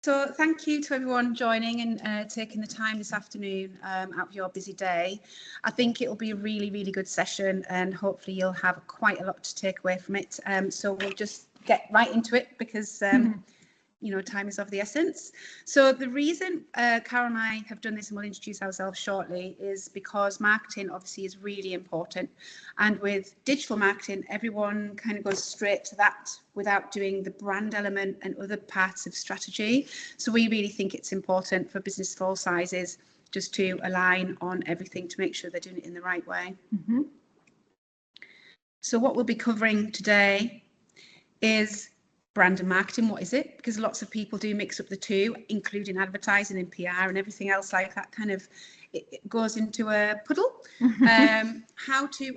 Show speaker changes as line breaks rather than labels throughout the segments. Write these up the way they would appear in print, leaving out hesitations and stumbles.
So thank you to everyone joining and taking the time this afternoon out of your busy day. I think it will be a really, really good session and hopefully you'll have quite a lot to take away from it. So we'll just get right into it because time is of the essence. So the reason Carol and I have done this, and we'll introduce ourselves shortly, is because marketing obviously is really important. And with digital marketing, everyone kind of goes straight to that without doing the brand element and other parts of strategy. So we really think it's important for business of all sizes just to align on everything to make sure they're doing it in the right way. So what we'll be covering today is brand and marketing. What is it? Because lots of people do mix up the two, including advertising and PR and everything else like that. Kind of it goes into a puddle. How to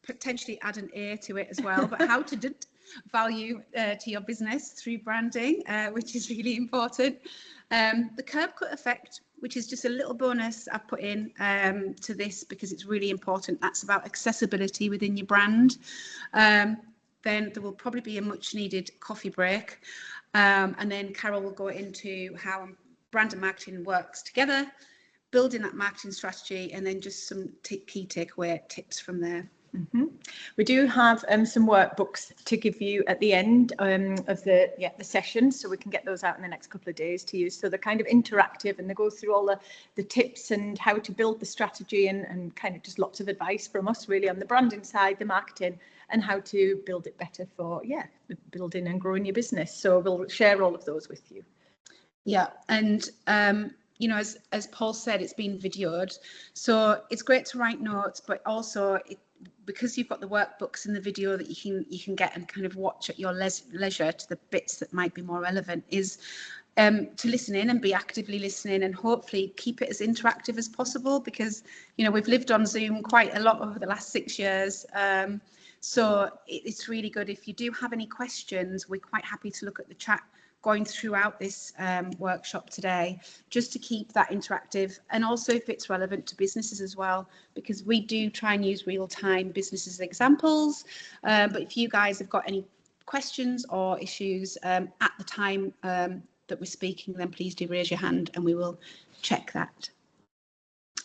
potentially add an A to it as well, but how to value to your business through branding, which is really important. The curb cut effect, which is just a little bonus I've put in to this because it's really important. That's about accessibility within your brand. Then there will probably be a much needed coffee break. And then Carol will go into how brand and marketing works together, building that marketing strategy, and then just some key takeaway tips from there.
We do have some workbooks to give you at the end of the session, so we can get those out in the next couple of days to use. So they're kind of interactive and they go through all the tips and how to build the strategy and kind of just lots of advice from us really on the branding side, the marketing, and how to build it better for building and growing your business. So we'll share all of those with you.
Yeah, and as Paul said, it's been videoed, so it's great to write notes, but also because you've got the workbooks and the video that you can get and kind of watch at your leisure to the bits that might be more relevant, is to listen in and be actively listening and hopefully keep it as interactive as possible, because we've lived on Zoom quite a lot over the last 6 years. So it's really good. If you do have any questions, we're quite happy to look at the chat going throughout this workshop today, just to keep that interactive, and also if it's relevant to businesses as well, because we do try and use real-time businesses examples. But if you guys have got any questions or issues at the time that we're speaking, then please do raise your hand and we will check that.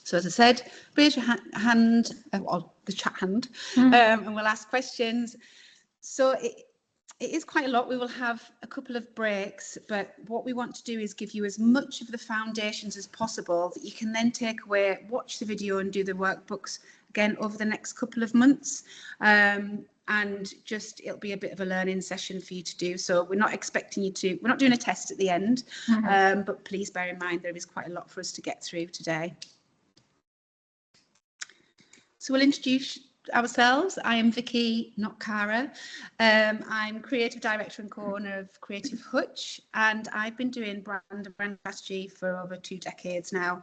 So as I said, raise your hand, or the chat hand, and we'll ask questions. So it is quite a lot. We will have a couple of breaks, but what we want to do is give you as much of the foundations as possible that you can then take away, watch the video and do the workbooks again over the next couple of months. And just it'll be a bit of a learning session for you to do. So we're not expecting you to, we're not doing a test at the end, but please bear in mind there is quite a lot for us to get through today. So we'll introduce ourselves. I am Vicky, not Cara. I'm Creative Director and co-owner of CreativeHutch, and I've been doing brand and brand strategy for over 2 decades now.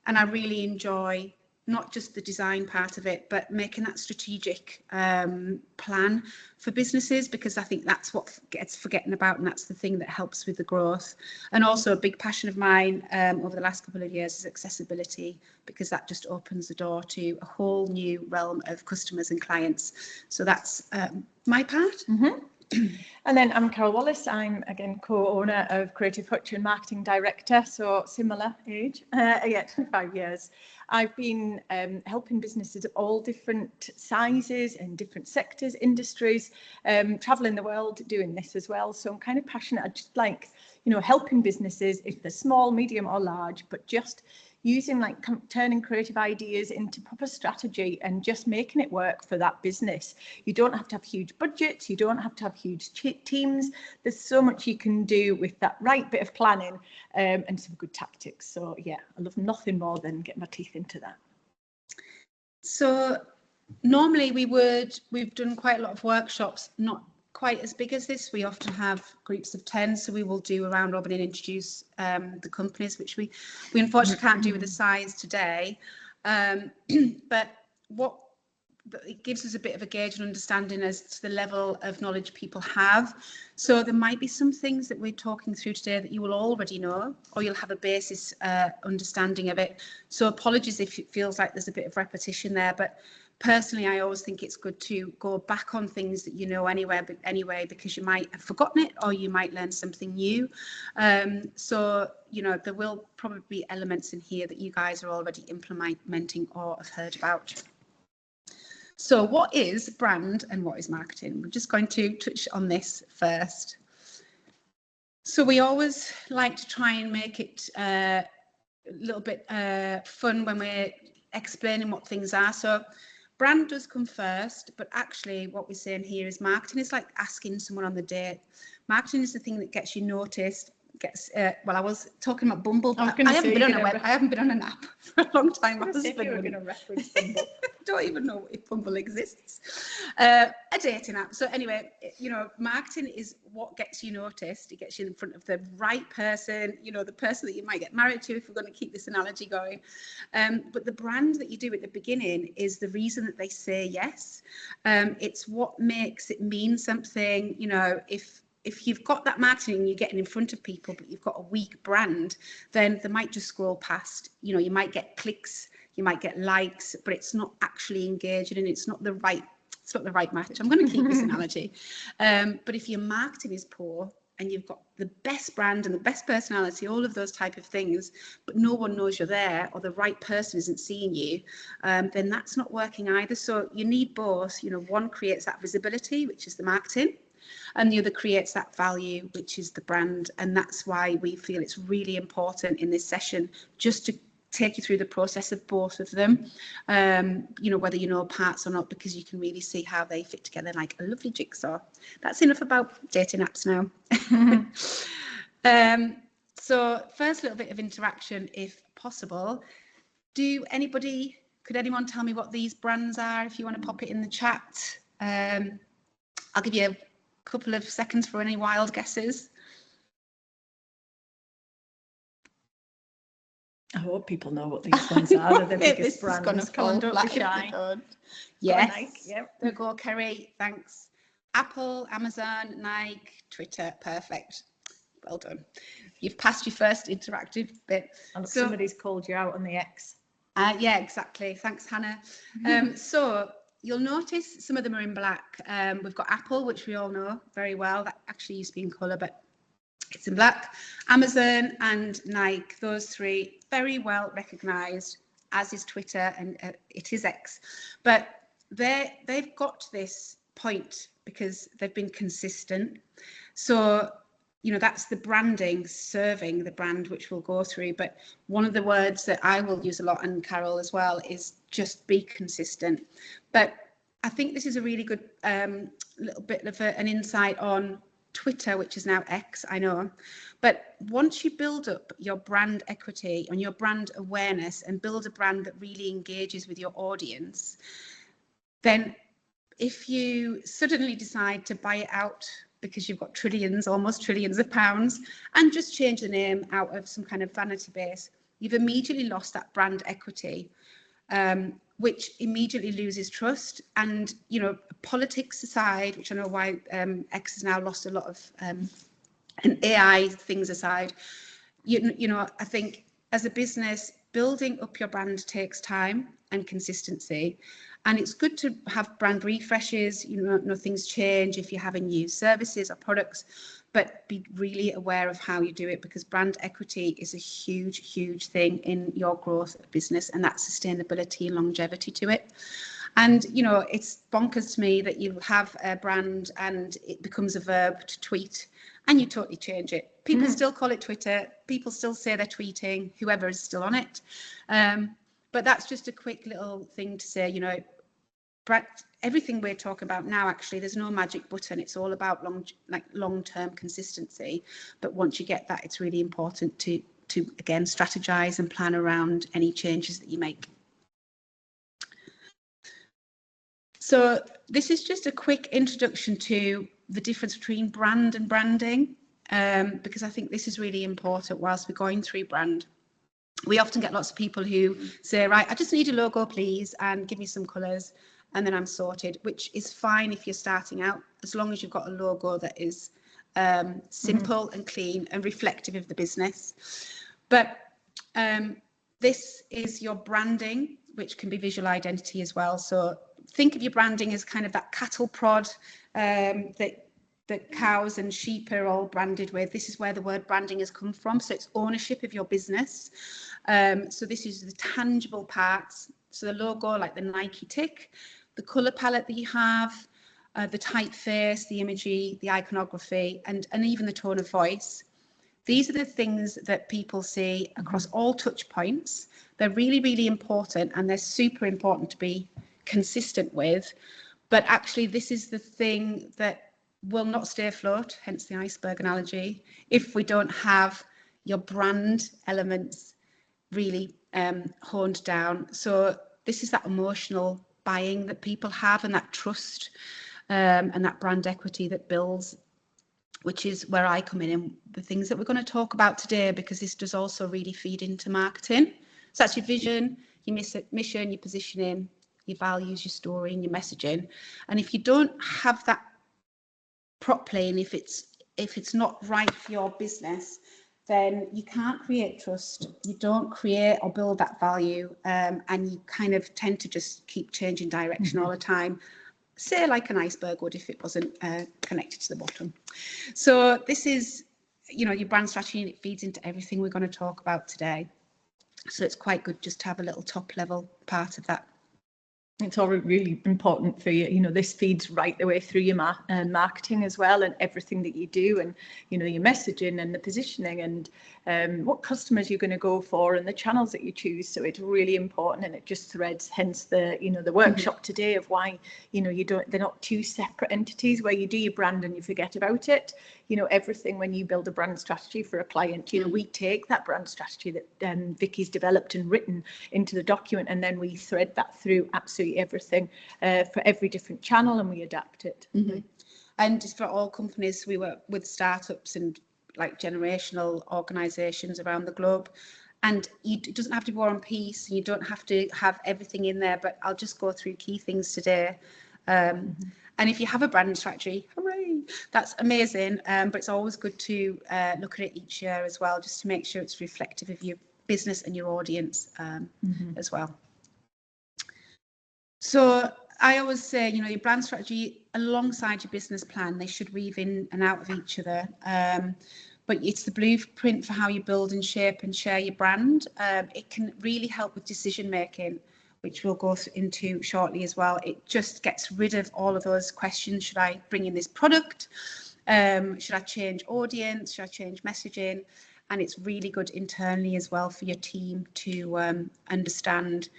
And I really enjoy not just the design part of it, but making that strategic plan for businesses, because I think that's what gets forgotten about, and that's the thing that helps with the growth. And also a big passion of mine over the last couple of years is accessibility, because that just opens the door to a whole new realm of customers and clients. So that's my part.
And then I'm Carol Wallace. I'm again co-owner of CreativeHutch and marketing director, so similar age, 25 years. I've been helping businesses of all different sizes and different sectors, industries, traveling the world doing this as well. So I'm kind of passionate. I just like, helping businesses, if they're small, medium or large, but just using turning creative ideas into proper strategy and just making it work for that business. You don't have to have huge budgets. You don't have to have huge teams. There's so much you can do with that right bit of planning and some good tactics. So yeah, I love nothing more than getting my teeth into that.
So normally we've done quite a lot of workshops, not quite as big as this. We often have groups of 10, so we will do a round robin and introduce the companies, which we unfortunately can't do with the size today. But it gives us a bit of a gauge and understanding as to the level of knowledge people have. So there might be some things that we're talking through today that you will already know, or you'll have a basis understanding of it. So apologies if it feels like there's a bit of repetition there, but personally, I always think it's good to go back on things that you know anyway, because you might have forgotten it or you might learn something new. So, you know, there will probably be elements in here that you guys are already implementing or have heard about. So what is brand and what is marketing? We're just going to touch on this first. So we always like to try and make it a little bit fun when we're explaining what things are. So brand does come first, but actually what we're saying here is marketing is like asking someone on the date. Marketing is the thing that gets you noticed. Well, I was talking about Bumble, but I haven't been on an app for a long time.
I was going to reference Bumble.
I don't even know if Bumble exists. A dating app. So anyway, you know, marketing is what gets you noticed. It gets you in front of the right person, you know, the person that you might get married to, if we're going to keep this analogy going. But the brand that you do at the beginning is the reason that they say yes. It's what makes it mean something. You know, if you've got that marketing and you're getting in front of people, but you've got a weak brand, then they might just scroll past. You know, you might get clicks, you might get likes, but it's not actually engaging and it's not the right match. I'm going to keep this analogy. But if your marketing is poor and you've got the best brand and the best personality, all of those type of things, but no one knows you're there or the right person isn't seeing you, then that's not working either. So you need both. You know, one creates that visibility, which is the marketing, and the other creates that value, which is the brand. And that's why we feel it's really important in this session just to take you through the process of both of them, you know, whether you know parts or not, because you can really see how they fit together like a lovely jigsaw. That's enough about dating apps now. So first, a little bit of interaction if possible. Could anyone tell me what these brands are? If you want to pop it in the chat, I'll give you a couple of seconds for any wild guesses.
I hope people know what these ones are. They're the biggest brands.
Come on, don't be shy. Yes. Nike,
yep.
There go, Kerry. Thanks. Apple, Amazon, Nike, Twitter. Perfect. Well done. You've passed your first interactive bit.
And somebody's called you out on the X.
Yeah, exactly. Thanks, Hannah. So you'll notice some of them are in black. We've got Apple, which we all know very well. That actually used to be in colour, but it's in black. Amazon and Nike, those three, very well recognised, as is Twitter and it is X. But they've got to this point because they've been consistent. So, you know, that's the branding, serving the brand, which we'll go through. But one of the words that I will use a lot, and Carol as well, is just be consistent. But I think this is a really good little bit of an insight on Twitter, which is now X, I know. But once you build up your brand equity and your brand awareness and build a brand that really engages with your audience, then if you suddenly decide to buy it out because you've got almost trillions of pounds, and just change the name out of some kind of vanity base, you've immediately lost that brand equity, which immediately loses trust. And, you know, politics aside, which I know why X has now lost a lot of, and AI things aside, you know, I think as a business, building up your brand takes time and consistency. And it's good to have brand refreshes, you know, things change if you're having new services or products, but be really aware of how you do it, because brand equity is a huge, huge thing in your growth of business, and that sustainability and longevity to it. And, you know, it's bonkers to me that you have a brand and it becomes a verb to tweet and you totally change it. People still call it Twitter. People still say they're tweeting, whoever is still on it. But that's just a quick little thing to say, you know, everything we're talking about now, actually, there's no magic button. It's all about long-term consistency. But once you get that, it's really important to again, strategize and plan around any changes that you make. So this is just a quick introduction to the difference between brand and branding, because I think this is really important whilst we're going through brand. We often get lots of people who say, right, I just need a logo, please, and give me some colours, and then I'm sorted, which is fine if you're starting out, as long as you've got a logo that is simple and clean and reflective of the business. But this is your branding, which can be visual identity as well. So think of your branding as kind of that cattle prod that cows and sheep are all branded with. This is where the word branding has come from. So it's ownership of your business. So this is the tangible parts. So the logo, like the Nike tick, the colour palette that you have, the typeface, the imagery, the iconography, and even the tone of voice. These are the things that people see across all touch points. They're really, really important, and they're super important to be consistent with. But actually, this is the thing that will not stay afloat, hence the iceberg analogy, if we don't have your brand elements really honed down. So this is that emotional buying that people have, and that trust and that brand equity that builds, which is where I come in, and the things that we're going to talk about today, because this does also really feed into marketing. So that's your vision, your mission, your positioning, your values, your story, and your messaging. And if you don't have that properly, and if it's not right for your business, then you can't create trust, you don't create or build that value, and you kind of tend to just keep changing direction all the time, say like an iceberg would if it wasn't connected to the bottom. So this is, your brand strategy, and it feeds into everything we're going to talk about today. So it's quite good just to have a little top level part of that.
It's all really important for you. This feeds right the way through your marketing as well, and everything that you do, and your messaging and the positioning, and what customers you're going to go for, and the channels that you choose. So it's really important, and it just threads. Hence the the workshop today of why they're not two separate entities where you do your brand and you forget about it. Everything, when you build a brand strategy for a client, we take that brand strategy that Vicky's developed and written into the document, and then we thread that through absolutely everything for every different channel, and we adapt it.
And for all companies, we work with startups and like generational organizations around the globe, and it doesn't have to be War and Peace, and you don't have to have everything in there, but I'll just go through key things today. And if you have a brand strategy, hooray, that's amazing, but it's always good to look at it each year as well, just to make sure it's reflective of your business and your audience as well. So I always say, your brand strategy alongside your business plan, they should weave in and out of each other. But it's the blueprint for how you build and shape and share your brand. It can really help with decision making, which we'll go into shortly as well. It just gets rid of all of those questions. Should I bring in this product? Should I change audience? Should I change messaging? And it's really good internally as well for your team to understand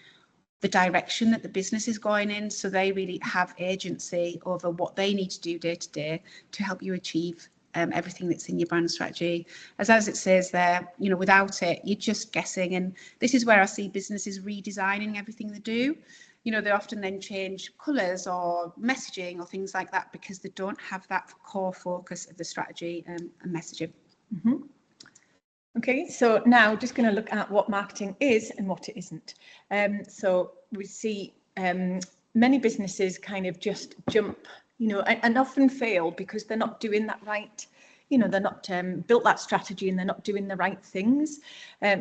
the direction that the business is going in, so they really have agency over what they need to do day to day to help you achieve everything that's in your brand strategy. As it says there, without it, you're just guessing. And this is where I see businesses redesigning everything they do. They often then change colours or messaging or things like that because they don't have that core focus of the strategy and messaging.
Okay, so now just going to look at what marketing is and what it isn't. So we see many businesses kind of just jump, and often fail because they're not doing that right. They're not built that strategy, and they're not doing the right things.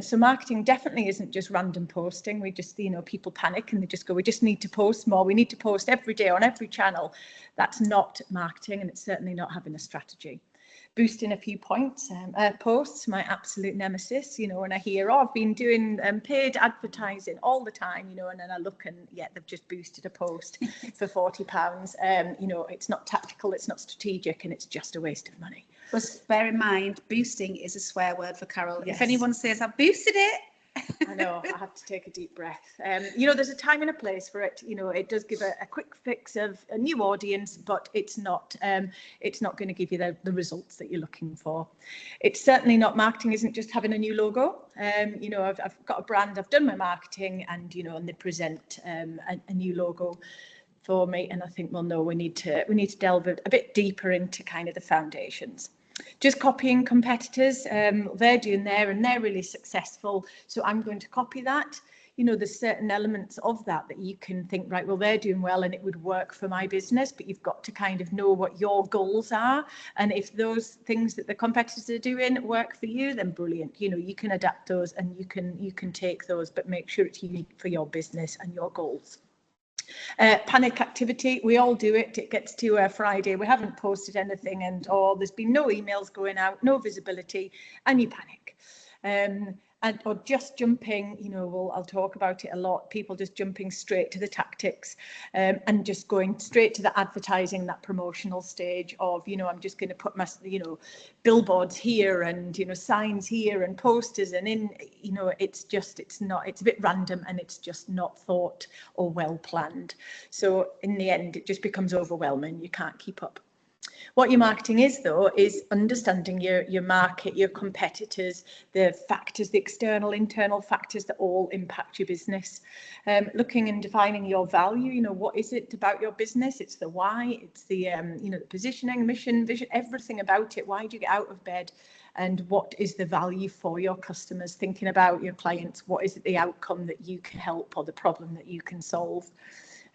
So marketing definitely isn't just random posting. We just, people panic and they just go, we just need to post more. We need to post every day on every channel. That's not marketing, and it's certainly not having a strategy. Boosting a few points, posts, my absolute nemesis, when I hear, I've been doing paid advertising all the time, and then I look and they've just boosted a post for £40. It's not tactical, it's not strategic, and it's just a waste of money.
But bear in mind, boosting is a swear word for Carol.
Yes.
If anyone says I've boosted it,
I know, I have to take a deep breath. There's a time and a place for it. It does give a quick fix of a new audience, but it's not going to give you the results that you're looking for. It's certainly not, marketing isn't just having a new logo. I've got a brand, I've done my marketing, and and they present a new logo for me, and I think, well, no, we need to delve a bit deeper into kind of the foundations. Just copying competitors, they're doing there and they're really successful, so I'm going to copy that. There's certain elements of that you can think, right, well, they're doing well and it would work for my business, but you've got to kind of know what your goals are, and if those things that the competitors are doing work for you, then brilliant. You can adapt those and you can take those, but make sure it's unique for your business and your goals. Panic activity, we all do it. It gets to Friday, we haven't posted anything, and there's been no emails going out, no visibility, and you panic. Or just jumping, I'll talk about it a lot, people just jumping straight to the tactics, and just going straight to the advertising, that promotional stage of, I'm just going to put my, billboards here and, signs here and posters, and it's a bit random, and it's just not thought or well planned. So in the end, it just becomes overwhelming. You can't keep up. What your marketing is, though, is understanding your market, your competitors, the factors, the external, internal factors that all impact your business. Looking and defining your value, what is it about your business? It's the why, it's the, the positioning, mission, vision, everything about it. Why do you get out of bed? And what is the value for your customers? Thinking about your clients, what is the outcome that you can help or the problem that you can solve?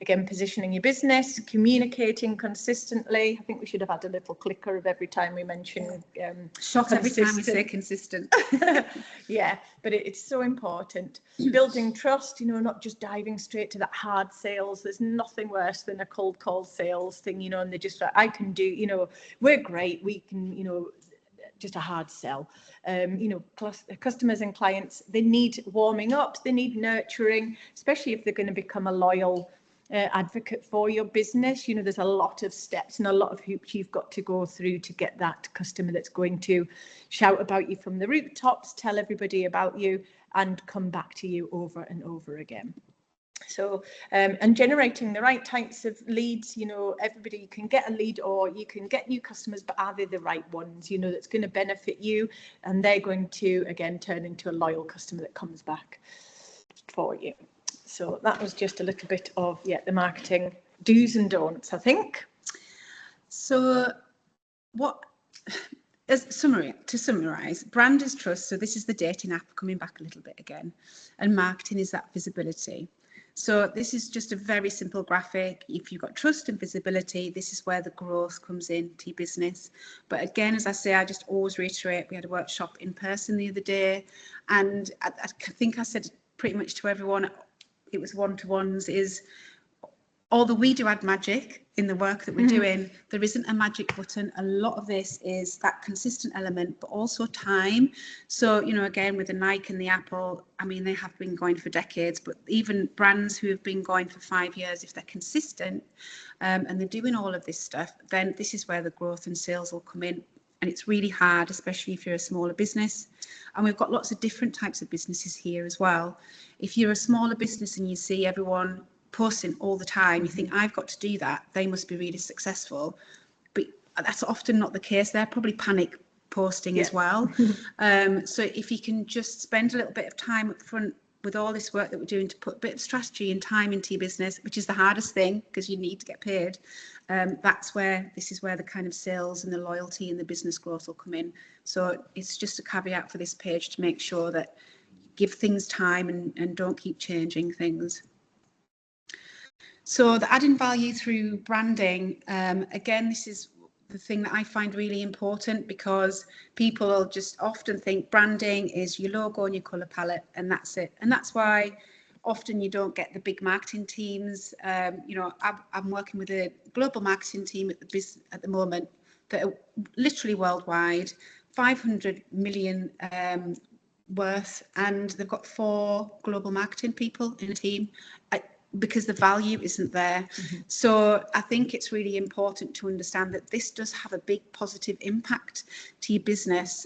Again, positioning your business, communicating consistently. I think we should have had a little clicker of every time we mention
shot every time we say consistent.
Yeah, but it's so important. Building trust, not just diving straight to that hard sales. There's nothing worse than a cold call sales thing, and they're just like, I can do, we're great, we can, just a hard sell. Customers and clients, they need warming up, they need nurturing, especially if they're going to become a loyal advocate for your business. There's a lot of steps and a lot of hoops you've got to go through to get that customer that's going to shout about you from the rooftops, tell everybody about you, and come back to you over and over again. So and generating the right types of leads. Everybody can get a lead, or you can get new customers, but are they the right ones, that's going to benefit you, and they're going to again turn into a loyal customer that comes back for you. So that was just a little bit of the marketing do's and don'ts, I think.
So to summarize, brand is trust. So this is the dating app coming back a little bit again, and marketing is that visibility. So this is just a very simple graphic. If you've got trust and visibility, this is where the growth comes into your business. But again, as I say, I just always reiterate, we had a workshop in person the other day, and I think I said pretty much to everyone, it was one-to-ones, is although we do add magic in the work that we're doing, there isn't a magic button. A lot of this is that consistent element, but also time. So, again, with the Nike and the Apple, they have been going for decades, but even brands who have been going for 5 years, if they're consistent and they're doing all of this stuff, then this is where the growth and sales will come in. And it's really hard, especially if you're a smaller business. And we've got lots of different types of businesses here as well. If you're a smaller business and you see everyone posting all the time, you think, I've got to do that, they must be really successful. But that's often not the case. They're probably panic posting as well. So if you can just spend a little bit of time up front with all this work that we're doing to put a bit of strategy and time into your business, which is the hardest thing because you need to get paid, this is where the kind of sales and the loyalty and the business growth will come in. So it's just a caveat for this page to make sure that you give things time and don't keep changing things. So the adding value through branding, again, this is the thing that I find really important, because people will just often think branding is your logo and your colour palette, and that's it. And that's why often you don't get the big marketing teams. I'm working with a global marketing team at the moment that are literally worldwide, 500 million worth, and they've got 4 global marketing people in a team. Because the value isn't there. So I think it's really important to understand that this does have a big positive impact to your business.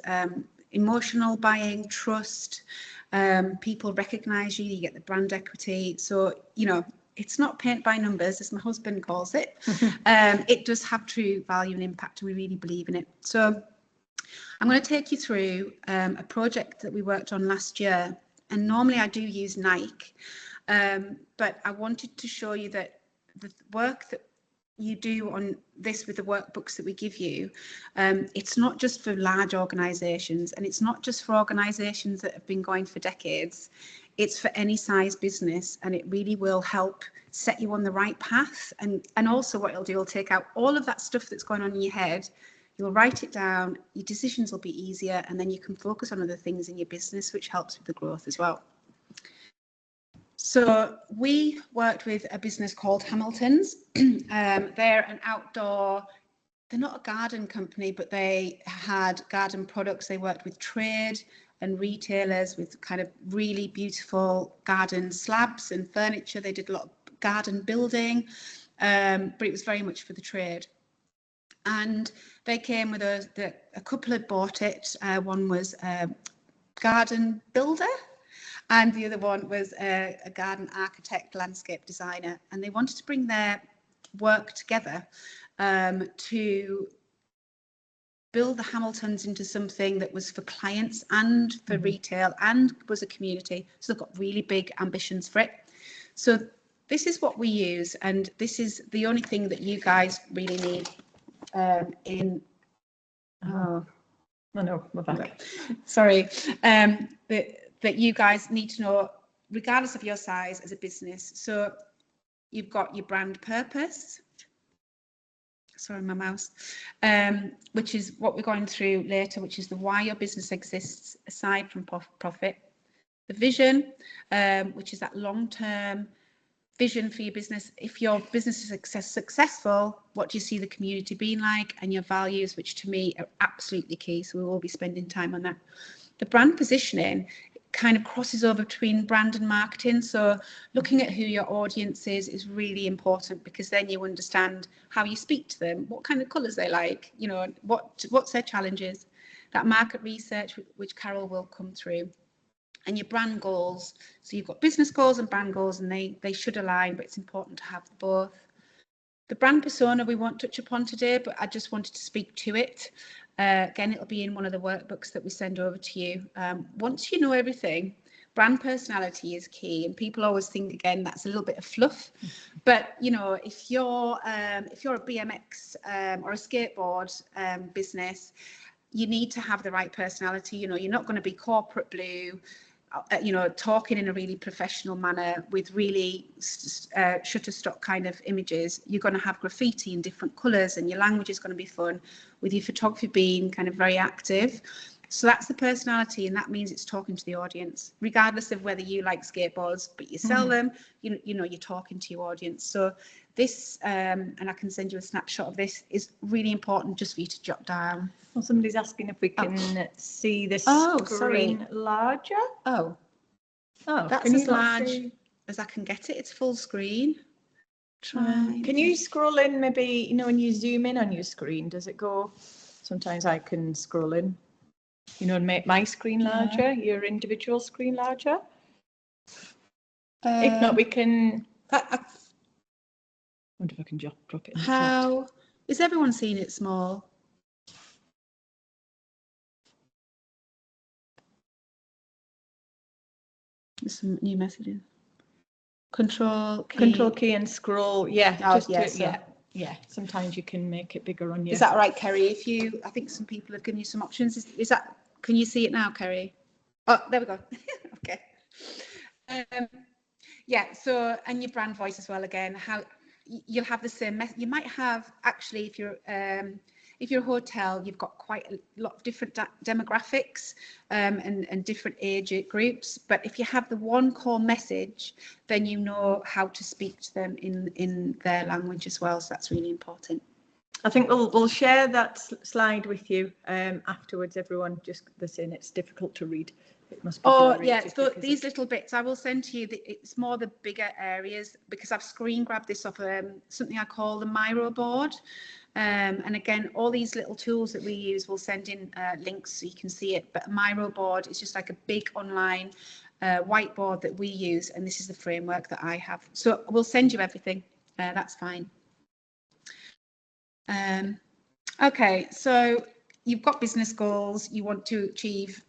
Emotional buying, trust, people recognise you, you get the brand equity. So, it's not paint by numbers, as my husband calls it. It does have true value and impact, and we really believe in it. So I'm going to take you through a project that we worked on last year. And normally I do use Nike. But I wanted to show you that the work that you do on this with the workbooks that we give you, it's not just for large organisations, and it's not just for organisations that have been going for decades. It's for any size business, and it really will help set you on the right path. And also what it'll do, it'll take out all of that stuff that's going on in your head. You'll write it down, your decisions will be easier, and then you can focus on other things in your business, which helps with the growth as well. So we worked with a business called Hamilton's. They're an outdoor, they're not a garden company, but they had garden products. They worked with trade and retailers with kind of really beautiful garden slabs and furniture. They did a lot of garden building, but it was very much for the trade. And they came with a couple had bought it. One was a garden builder, and the other one was a garden architect, landscape designer, and they wanted to bring their work together to build the Hamiltons into something that was for clients and for retail and was a community. So they've got really big ambitions for it. So this is what we use, and this is the only thing that you guys really need
no, we're back.
Sorry. That you guys need to know, regardless of your size as a business. So you've got your brand purpose. Sorry, my mouse. Which is what we're going through later, which is the why your business exists aside from profit. The vision, which is that long-term vision for your business. If your business is successful, what do you see the community being like? And your values, which to me are absolutely key. So we will be spending time on that. The brand positioning kind of crosses over between brand and marketing. So looking at who your audience is really important, because then you understand how you speak to them, what kind of colours they like, you know, what's their challenges. That market research, which Carol will come through. And your brand goals. So you've got business goals and brand goals, and they should align, but it's important to have both. The brand persona we won't touch upon today, but I just wanted to speak to it. Again, it'll be in one of the workbooks that we send over to you. Once you know everything, brand personality is key, and people always think, again, that's a little bit of fluff. But you know, if you're a BMX or a skateboard business, you need to have the right personality. You know, you're not going to be corporate blue, you know, talking in a really professional manner with really shutterstock kind of images. You're going to have graffiti in different colours, and your language is going to be fun, with your photography being kind of very active. So that's the personality, and that means it's talking to the audience, regardless of whether you like skateboards, but you sell them, you know, you're talking to your audience. So this, and I can send you a snapshot of this, is really important just for you to jot down.
Well, somebody's asking if we can see the screen larger.
That's as large as I can get it. It's full screen.
Can you scroll in, maybe, you know, when you zoom in on your screen, does it go? Sometimes I can scroll in, you know, and make my screen larger, your individual screen larger. If not, we can. I wonder if I can drop it in the chat.
Is everyone seeing it small? There's some new messaging. Control key and scroll.
Yeah. Sometimes you can make it bigger on you.
Is that right, Kerry? I think some people have given you some options. Is that? Can you see it now, Kerry? Oh, there we go. Okay. Yeah. So, and your brand voice as well. Again, how you'll have the same. You might have actually, if you're a hotel, you've got quite a lot of different demographics and different age groups. But if you have the one core message, then you know how to speak to them in their language as well. So that's really important.
I think we'll share that slide with you afterwards. Everyone, just they're saying it's difficult to read. It must be.
So these little bits I will send to you. It's more the bigger areas, because I've screen grabbed this off something I call the Miro board. And again, all these little tools that we use, we'll send in links so you can see it. But a Miro board is just like a big online whiteboard that we use, and this is the framework that I have. So we'll send you everything. That's fine. Okay, so you've got business goals. You want to achieve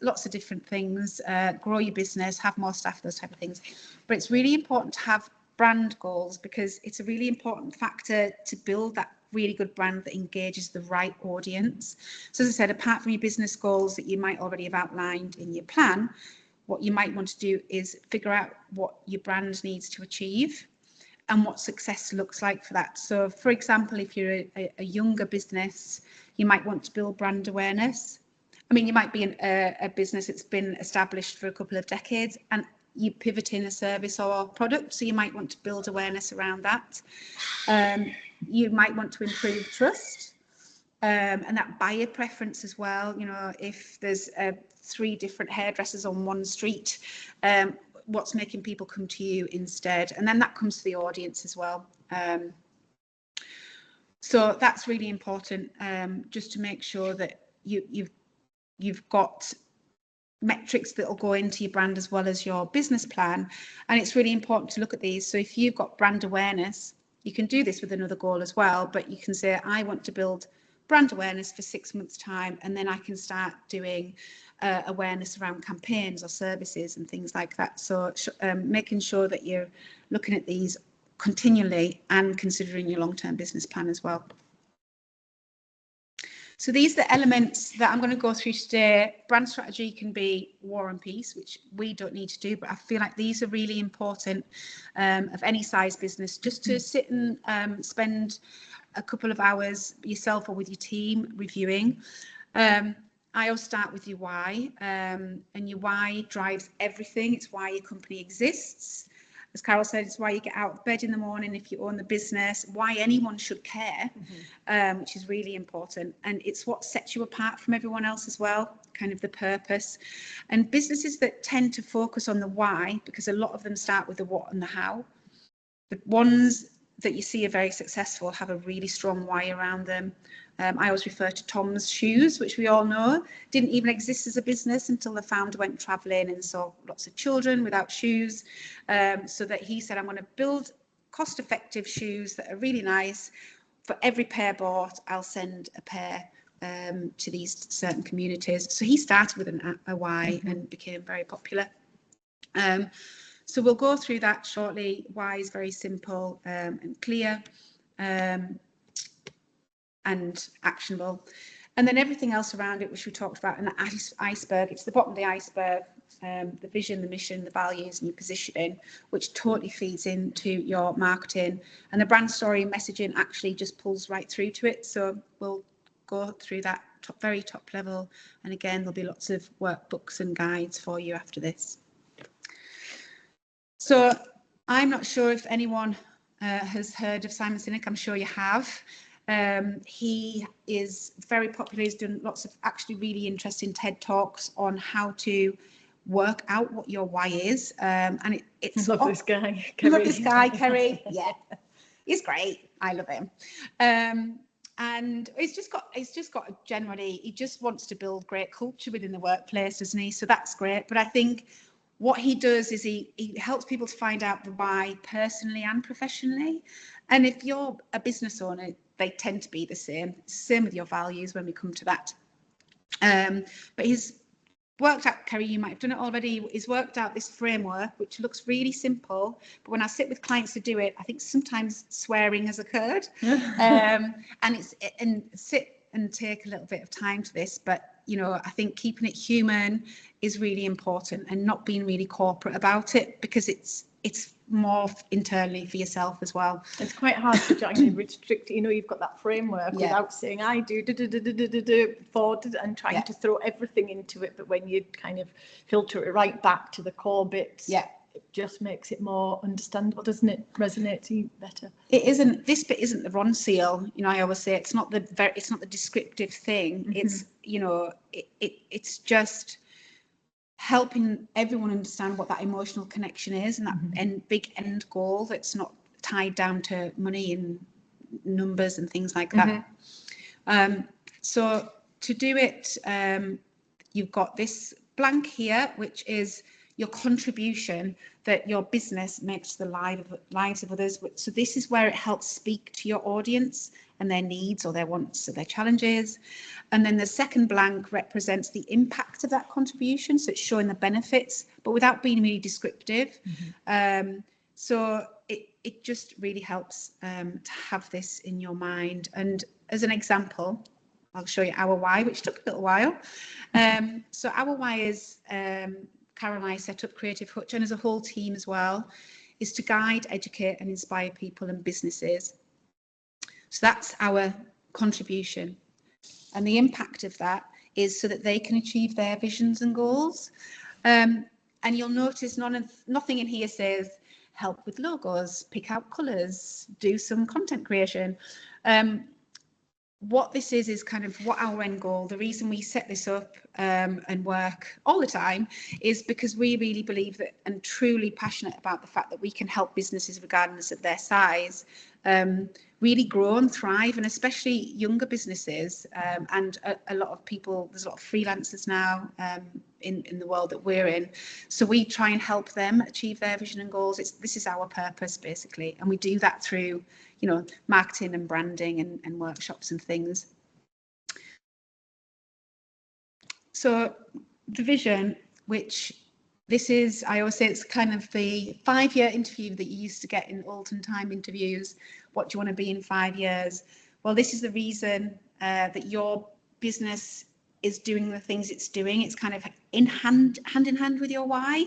lots of different things, grow your business, have more staff, those type of things. But it's really important to have brand goals, because it's a really important factor to build that really good brand that engages the right audience. So as I said, apart from your business goals that you might already have outlined in your plan, what you might want to do is figure out what your brand needs to achieve and what success looks like for that. So for example, if you're a younger business, you might want to build brand awareness. I mean, you might be a business that's been established for a couple of decades, and you pivoting a service or product, so you might want to build awareness around that. You might want to improve trust, and that buyer preference as well. You know, if there's 3 different hairdressers on one street, what's making people come to you instead? And then that comes to the audience as well. So that's really important, just to make sure that you've got metrics that will go into your brand as well as your business plan. And it's really important to look at these. So if you've got brand awareness, you can do this with another goal as well, but you can say, I want to build brand awareness for 6 months time, and then I can start doing awareness around campaigns or services and things like that. So making sure that you're looking at these continually and considering your long-term business plan as well. So these are the elements that I'm going to go through today. Brand strategy can be war and peace, which we don't need to do, but I feel like these are really important of any size business, just to sit and spend a couple of hours yourself or with your team reviewing. I always start with your why, and your why drives everything. It's why your company exists. As Carol said, it's why you get out of bed in the morning if you own the business, why anyone should care, which is really important. And it's what sets you apart from everyone else as well, kind of the purpose. And businesses that tend to focus on the why, because a lot of them start with the what and the how, the ones that you see are very successful have a really strong why around them. I always refer to Tom's shoes, which we all know didn't even exist as a business until the founder went traveling and saw lots of children without shoes. So that he said, I'm going to build cost-effective shoes that are really nice. For every pair bought, I'll send a pair to these certain communities. So he started with a why and became very popular. So we'll go through that shortly. Why is very simple and clear. And actionable, and then everything else around it, which we talked about in the iceberg. It's the bottom of the iceberg, the vision, the mission, the values, and your positioning, which totally feeds into your marketing, and the brand story and messaging actually just pulls right through to it. So we'll go through that very top level, and again there'll be lots of workbooks and guides for you after this. So I'm not sure if anyone has heard of Simon Sinek. I'm sure you have. He is very popular. He's done lots of actually really interesting TED Talks on how to work out what your why is. And it's
love this guy.
Kerry. Love this guy, Kerry. Yeah, he's great. I love him. And he's just got generally, he just wants to build great culture within the workplace, doesn't he? So that's great. But I think what he does is he helps people to find out the why personally and professionally. And if you're a business owner, they tend to be the same. Same with your values when we come to that. But he's worked out, Kerry, you might have done it already, he's worked out this framework, which looks really simple. But when I sit with clients to do it, I think sometimes swearing has occurred. And sit and take a little bit of time to this. But, you know, I think keeping it human is really important, and not being really corporate about it, because it's more internally for yourself as well.
It's quite hard to actually restrict, you know, you've got that framework without saying I do and trying to throw everything into it. But when you kind of filter it right back to the core bits, it just makes it more understandable, doesn't it? Resonates better.
It isn't, this bit isn't the Ron seal, you know. I always say it's not the descriptive thing. It's, you know, it's just helping everyone understand what that emotional connection is, and that big end goal that's not tied down to money and numbers and things like that. So to do it, you've got this blank here, which is your contribution that your business makes to the lives of others. So this is where it helps speak to your audience and their needs or their wants or their challenges. And then the second blank represents the impact of that contribution. So it's showing the benefits, but without being really descriptive. So it just really helps to have this in your mind. And as an example, I'll show you our why, which took a little while. So our why is, Carol and I set up CreativeHutch, and as a whole team as well, is to guide, educate and inspire people and businesses. So that's our contribution. And the impact of that is so that they can achieve their visions and goals. And you'll notice nothing in here says help with logos, pick out colours, do some content creation. What this is kind of what our end goal, the reason we set this up and work all the time is because we really believe that and truly passionate about the fact that we can help businesses regardless of their size really grow and thrive, and especially younger businesses and a lot of people, there's a lot of freelancers now in the world that we're in, so we try and help them achieve their vision and goals. This is our purpose basically, and we do that through marketing and branding and workshops and things. So the vision, which this is, I always say it's kind of the 5-year interview that you used to get in olden time interviews. What do you want to be in 5 years? Well, this is the reason that your business is doing the things it's doing. It's kind of hand in hand with your why.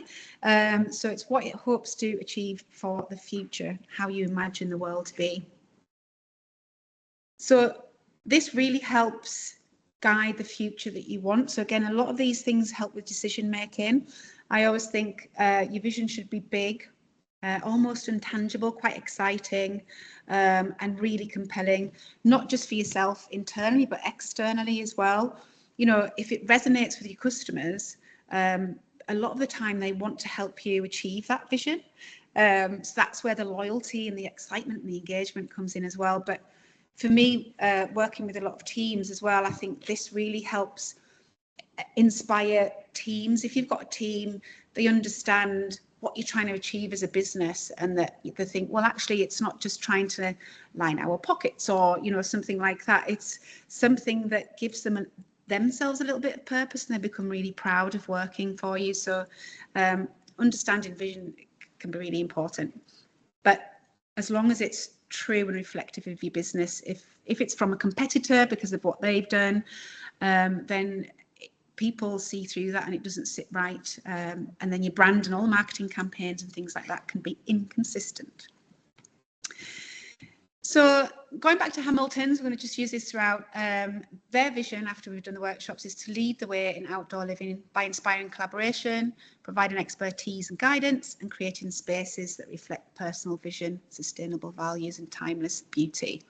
So it's what it hopes to achieve for the future, how you imagine the world to be. So this really helps guide the future that you want. So again, a lot of these things help with decision making. I always think your vision should be big, almost intangible, quite exciting, and really compelling, not just for yourself internally, but externally as well. If it resonates with your customers, a lot of the time they want to help you achieve that vision. So that's where the loyalty and the excitement and the engagement comes in as well. But for me, working with a lot of teams as well, I think this really helps inspire teams. If you've got a team, they understand what you're trying to achieve as a business, and that they think, well, actually, it's not just trying to line our pockets or something like that. It's something that gives them themselves a little bit of purpose, and they become really proud of working for you. So understanding vision can be really important, but as long as it's true and reflective of your business, if it's from a competitor because of what they've done, then people see through that and it doesn't sit right, and then your brand and all marketing campaigns and things like that can be inconsistent. So going back to Hamilton's, we're going to just use this throughout. Their vision, after we've done the workshops, is to lead the way in outdoor living by inspiring collaboration, providing expertise and guidance, and creating spaces that reflect personal vision, sustainable values, and timeless beauty.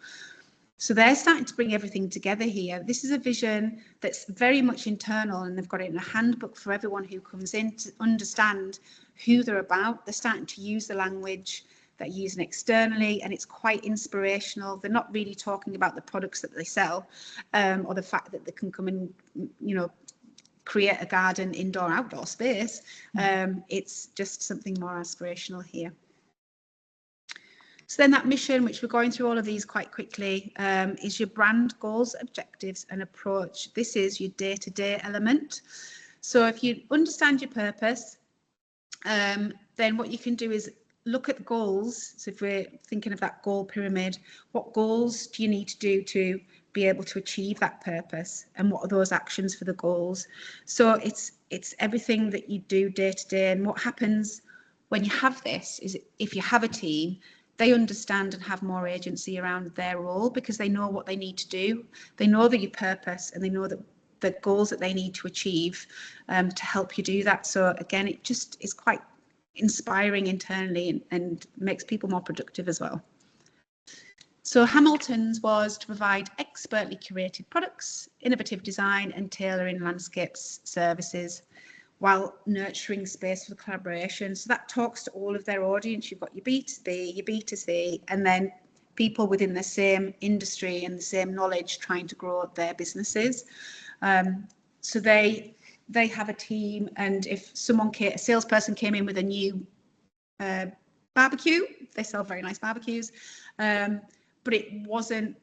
So they're starting to bring everything together here. This is a vision that's very much internal, and they've got it in a handbook for everyone who comes in to understand who they're about. They're starting to use the language they're using externally, and it's quite inspirational. They're not really talking about the products that they sell, or the fact that they can come and create a garden, indoor, outdoor space. It's just something more aspirational here. So then that mission, which we're going through all of these quite quickly, is your brand goals, objectives, and approach. This is your day-to-day element. So if you understand your purpose, then what you can do is look at the goals. So if we're thinking of that goal pyramid, what goals do you need to do to be able to achieve that purpose, and what are those actions for the goals? So it's everything that you do day to day. And what happens when you have this is, if you have a team, they understand and have more agency around their role because they know what they need to do. They know your purpose, and they know that the goals that they need to achieve to help you do that. So again, it just is quite inspiring internally and makes people more productive as well. So Hamilton's was to provide expertly curated products, innovative design, and tailoring landscapes services, while nurturing space for collaboration. So that talks to all of their audience. You've got your B2B, your B2C, and then people within the same industry and the same knowledge trying to grow their businesses. So they have a team, and if a salesperson came in with a new barbecue, they sell very nice barbecues, but it wasn't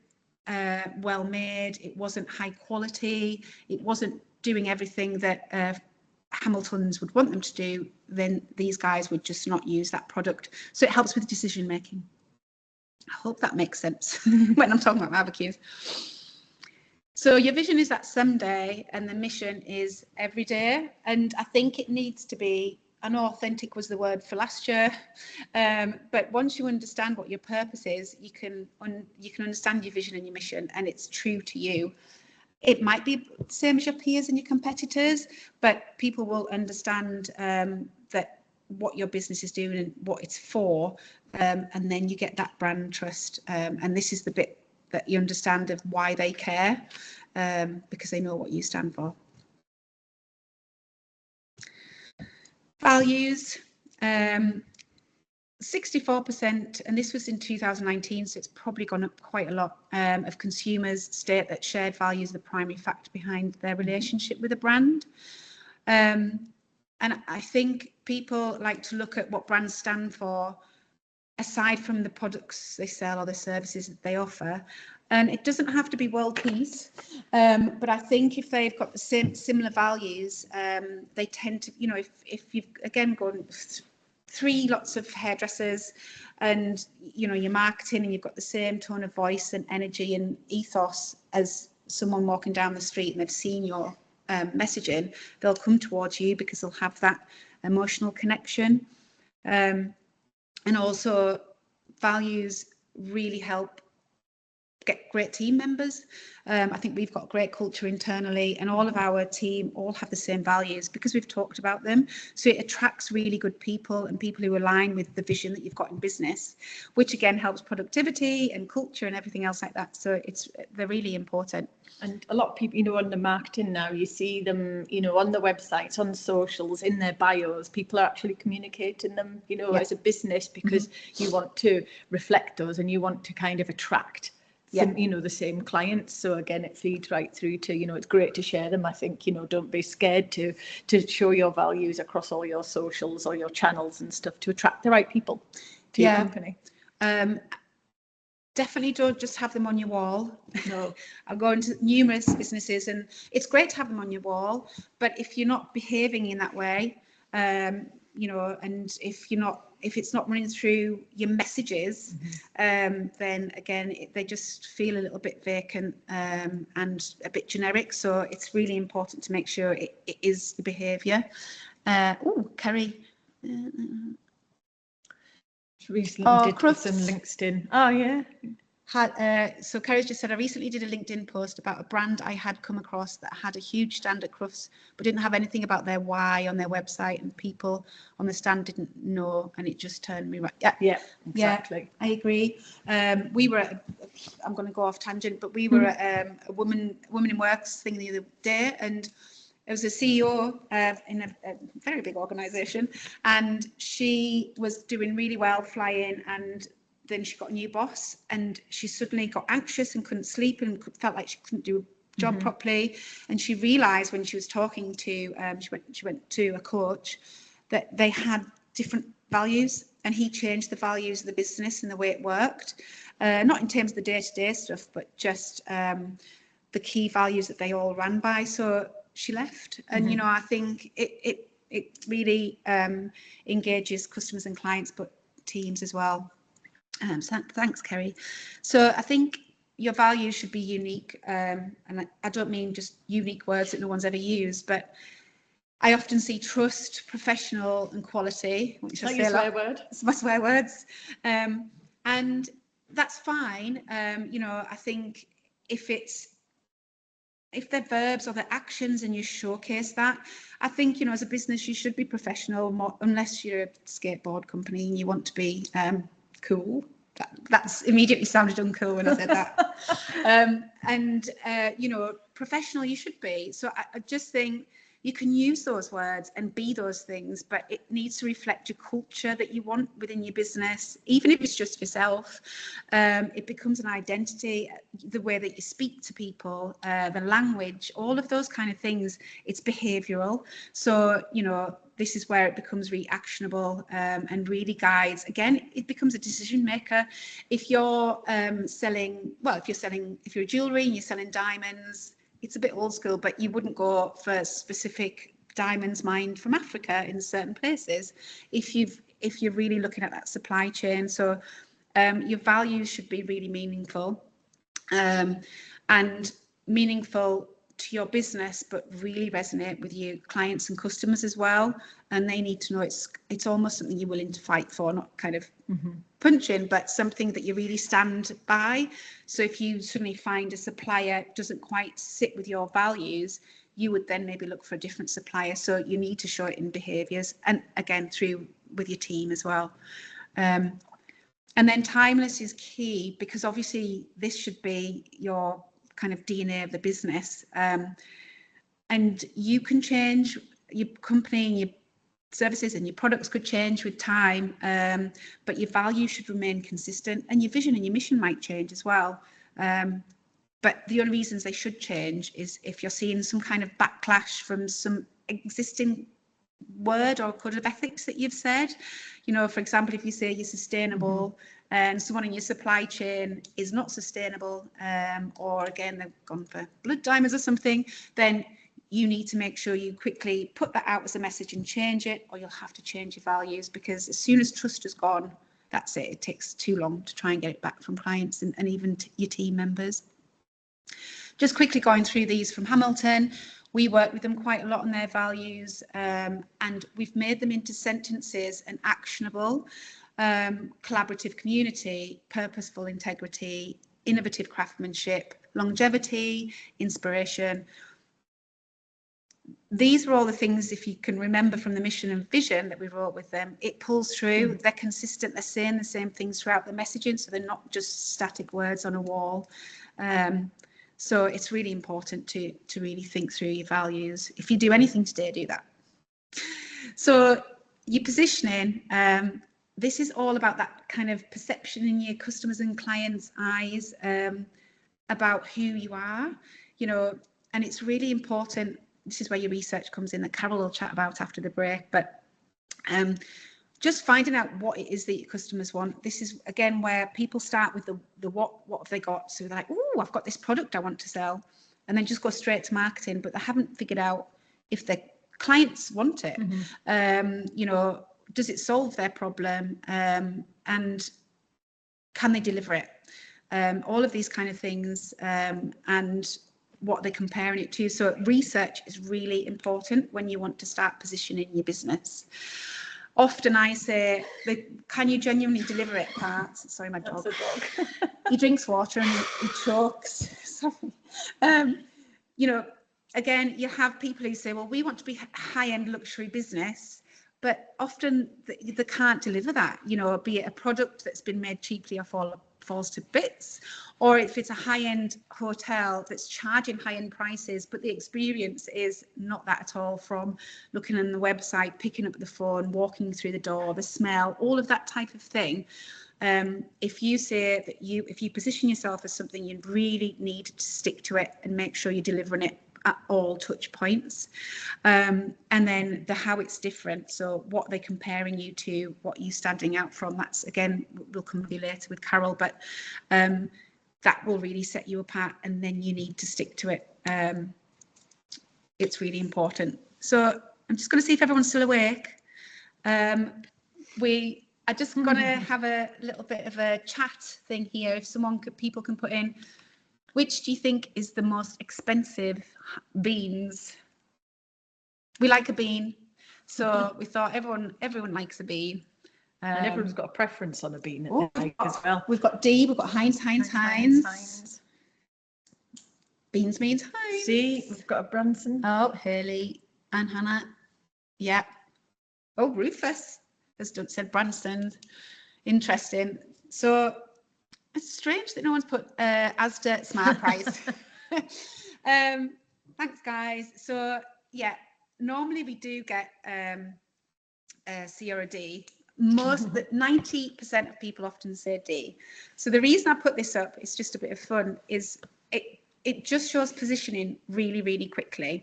well made, it wasn't high quality, it wasn't doing everything that Hamilton's would want them to do, then these guys would just not use that product. So it helps with decision making. I hope that makes sense when I'm talking about barbecues. So your vision is that someday, and the mission is every day. And I think it needs to be, I know authentic was the word for last year, but once you understand what your purpose is, you can understand your vision and your mission, and it's true to you. it might be the same as your peers and your competitors, but people will understand that what your business is doing and what it's for, and then you get that brand trust. And this is the bit that you understand of why they care, because they know what you stand for. Values. 64%, and this was in 2019, so it's probably gone up quite a lot, of consumers state that shared values are the primary factor behind their relationship with a brand. And I think people like to look at what brands stand for aside from the products they sell or the services that they offer. And it doesn't have to be world peace, but I think if they've got the similar values, they tend to, you know, if you've again gone 3 lots of hairdressers and, you know, your marketing and you've got the same tone of voice and energy and ethos as someone walking down the street and they've seen your messaging, they'll come towards you because they'll have that emotional connection. And also values really help get great team members. I think we've got a great culture internally, and all of our team all have the same values because we've talked about them. So it attracts really good people and people who align with the vision that you've got in business, which again helps productivity and culture and everything else like that. So they're really important.
And a lot of people, you know, on the marketing now, you see them, you know, on the websites, on socials, in their bios, people are actually communicating them, you know, as a business, because you want to reflect those and you want to kind of attract you know, the same clients. So again, it feeds right through to, you know, it's great to share them. I think, you know, don't be scared to show your values across all your socials or your channels and stuff to attract the right people to your company.
Definitely don't just have them on your wall. No, I've gone to numerous businesses and it's great to have them on your wall, but if you're not behaving in that way, you know, and if it's not running through your messages, then again, they just feel a little bit vacant and a bit generic. So it's really important to make sure it is the behaviour. Kerry.
Recently did put some LinkedIn. Oh yeah.
So Kerry's just said, I recently did a LinkedIn post about a brand I had come across that had a huge stand at Crufts, but didn't have anything about their why on their website, and people on the stand didn't know, and it just turned me right.
Yeah, exactly.
Yeah, I agree. We were at, I'm going to go off tangent, but we were at a woman in works thing the other day, and it was a CEO in a very big organisation, and she was doing really well flying, and then she got a new boss and she suddenly got anxious and couldn't sleep and felt like she couldn't do a job properly. And she realised when she was talking to, she went to a coach, that they had different values, and he changed the values of the business and the way it worked, not in terms of the day-to-day stuff, but just the key values that they all ran by. So she left, and you know, I think it really engages customers and clients, but teams as well. So thanks, Kerry. So I think your values should be unique, and I don't mean just unique words that no one's ever used, but I often see trust, professional, and quality, which I say a lot.
Word.
It's my swear words, and that's fine. You know, I think if they're verbs or they're actions and you showcase that, I think, you know, as a business you should be professional, unless you're a skateboard company and you want to be cool. That's immediately sounded uncool when I said that. You know, professional you should be. So I just think you can use those words and be those things, but it needs to reflect your culture that you want within your business, even if it's just yourself. It becomes an identity, the way that you speak to people, the language, all of those kind of things. It's behavioural. So, you know, this is where it becomes really actionable and really guides. Again, it becomes a decision maker. If you're selling, well, if you're jewellery and you're selling diamonds, it's a bit old school, but you wouldn't go for specific diamonds mined from Africa in certain places if you're really looking at that supply chain. So your values should be really meaningful, and meaningful to your business, but really resonate with your clients and customers as well. And they need to know it's almost something you're willing to fight for, not kind of punching, but something that you really stand by. So if you suddenly find a supplier doesn't quite sit with your values, you would then maybe look for a different supplier. So you need to show it in behaviours, and again through with your team as well. And then timeless is key, because obviously this should be your kind of DNA of the business. And you can change, your company and your services and your products could change with time, but your value should remain consistent, and your vision and your mission might change as well. But the only reasons they should change is if you're seeing some kind of backlash from some existing word or code of ethics that you've said. You know, for example, if you say you're sustainable and someone in your supply chain is not sustainable, or again they've gone for blood diamonds or something, then you need to make sure you quickly put that out as a message and change it, or you'll have to change your values, because as soon as trust is gone, that's it. It takes too long to try and get it back from clients and even your team members. Just quickly going through these from Hamilton. We work with them quite a lot on their values, and we've made them into sentences and actionable: collaborative community, purposeful integrity, innovative craftsmanship, longevity, inspiration. These were all the things, if you can remember from the mission and vision that we wrote with them, it pulls through. They're consistent, they're saying the same things throughout the messaging, so they're not just static words on a wall. So it's really important to really think through your values. If you do anything today, do that. So your positioning, this is all about that kind of perception in your customers and clients' eyes, about who you are, you know, and it's really important. This is where your research comes in, that Carol will chat about after the break, but just finding out what it is that your customers want. This is again where people start with the what have they got. So they're like, oh, I've got this product I want to sell, and then just go straight to marketing, but they haven't figured out if their clients want it. You know, does it solve their problem, and can they deliver it? All of these kind of things, and what they're comparing it to. So research is really important when you want to start positioning your business. Often I say, can you genuinely deliver it part? Sorry, my dog. He drinks water and he chokes. Sorry. You know, again, you have people who say, well, we want to be high-end luxury business, but often they can't deliver that, you know, be it a product that's been made cheaply or falls to bits, or if it's a high-end hotel that's charging high-end prices, but the experience is not that at all, from looking on the website, picking up the phone, walking through the door, the smell, all of that type of thing. If you say that if you position yourself as something, you really need to stick to it and make sure you're delivering it at all touch points. And then the how it's different, so what they're comparing you to, what you're standing out from, that's again, we'll come to you later with Carol, but that will really set you apart, and then you need to stick to it. It's really important. So I'm just going to see if everyone's still awake. We are just going to have a little bit of a chat thing here. If people can put in, which do you think is the most expensive beans? We like a bean, so we thought everyone likes a bean.
And everyone's got a preference on a bean as well.
We've got D, we've got Heinz. Beans means Heinz.
See, we've got a Branson.
Oh, Hurley and Hannah. Yeah. Oh, Rufus has said Branson. Interesting. So it's strange that no one's put Asda Smart Price. Thanks, guys. So yeah, normally we do get a C or a D. 90% of people often say D. So the reason I put this up, it's just a bit of fun, is it just shows positioning really, really quickly.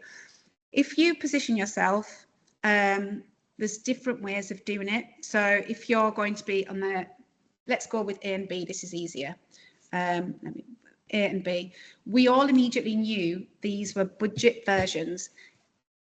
If you position yourself, there's different ways of doing it. So if you're going to be on the, let's go with A and B, this is easier. A and B. We all immediately knew these were budget versions.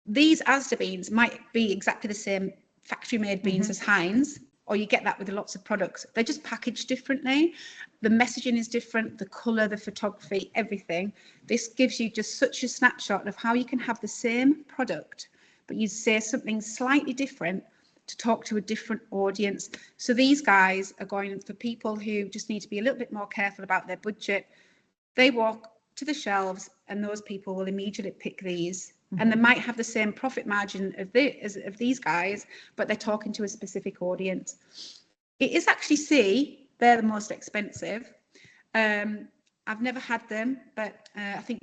These Asda beans might be exactly the same factory made beans as Heinz, or you get that with lots of products. They're just packaged differently. The messaging is different, the colour, the photography, everything. This gives you just such a snapshot of how you can have the same product, but you say something slightly different to talk to a different audience. So these guys are going for people who just need to be a little bit more careful about their budget. They walk to the shelves and those people will immediately pick these. And they might have the same profit margin of these guys, but they're talking to a specific audience. It is actually C, they're the most expensive. I've never had them, but I think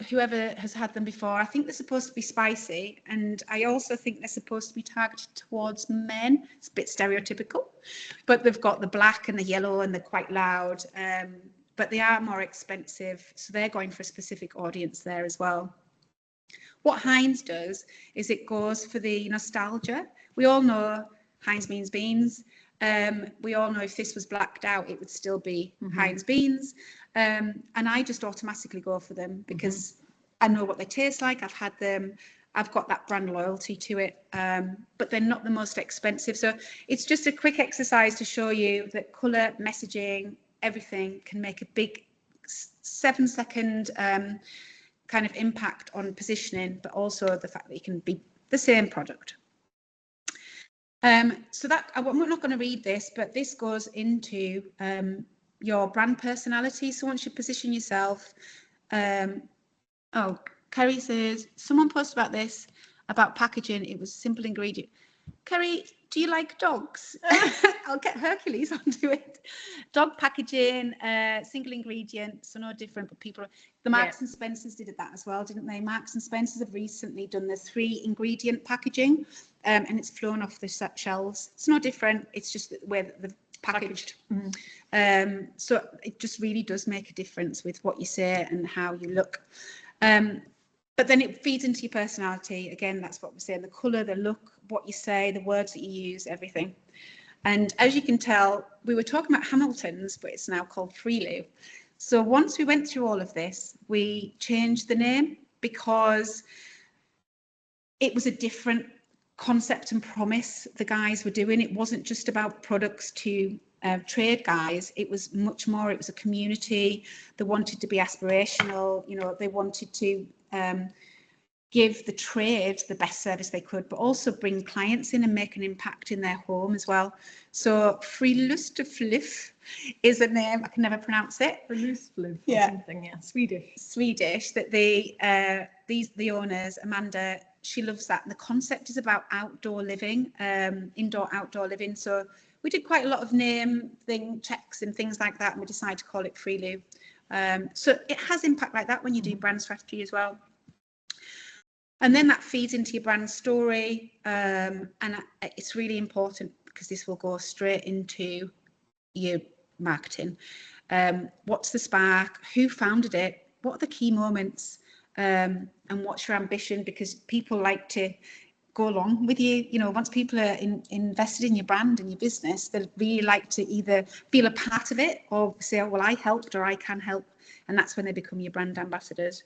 whoever has had them before, I think they're supposed to be spicy, and I also think they're supposed to be targeted towards men. It's a bit stereotypical, but they've got the black and the yellow and they're quite loud, but they are more expensive, so they're going for a specific audience there as well. What Heinz does is it goes for the nostalgia. We all know Heinz means beans. We all know if this was blacked out, it would still be Heinz beans. And I just automatically go for them because I know what they taste like. I've had them. I've got that brand loyalty to it, but they're not the most expensive. So it's just a quick exercise to show you that colour, messaging, everything can make a big 7-second kind of impact on positioning, but also the fact that you can be the same product. So that I'm not going to read this, but this goes into your brand personality. So once you position yourself, oh, Kerry says someone posted about this, about packaging. It was simple ingredient. Kerry, do you like dogs? I'll get Hercules onto it. Dog packaging, single ingredient, so no different, but people, the Marks and Spencers did that as well, didn't they? Marks and Spencers have recently done the 3 ingredient packaging, and it's flown off the shelves. It's no different, it's just the way that they're packaged. So it just really does make a difference with what you say and how you look. But then it feeds into your personality. Again, that's what we're saying, the colour, the look, what you say, the words that you use, everything. And as you can tell, we were talking about Hamilton's, but it's now called Freeloo. So once we went through all of this, we changed the name because it was a different concept and promise the guys were doing. It wasn't just about products to trade guys. It was much more. It was a community. They wanted to be aspirational. You know, they wanted to give the trade the best service they could, but also bring clients in and make an impact in their home as well. So Friluftlif is a name, I can never pronounce it.
Friluftlif or something, Swedish.
That the owners, Amanda, she loves that. And the concept is about outdoor living, indoor, outdoor living. So we did quite a lot of name checks and things like that, and we decided to call it Freeloo. So it has impact like that when you do brand strategy as well. And then that feeds into your brand story, and it's really important because this will go straight into your marketing. What's the spark? Who founded it? What are the key moments? And what's your ambition? Because people like to go along with you. You know, once people are invested in your brand and your business, they really like to either feel a part of it or say, oh, well, I helped or I can help. And that's when they become your brand ambassadors.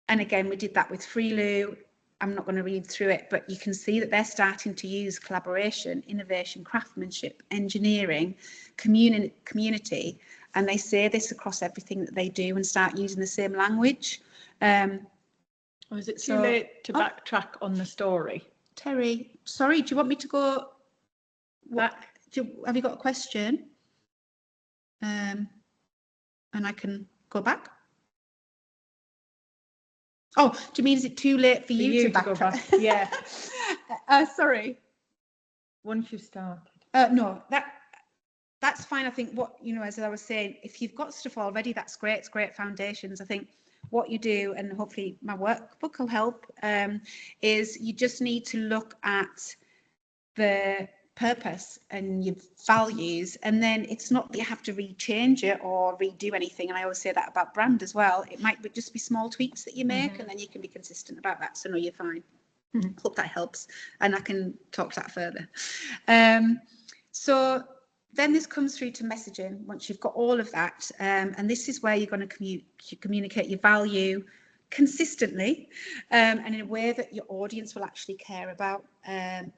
And again, we did that with Freeloo. I'm not going to read through it, but you can see that they're starting to use collaboration, innovation, craftsmanship, engineering, community, and they say this across everything that they do and start using the same language.
Or is it too late to backtrack on the story?
Terry, sorry, do you want me to go back? Have you got a question? And I can go back. Oh, do you mean is it too late for you to backtrack?
Yeah.
Sorry.
Once you've started.
No, that's fine. I think as I was saying, if you've got stuff already, that's great. It's great foundations. I think what you do, and hopefully my workbook will help, is you just need to look at the purpose and your values, and then it's not that you have to rechange it or redo anything. And I always say that about brand as well. It might just be small tweaks that you make, and then you can be consistent about that. So no, you're fine. Hope that helps, and I can talk to that further. So then this comes through to messaging. Once you've got all of that, and this is where you're going to communicate your value, consistently, and in a way that your audience will actually care about.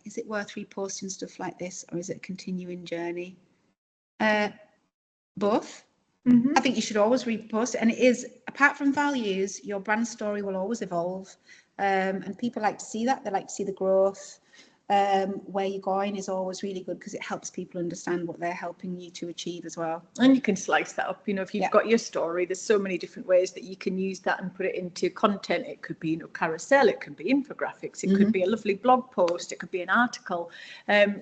Is it worth reposting stuff like this, or is it a continuing journey? Both. I think you should always repost it, and it is, apart from values, your brand story will always evolve, and people like to see that. They like to see the growth. Where you're going is always really good because it helps people understand what they're helping you to achieve as well.
And you can slice that up, you know, if you've got your story, there's so many different ways that you can use that and put it into content. It could be, you know, carousel, it could be infographics, it could be a lovely blog post, it could be an article.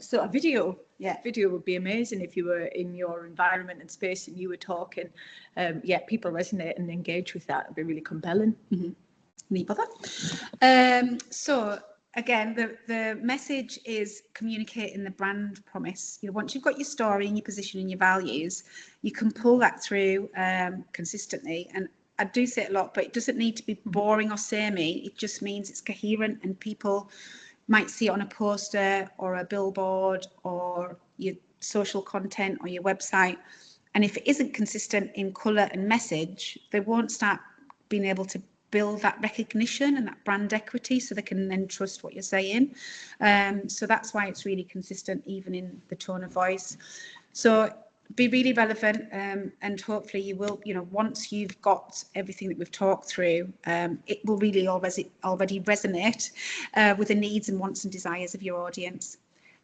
So a video, video would be amazing if you were in your environment and space and you were talking. People resonate and engage with that. It'd be really compelling.
Any bother? So again, the message is communicating the brand promise. You know, once you've got your story and your position and your values, you can pull that through consistently. And I do say it a lot, but it doesn't need to be boring or samey. It just means it's coherent, and people might see it on a poster or a billboard or your social content or your website. And if it isn't consistent in colour and message, they won't start being able to build that recognition and that brand equity, so they can then trust what you're saying. So that's why it's really consistent, even in the tone of voice. So be really relevant, and hopefully you will, you know, once you've got everything that we've talked through, it will really already resonate with the needs and wants and desires of your audience.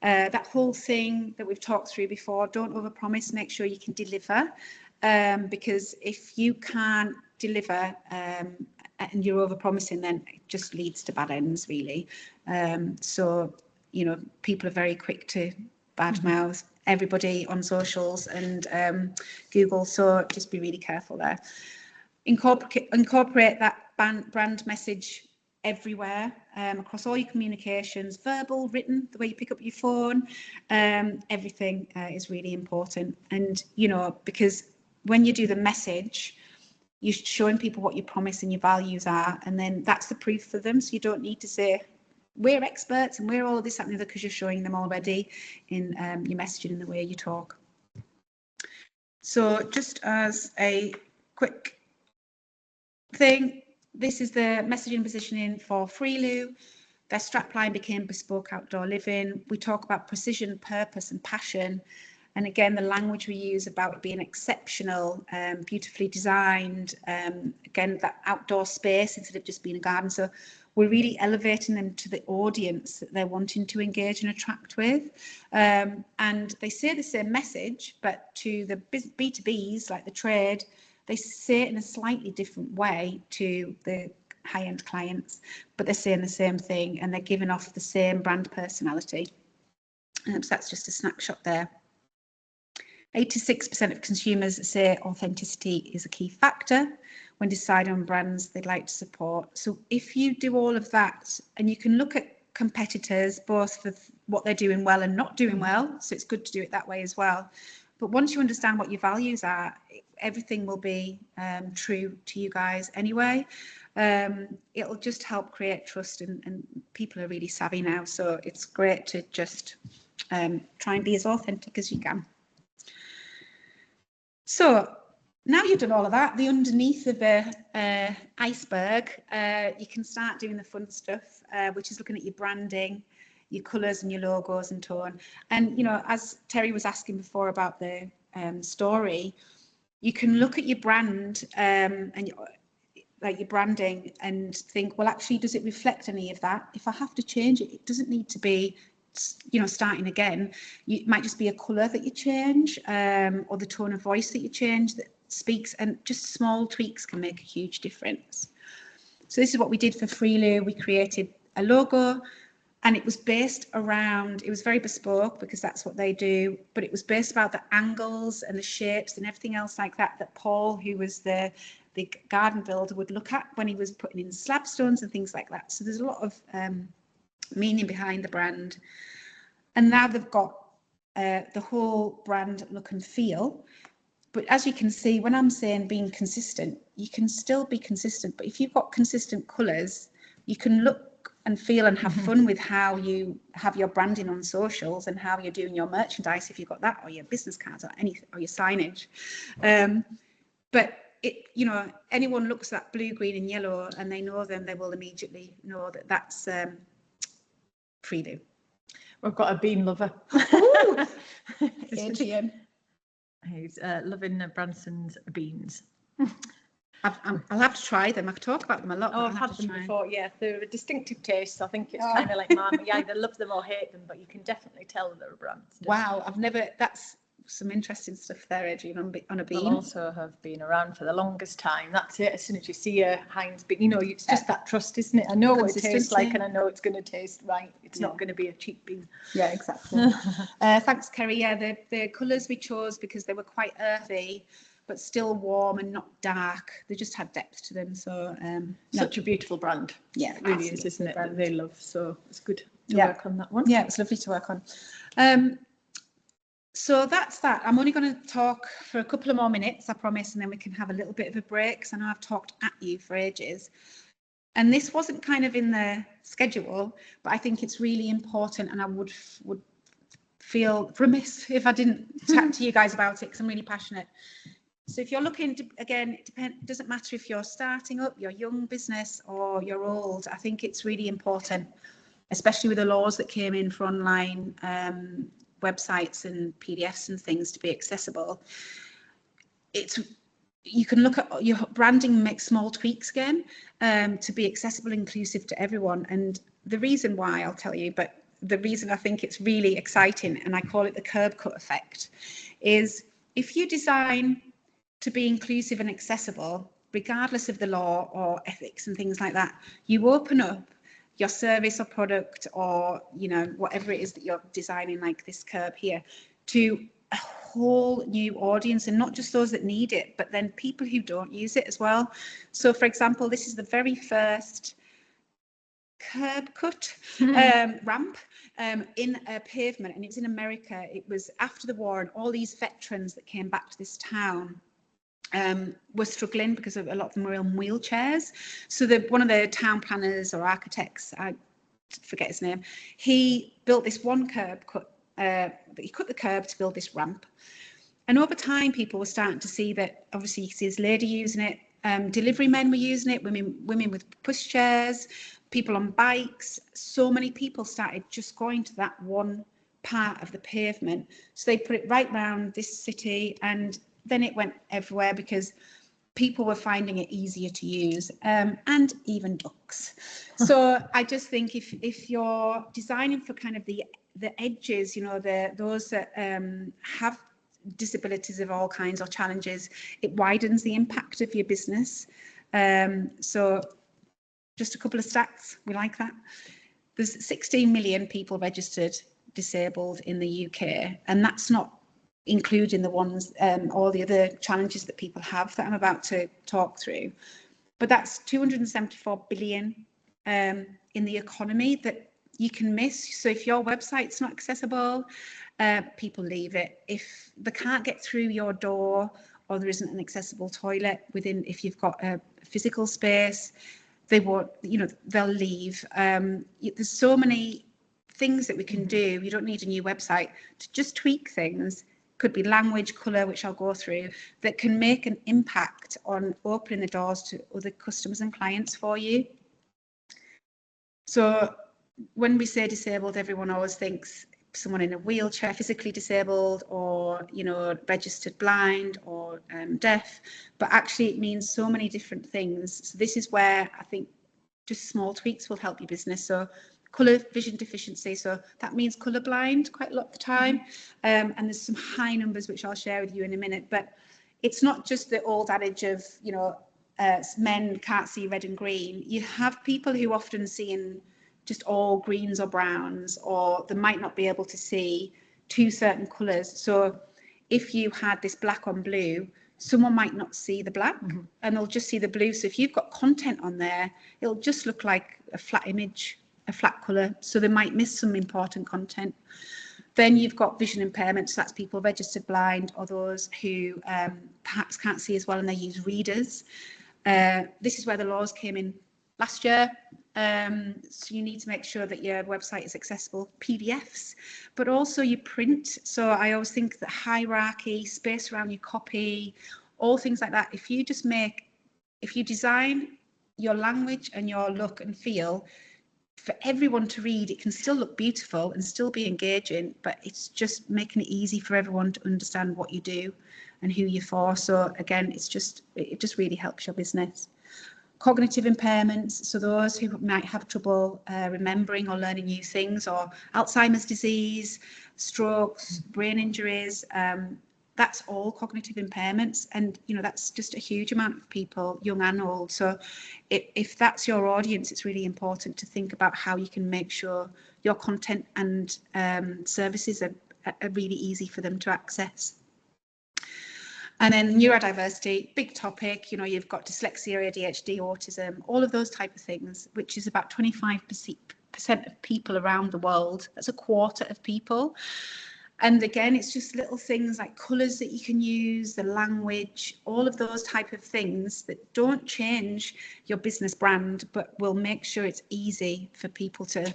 That whole thing that we've talked through before, don't overpromise, make sure you can deliver, because if you can't deliver and you're overpromising, then it just leads to bad ends, really. So, you know, people are very quick to badmouth everybody on socials and Google, so just be really careful there. Incorporate that brand message everywhere, across all your communications, verbal, written, the way you pick up your phone, everything is really important. And, you know, because when you do the message, you're showing people what your promise and your values are, and then that's the proof for them. So you don't need to say we're experts and we're all of this, that and the other, because you're showing them already in your messaging and the way you talk. So just as a quick thing, this is the messaging positioning for Freeloo. Their strapline became bespoke outdoor living. We talk about precision, purpose and passion. And again, the language we use about it being exceptional, beautifully designed, again, that outdoor space instead of just being a garden. So we're really elevating them to the audience that they're wanting to engage and attract with. And they say the same message, but to the B2Bs, like the trade, they say it in a slightly different way to the high-end clients, but they're saying the same thing and they're giving off the same brand personality. So that's just a snapshot there. 86% of consumers say authenticity is a key factor when deciding on brands they'd like to support. So if you do all of that, and you can look at competitors both for what they're doing well and not doing well, so it's good to do it that way as well. But once you understand what your values are, everything will be true to you guys anyway. It'll just help create trust, and people are really savvy now, so it's great to just try and be as authentic as you can. So now you've done all of that, the underneath of the iceberg, you can start doing the fun stuff, which is looking at your branding, your colours and your logos and tone. And, you know, as Terry was asking before about the story, you can look at your brand and like your branding and think, well, actually, does it reflect any of that? If I have to change it, it doesn't need to be, you know, starting again. It might just be a colour that you change, or the tone of voice that you change that speaks, and just small tweaks can make a huge difference. So this is what we did for Freeloo. We created a logo, and it was based around, it was very bespoke because that's what they do, but it was based about the angles and the shapes and everything else like that, that Paul, who was the garden builder, would look at when he was putting in slab stones and things like that. So there's a lot of meaning behind the brand. And now they've got the whole brand look and feel. But as you can see, when I'm saying being consistent, you can still be consistent. But if you've got consistent colours, you can look and feel and have fun with how you have your branding on socials and how you're doing your merchandise, if you've got that, or your business cards or anything, or your signage. But anyone looks at blue, green and yellow and they know them, they will immediately know that that's Prelude.
We've got a bean lover.
Adrian.
He's loving Branson's beans.
I'll have to try them. I could talk about them a lot.
Oh, I've had them before. Yeah, they're a distinctive taste. I think it's kind of like mine. You either love them or hate them, but you can definitely tell they're a Branston.
Wow, that's some interesting stuff there, Adrian, on a bean.
They'll also have been around for the longest time. That's it. As soon as you see a Heinz bean, it's just that trust, isn't it? I know what it tastes like, and I know it's going to taste right. It's not going to be a cheap bean.
Yeah, exactly. Thanks, Kerry. Yeah, the colours we chose because they were quite earthy, but still warm and not dark. They just had depth to them. So
such a beautiful brand.
Yeah,
it really is, isn't it? That they love. So it's good to work on that one.
Yeah, it's lovely to work on. So that's that. I'm only going to talk for a couple of more minutes, I promise, and then we can have a little bit of a break, because I know I've talked at you for ages. And this wasn't kind of in the schedule, but I think it's really important, and I would feel remiss if I didn't chat to you guys about it, because I'm really passionate. So if you're looking to, again, it doesn't matter if you're starting up, your young business, or you're old. I think it's really important, especially with the laws that came in for online websites and PDFs and things to be accessible. You can look at your branding, make small tweaks again to be accessible, inclusive to everyone. And the reason why, I'll tell you, but the reason I think it's really exciting, and I call it the curb cut effect, is if you design to be inclusive and accessible, regardless of the law or ethics and things like that, you open up your service or product, or whatever it is that you're designing, like this curb here, to a whole new audience, and not just those that need it, but then people who don't use it as well. So for example, this is the very first curb cut ramp in a pavement, and it's in America. It was after the war, and all these veterans that came back to this town were struggling because of a lot of them were in wheelchairs. So one of the town planners or architects, I forget his name, he built this one curb cut. He cut the curb to build this ramp, and over time people were starting to see that, obviously you see this lady using it, delivery men were using it, women with pushchairs, people on bikes. So many people started just going to that one part of the pavement, so they put it right round this city, and then it went everywhere because people were finding it easier to use, and even ducks. So I just think if you're designing for kind of the edges, those that have disabilities of all kinds or challenges, it widens the impact of your business. So just a couple of stats, we like that. There's 16 million people registered disabled in the UK, and that's not including the ones, all the other challenges that people have that I'm about to talk through. But that's 274 billion in the economy that you can miss. So if your website's not accessible, people leave it. If they can't get through your door, or there isn't an accessible toilet if you've got a physical space, they won't, they'll leave. There's so many things that we can do. You don't need a new website to just tweak things. Could be language, colour, which I'll go through, that can make an impact on opening the doors to other customers and clients for you. So when we say disabled, everyone always thinks someone in a wheelchair, physically disabled, or registered blind or deaf, but actually it means so many different things. So this is where I think just small tweaks will help your business. So colour vision deficiency, so that means colourblind quite a lot of the time, and there's some high numbers which I'll share with you in a minute. But it's not just the old adage of men can't see red and green. You have people who often see in just all greens or browns, or they might not be able to see two certain colours. So if you had this black on blue, someone might not see the black, and they'll just see the blue. So if you've got content on there, it'll just look like a flat image, a flat colour, so they might miss some important content. Then you've got vision impairment, so that's people registered blind, or those who perhaps can't see as well and they use readers. This is where the laws came in last year. So you need to make sure that your website is accessible, PDFs, but also your print. So I always think that hierarchy, space around your copy, all things like that. If you design your language and your look and feel for everyone to read, it can still look beautiful and still be engaging, but it's just making it easy for everyone to understand what you do and who you're for. So again, it just really helps your business. Cognitive impairments, so those who might have trouble remembering or learning new things, or Alzheimer's disease, strokes, brain injuries, that's all cognitive impairments, and that's just a huge amount of people, young and old. So if that's your audience, it's really important to think about how you can make sure your content and services are really easy for them to access. And then neurodiversity, big topic. You've got dyslexia, ADHD, autism, all of those type of things, which is about 25% of people around the world. That's a quarter of people. And again, it's just little things like colours that you can use, the language, all of those type of things that don't change your business brand, but will make sure it's easy for people to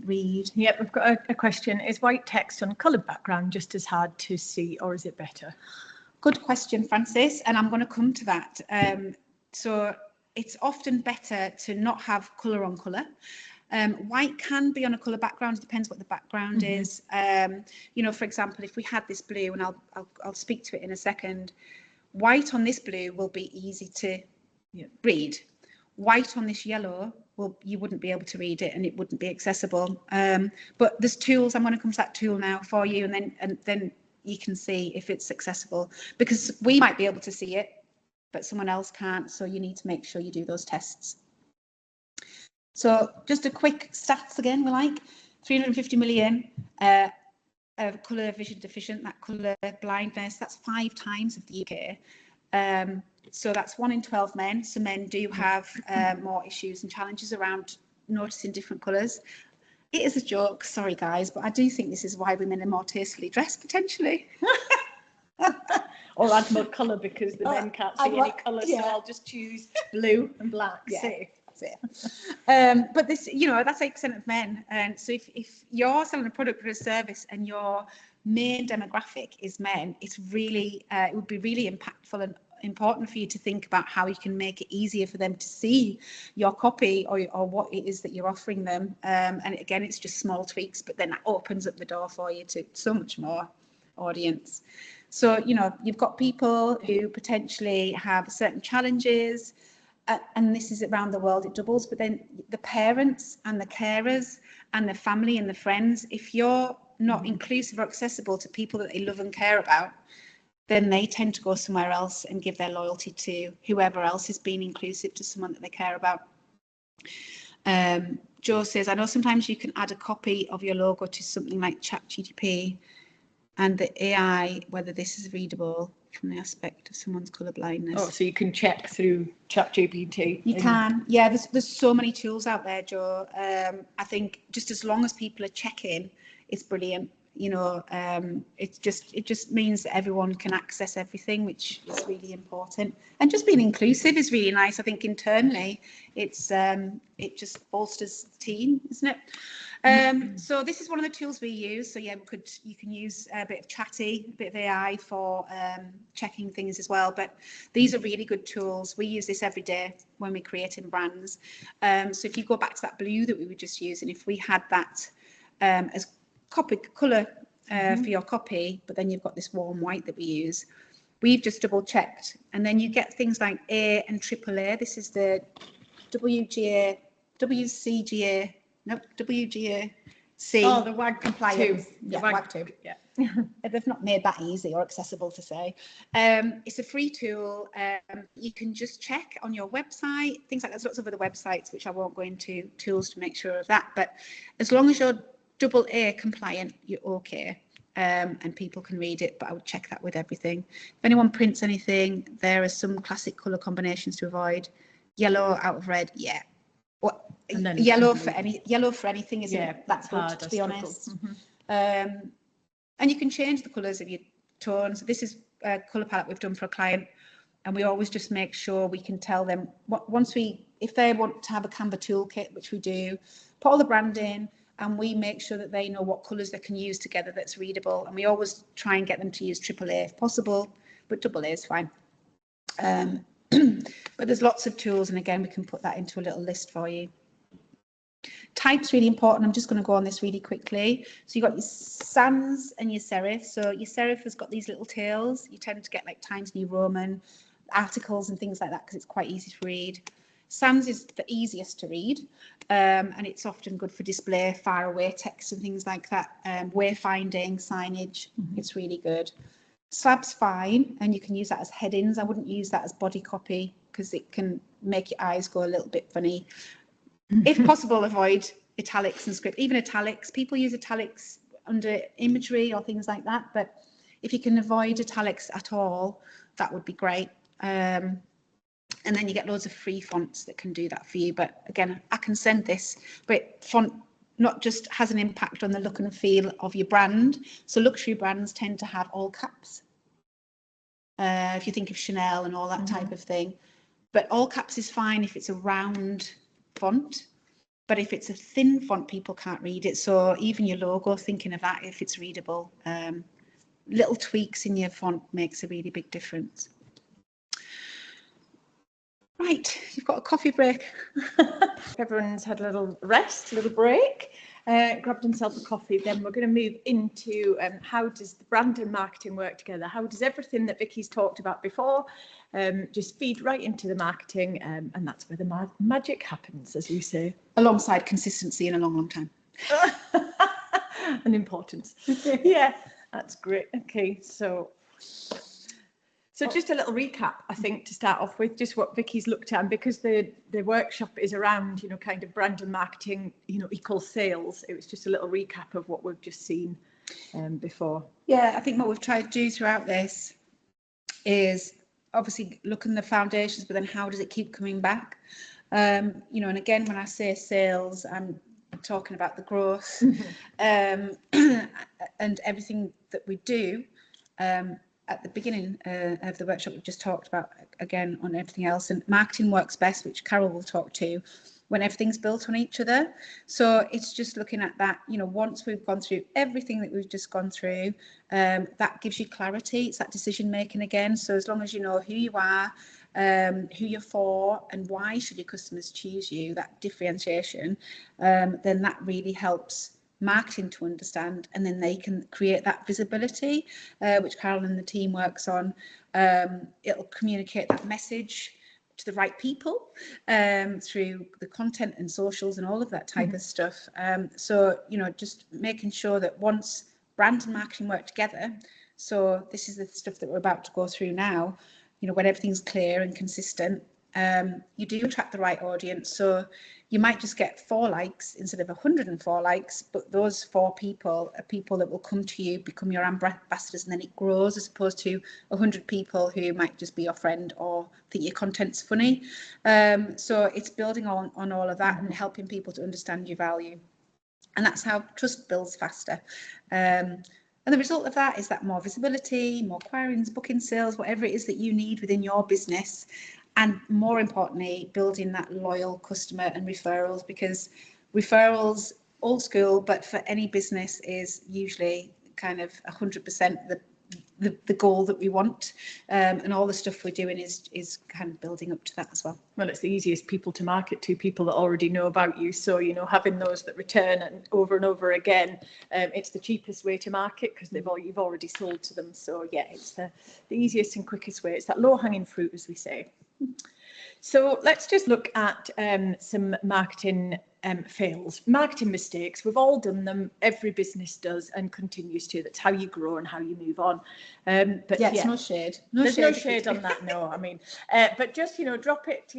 read.
Yep, we've got a question. Is white text on coloured background just as hard to see, or is it better?
Good question, Francis, and I'm going to come to that. So it's often better to not have colour on colour. White can be on a colour background. It depends what the background is. For example, if we had this blue, and I'll speak to it in a second, white on this blue will be easy to read. White on this yellow, you wouldn't be able to read it, and it wouldn't be accessible. But there's tools. I'm going to come to that tool now for you, and then you can see if it's accessible, because we might be able to see it, but someone else can't. So you need to make sure you do those tests. So just a quick stats again, we're like 350 million of colour vision deficient, that colour blindness, that's 5 times of the UK. So that's 1 in 12 men. So men do have more issues and challenges around noticing different colours. It is a joke, sorry guys, but I do think this is why women are more tastefully dressed potentially.
Or add more colour because the men can't see any colour, so I'll just choose blue and black. Safe.
But this, that's 8% of men. And so if you're selling a product or a service and your main demographic is men, it's really, it would be really impactful and important for you to think about how you can make it easier for them to see your copy or what it is that you're offering them. And again, it's just small tweaks, but then that opens up the door for you to so much more audience. So, you've got people who potentially have certain challenges, and this is around the world, it doubles, but then the parents and the carers and the family and the friends, if you're not inclusive or accessible to people that they love and care about, then they tend to go somewhere else and give their loyalty to whoever else is being inclusive to someone that they care about. Joe says, I know sometimes you can add a copy of your logo to something like ChatGPT and the AI, whether this is readable from the aspect of someone's colour blindness.
Oh, so you can check through ChatGPT.
You can, yeah. There's so many tools out there, Joe. I think just as long as people are checking, it's brilliant. It just means that everyone can access everything, which is really important. And just being inclusive is really nice. I think internally, it just bolsters the team, isn't it? So this is one of the tools we use. So yeah, you can use a bit of Chatty, a bit of AI for checking things as well. But these are really good tools. We use this every day when we're creating brands. So if you go back to that blue that we were just using, if we had that as colour for your copy, but then you've got this warm white that we use, we've just double checked, and then you get things like A and AAA. This is the WGA C.
Oh, the WAG
compliance.
Yeah, WAG 2. Yeah.
They've not made that easy or accessible to say. It's a free tool. You can just check on your website, things like that. There's lots of other websites which I won't go into, tools to make sure of that. But as long as you're AA compliant, you're okay. And people can read it, but I would check that with everything. If anyone prints anything, there are some classic colour combinations to avoid. Yellow out of red, yeah. Yellow for anything isn't that good, to be honest. And you can change the colours of your tones. This is a colour palette we've done for a client, and we always just make sure we can tell them if they want to have a Canva toolkit, which we do, put all the brand in, and we make sure that they know what colours they can use together that's readable. And we always try and get them to use AAA if possible, but AA is fine. But there's lots of tools, and again, we can put that into a little list for you. Type's really important. I'm just going to go on this really quickly. So you've got your sans and your serif. So your serif has got these little tails. You tend to get like Times New Roman articles and things like that because it's quite easy to read. Sans is the easiest to read, and it's often good for display, far away text and things like that. Wayfinding, signage, it's really good. Slab's fine, and you can use that as headings. I wouldn't use that as body copy because it can make your eyes go a little bit funny. If possible, avoid italics and script. Even italics, people use italics under imagery or things like that, but if you can avoid italics at all, that would be great. And then you get loads of free fonts that can do that for you. But again, I can send this, but font not just has an impact on the look and feel of your brand. So luxury brands tend to have all caps. If you think of Chanel and all that type of thing, but all caps is fine if it's a round font, but if it's a thin font, people can't read it. So even your logo, thinking of that, if it's readable, little tweaks in your font makes a really big difference. Right, you've got a coffee break.
Everyone's had a little rest, a little break, grabbed himself a coffee. Then we're going to move into how does the brand and marketing work together? How does everything that Vicky's talked about before just feed right into the marketing? And that's where the magic happens, as we say.
Alongside consistency in a long, long time.
And importance. Yeah, that's great. Okay, so just a little recap, I think, to start off with, just what Vicky's looked at, and because the workshop is around, kind of brand and marketing, equals sales, it was just a little recap of what we've just seen before.
Yeah, I think what we've tried to do throughout this is obviously look in the foundations, but then how does it keep coming back? And again, when I say sales, I'm talking about the growth and everything that we do. At the beginning of the workshop, we've just talked about, again, on everything else, and marketing works best, which Carol will talk to, when everything's built on each other. So it's just looking at that, once we've gone through everything that we've just gone through, that gives you clarity. It's that decision making again. So as long as you know who you are, who you're for, and why should your customers choose you, that differentiation, then that really helps marketing to understand, and then they can create that visibility, which Carol and the team works on. It'll communicate that message to the right people through the content and socials and all of that type of stuff. So just making sure that once brand and marketing work together, so this is the stuff that we're about to go through now, when everything's clear and consistent, you do attract the right audience. So you might just get 4 likes instead of 104 likes, but those 4 people are people that will come to you, become your ambassadors, and then it grows, as opposed to 100 people who might just be your friend or think your content's funny. So it's building on all of that and helping people to understand your value. And that's how trust builds faster. And the result of that is that more visibility, more queries, booking sales, whatever it is that you need within your business. And more importantly, building that loyal customer and referrals, because referrals, old school, but for any business is usually kind of 100% the goal that we want. And all the stuff we're doing is kind of building up to that as well.
Well, it's the easiest people to market to, people that already know about you. So, having those that return and over again, it's the cheapest way to market because you've already sold to them. So yeah, it's the easiest and quickest way. It's that low-hanging fruit, as we say. So let's just look at some marketing fails, marketing mistakes. We've all done them. Every business does and continues to. That's how you grow and how you move on. But
yeah, it's no shade.
There's no shade on that. No, I mean, but just, drop it,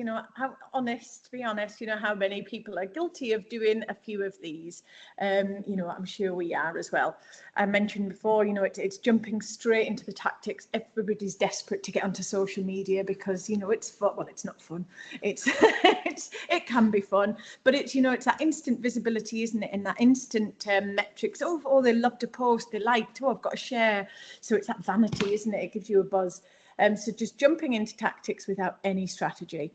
be honest, how many people are guilty of doing a few of these. I'm sure we are as well. I mentioned before, it's jumping straight into the tactics. Everybody's desperate to get onto social media because, it's fun. Well, it's not fun. It can be fun, but it's, it's that instant visibility, isn't it? And that instant metrics. Oh, they love to post, they liked, I've got to share. So it's that vanity, isn't it? It gives you a buzz. So just jumping into tactics without any strategy.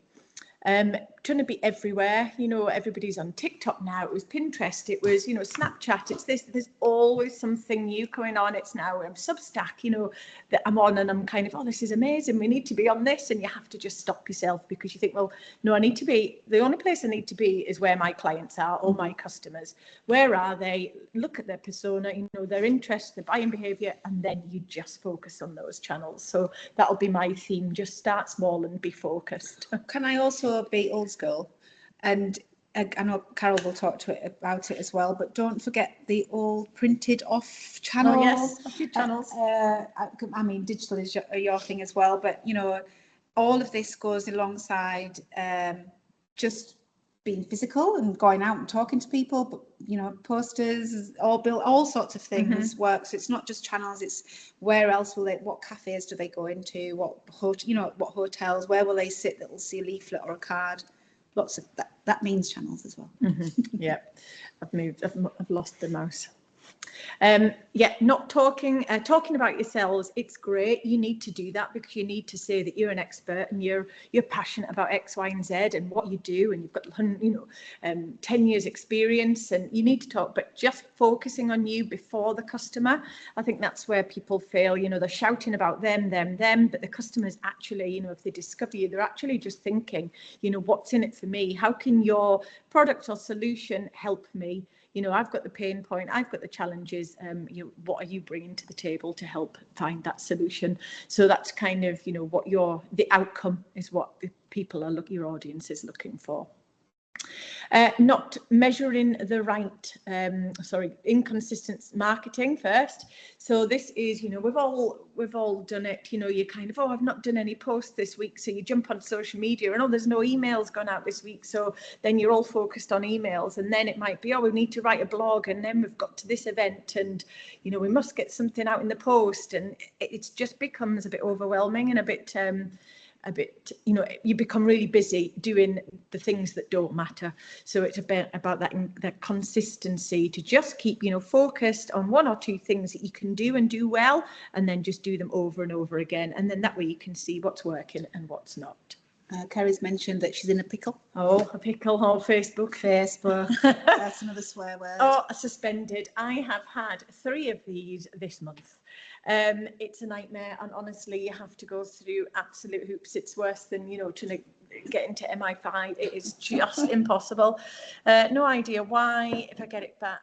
trying to be everywhere. You know, everybody's on TikTok now. It was Pinterest. It was, you know, Snapchat. It's this. There's always something new going on. It's now Substack, you know, that I'm on, and I'm kind of, oh, this is amazing. We need to be on this, and you have to just stop yourself, because you think, well, no, I need to be. The only place I need to be is where my clients are, or my customers. Where are they? Look at their persona, you know, their interests, their buying behaviour, and then you just focus on those channels. So that'll be my theme. Just start small and be focused.
Can I also be old school? And I know Carol will talk to it about it as well, but don't forget the old printed off channel.
Oh, yes, a few channels.
I mean, digital is your thing as well, but, you know, all of this goes alongside just being physical and going out and talking to people, but, you know, posters, all sorts of things work. So it's not just channels, it's where else will they, what cafes do they go into, what hotels, where will they sit that will see a leaflet or a card. Lots of that means channels as well.
Yeah, I've lost the mouse. Not talking about yourselves. It's great. You need to do that, because you need to say that you're an expert and you're passionate about X, Y, and Z and what you do, and you've got 10 years experience, and you need to talk. But just focusing on you before the customer, I think that's where people fail. You know, they're shouting about them, but the customers actually, you know, if they discover you, they're actually just thinking, you know, what's in it for me? How can your product or solution help me? You know, I've got the pain point, I've got the challenges, what are you bringing to the table to help find that solution? So that's kind of, you know, what the outcome is, what the people your audience is looking for. Not measuring the right, inconsistent marketing first. So this is, you know, we've all done it. You know, you kind of, oh, I've not done any posts this week, so you jump on social media and, oh, there's no emails gone out this week, so then you're all focused on emails, and then it might be, oh, we need to write a blog, and then we've got to this event, and, you know, we must get something out in the post, and it just becomes a bit overwhelming and a bit, you know, you become really busy doing the things that don't matter. So it's about that consistency, to just keep, you know, focused on one or two things that you can do and do well, and then just do them over and over again. And then that way you can see what's working and what's not.
Kerry's mentioned that she's in a pickle.
Oh, a pickle on Facebook.
That's another swear word.
Oh, suspended. I have had 3 of these this month. It's a nightmare, and honestly, you have to go through absolute hoops. It's worse than, you know, to get into MI5. It is just impossible. No idea why. If I get it back,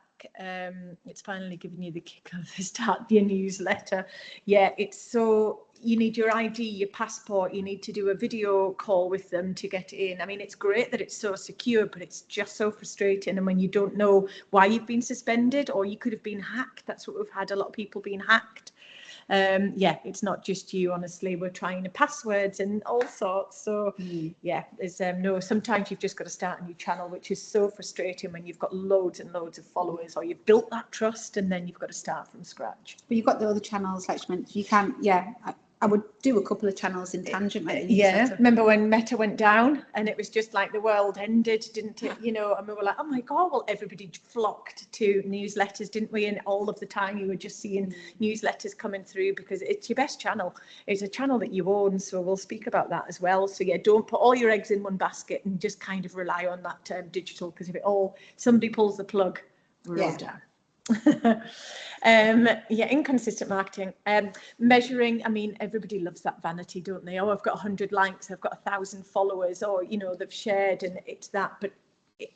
it's finally giving you the kick of the start of your newsletter. Yeah, it's so, you need your ID, your passport, you need to do a video call with them to get in. I mean, it's great that it's so secure, but it's just so frustrating. And when you don't know why you've been suspended, or you could have been hacked, that's what we've had, a lot of people being hacked. It's not just you, honestly. We're trying passwords and all sorts. So yeah, there's sometimes you've just got to start a new channel, which is so frustrating when you've got loads and loads of followers, or you've built that trust and then you've got to start from scratch.
But you've got the other channels, like you mentioned. You can, I would do a couple of channels in tangent.
Remember when Meta went down and it was just like the world ended, didn't it? You know, and we were like, oh my God, well, everybody flocked to newsletters, didn't we? And all of the time you were just seeing newsletters coming through, because it's your best channel. It's a channel that you own. So we'll speak about that as well. So yeah, don't put all your eggs in one basket and just kind of rely on that digital, because if somebody pulls the plug, we're all down. Inconsistent marketing. Measuring, I mean, everybody loves that vanity, don't they? Oh, I've got 100 likes, I've got 1,000 followers, or, you know, they've shared, and it's that. But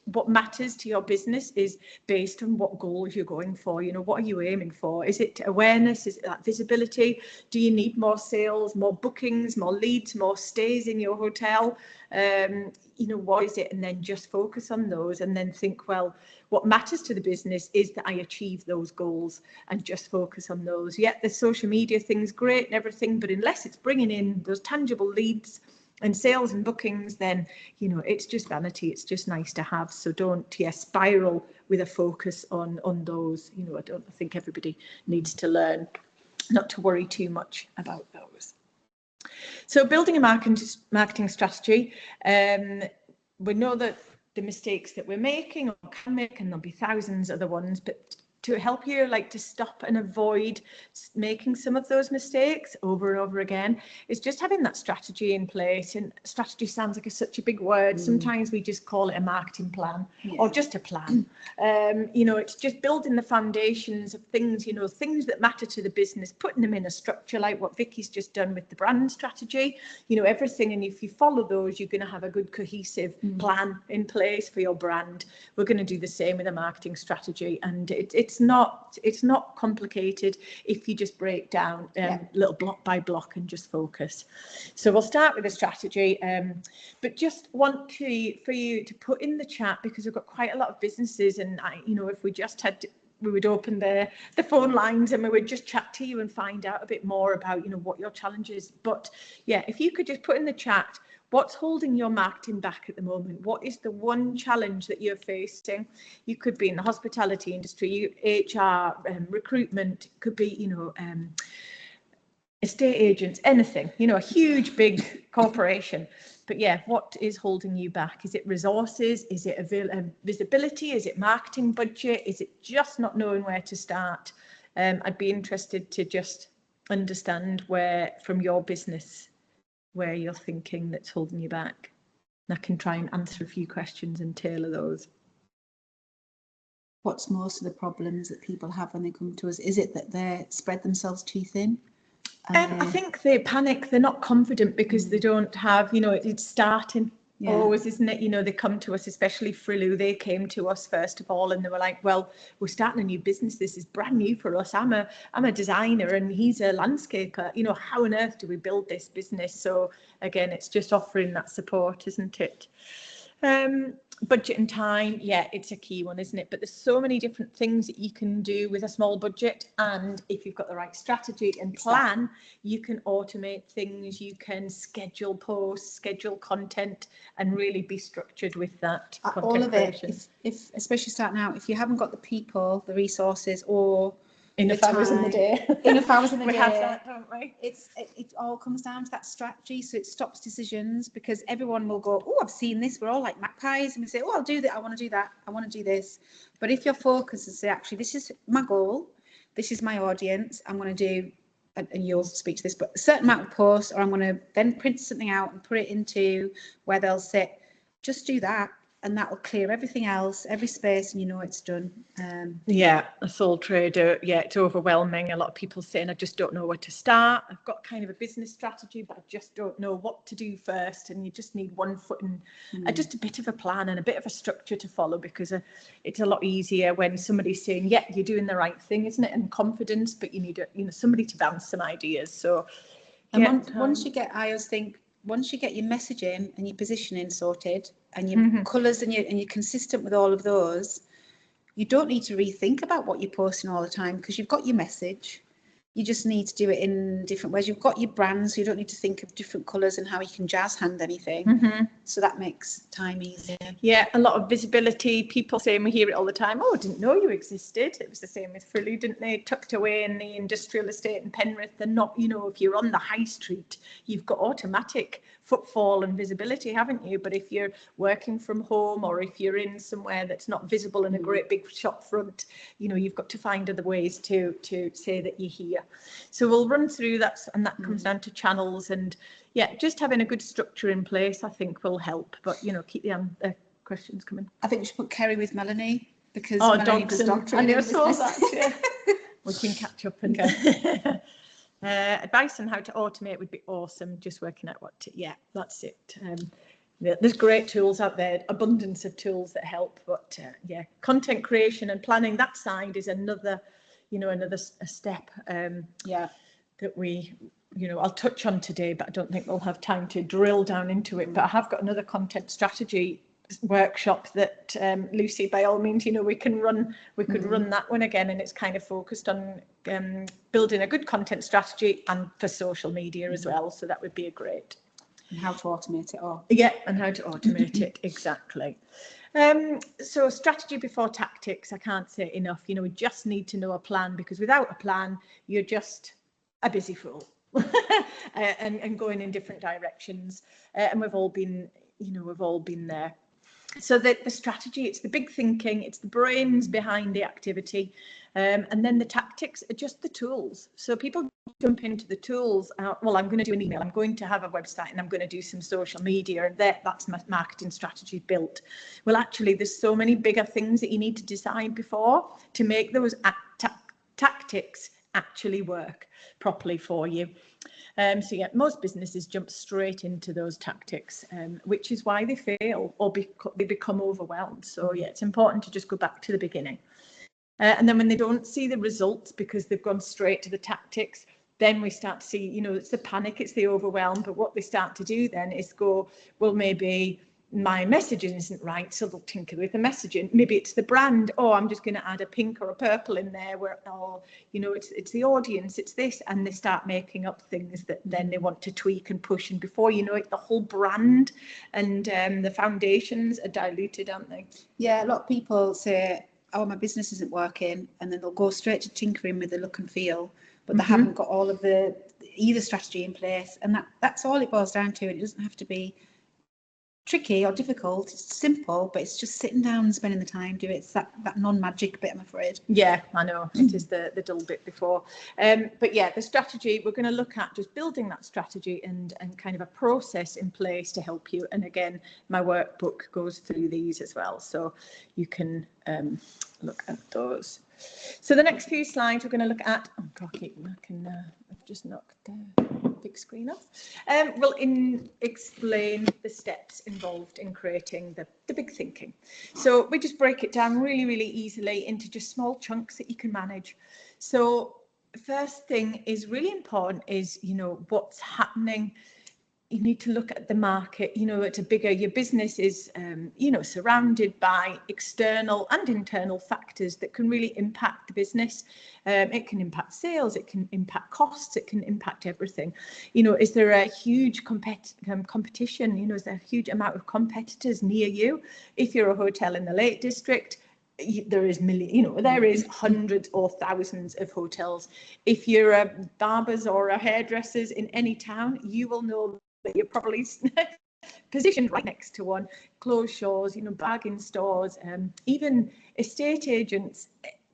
what matters to your business is based on what goals you're going for. You know, what are you aiming for? Is it awareness? Is it that visibility? Do you need more sales, more bookings, more leads, more stays in your hotel? You know, what is it? And then just focus on those, and then think, well, what matters to the business is that I achieve those goals, and just focus on those. Yeah, the social media thing's great and everything, but unless it's bringing in those tangible leads and sales and bookings, then, you know, it's just vanity. It's just nice to have. So don't spiral with a focus on those. You know, I think everybody needs to learn not to worry too much about those. So building a marketing strategy, we know that the mistakes that we're making or can make, and there'll be thousands of other ones, but to help you, like, to stop and avoid making some of those mistakes over and over again, is just having that strategy in place. And strategy sounds like such a big word. Sometimes we just call it a marketing plan, or just a plan. You know, it's just building the foundations of things, you know, things that matter to the business, putting them in a structure like what Vicky's just done with the brand strategy, you know, everything. And if you follow those, you're going to have a good cohesive plan in place for your brand. We're going to do the same with a marketing strategy, and it's not complicated if you just break down little block by block and just focus. So we'll start with the strategy, but just want for you to put in the chat, because we've got quite a lot of businesses, and you know, if we just had we would open the phone lines and we would just chat to you and find out a bit more about, you know, what your challenge is. But yeah, if you could just put in the chat, what's holding your marketing back at the moment? What is the one challenge that you're facing? You could be in the hospitality industry, HR, recruitment, could be, you know, estate agents, anything, you know, a huge, big corporation. But yeah, what is holding you back? Is it resources? Is it visibility? Is it marketing budget? Is it just not knowing where to start? I'd be interested to just understand where, from your business, where you're thinking that's holding you back. And I can try and answer a few questions and tailor those.
What's most of the problems that people have when they come to us? Is it that they spread themselves too thin?
I think they panic. They're not confident because they don't have, you know, it's starting always, isn't it? You know, they come to us, especially Frilu. They came to us first of all, and they were like, well, we're starting a new business. This is brand new for us. I'm a designer and he's a landscaper. You know, how on earth do we build this business? So again, it's just offering that support, isn't it? Budget and time, yeah, it's a key one, isn't it? But there's so many different things that you can do with a small budget, and if you've got the right strategy and plan, you can automate things, you can schedule posts, schedule content, and really be structured with that content
all of
creation.
it. If especially starting out, if you haven't got the people, the resources, or
enough hours in the day.
Enough hours in the day.
We have that, don't we?
It all comes down to that strategy. So it stops decisions, because everyone will go, oh, I've seen this. We're all like magpies, and we say, oh, I'll do that. I want to do that. I want to do this. But if your focus is, say, actually, this is my goal. This is my audience. I'm going to do, and you'll speak to this, but a certain amount of posts, or I'm going to then print something out and put it into where they'll sit. Just do that. And that will clear everything else, every space, and you know it's done.
Yeah, a sole trader, yeah, it's overwhelming. A lot of people saying, I just don't know where to start. I've got kind of a business strategy, but I just don't know what to do first. And you just need one foot in, just a bit of a plan and a bit of a structure to follow, because it's a lot easier when somebody's saying, yeah, you're doing the right thing, isn't it? And confidence, but you need somebody to bounce some ideas. So,
and once you get, I always think, once you get your messaging and your positioning sorted, and your colours, and you're consistent with all of those, you don't need to rethink about what you're posting all the time, because you've got your message. You just need to do it in different ways. You've got your brand, so you don't need to think of different colours and how you can jazz hand anything. So that makes time easier.
Yeah, a lot of visibility. People saying, we hear it all the time, oh, I didn't know you existed. It was the same with Frilu, didn't they? Tucked away in the industrial estate in Penrith. They're not, you know, if you're on the high street, you've got automatic footfall and visibility, haven't you? But if you're working from home, or if you're in somewhere that's not visible in a great big shop front, you know, you've got to find other ways to say that you're here. So we'll run through that, and that comes down to channels, and yeah, just having a good structure in place, I think, will help. But you know, keep the questions coming.
I think we should put Kerry with Melanie, because Melanie does dog training.
I saw that. Yeah. We can catch up and advice on how to automate would be awesome. Just working out what to, yeah, that's it. There's great tools out there, abundance of tools that help, but yeah, content creation and planning, that side is another, you know, another step that we, you know, I'll touch on today, but I don't think we'll have time to drill down into it. But I have got another content strategy workshop that Lucy, by all means, you know, we could run that one again, and it's kind of focused on building a good content strategy and for social media as well. So that would be a great.
And how to automate it all.
Yeah, and how to automate it, exactly. So strategy before tactics, I can't say enough. You know, we just need to know a plan, because without a plan, you're just a busy fool and going in different directions. And we've all been, you know, we've all been there. So the strategy, it's the big thinking, it's the brains behind the activity. And then the tactics are just the tools. So people jump into the tools. Well, I'm going to do an email. I'm going to have a website, and I'm going to do some social media, and that's my marketing strategy built. Well, actually, there's so many bigger things that you need to decide before to make those tactics actually work properly for you. So yeah, most businesses jump straight into those tactics, which is why they fail or they become overwhelmed. So yeah, it's important to just go back to the beginning. And then when they don't see the results because they've gone straight to the tactics, then we start to see, it's the panic, it's the overwhelm. But what they start to do then is go, well, maybe my messaging isn't right, so they'll tinker with the messaging. Maybe it's the brand. Oh, I'm just going to add a pink or a purple in there, it's the audience, it's this, and they start making up things that then they want to tweak and push, and before you know it, the whole brand and the foundations are diluted, aren't they?
Yeah, a lot of people say, oh, my business isn't working, and then they'll go straight to tinkering with the look and feel, but they haven't got all of either strategy in place, and that's all it boils down to. It doesn't have to be tricky or difficult, it's simple, but it's just sitting down and spending the time doing it. It's that non-magic bit, I'm afraid.
Yeah, I know, it is the dull bit before. But yeah, the strategy, we're going to look at just building that strategy and kind of a process in place to help you. And again, my workbook goes through these as well, so you can look at those. So the next few slides we're going to look at, I've just knocked the big screen off. We'll explain the steps involved in creating the big thinking. So we just break it down really, really easily into just small chunks that you can manage. So first thing is really important is, what's happening. You need to look at the market, it's your business is, surrounded by external and internal factors that can really impact the business. It can impact sales, it can impact costs, it can impact everything. Is there a huge competition? Is there a huge amount of competitors near you? If you're a hotel in the Lake District, there is hundreds or thousands of hotels. If you're a barber's or a hairdresser's in any town, you will know that you're probably positioned right next to one. Clothes stores, bargain stores, even estate agents.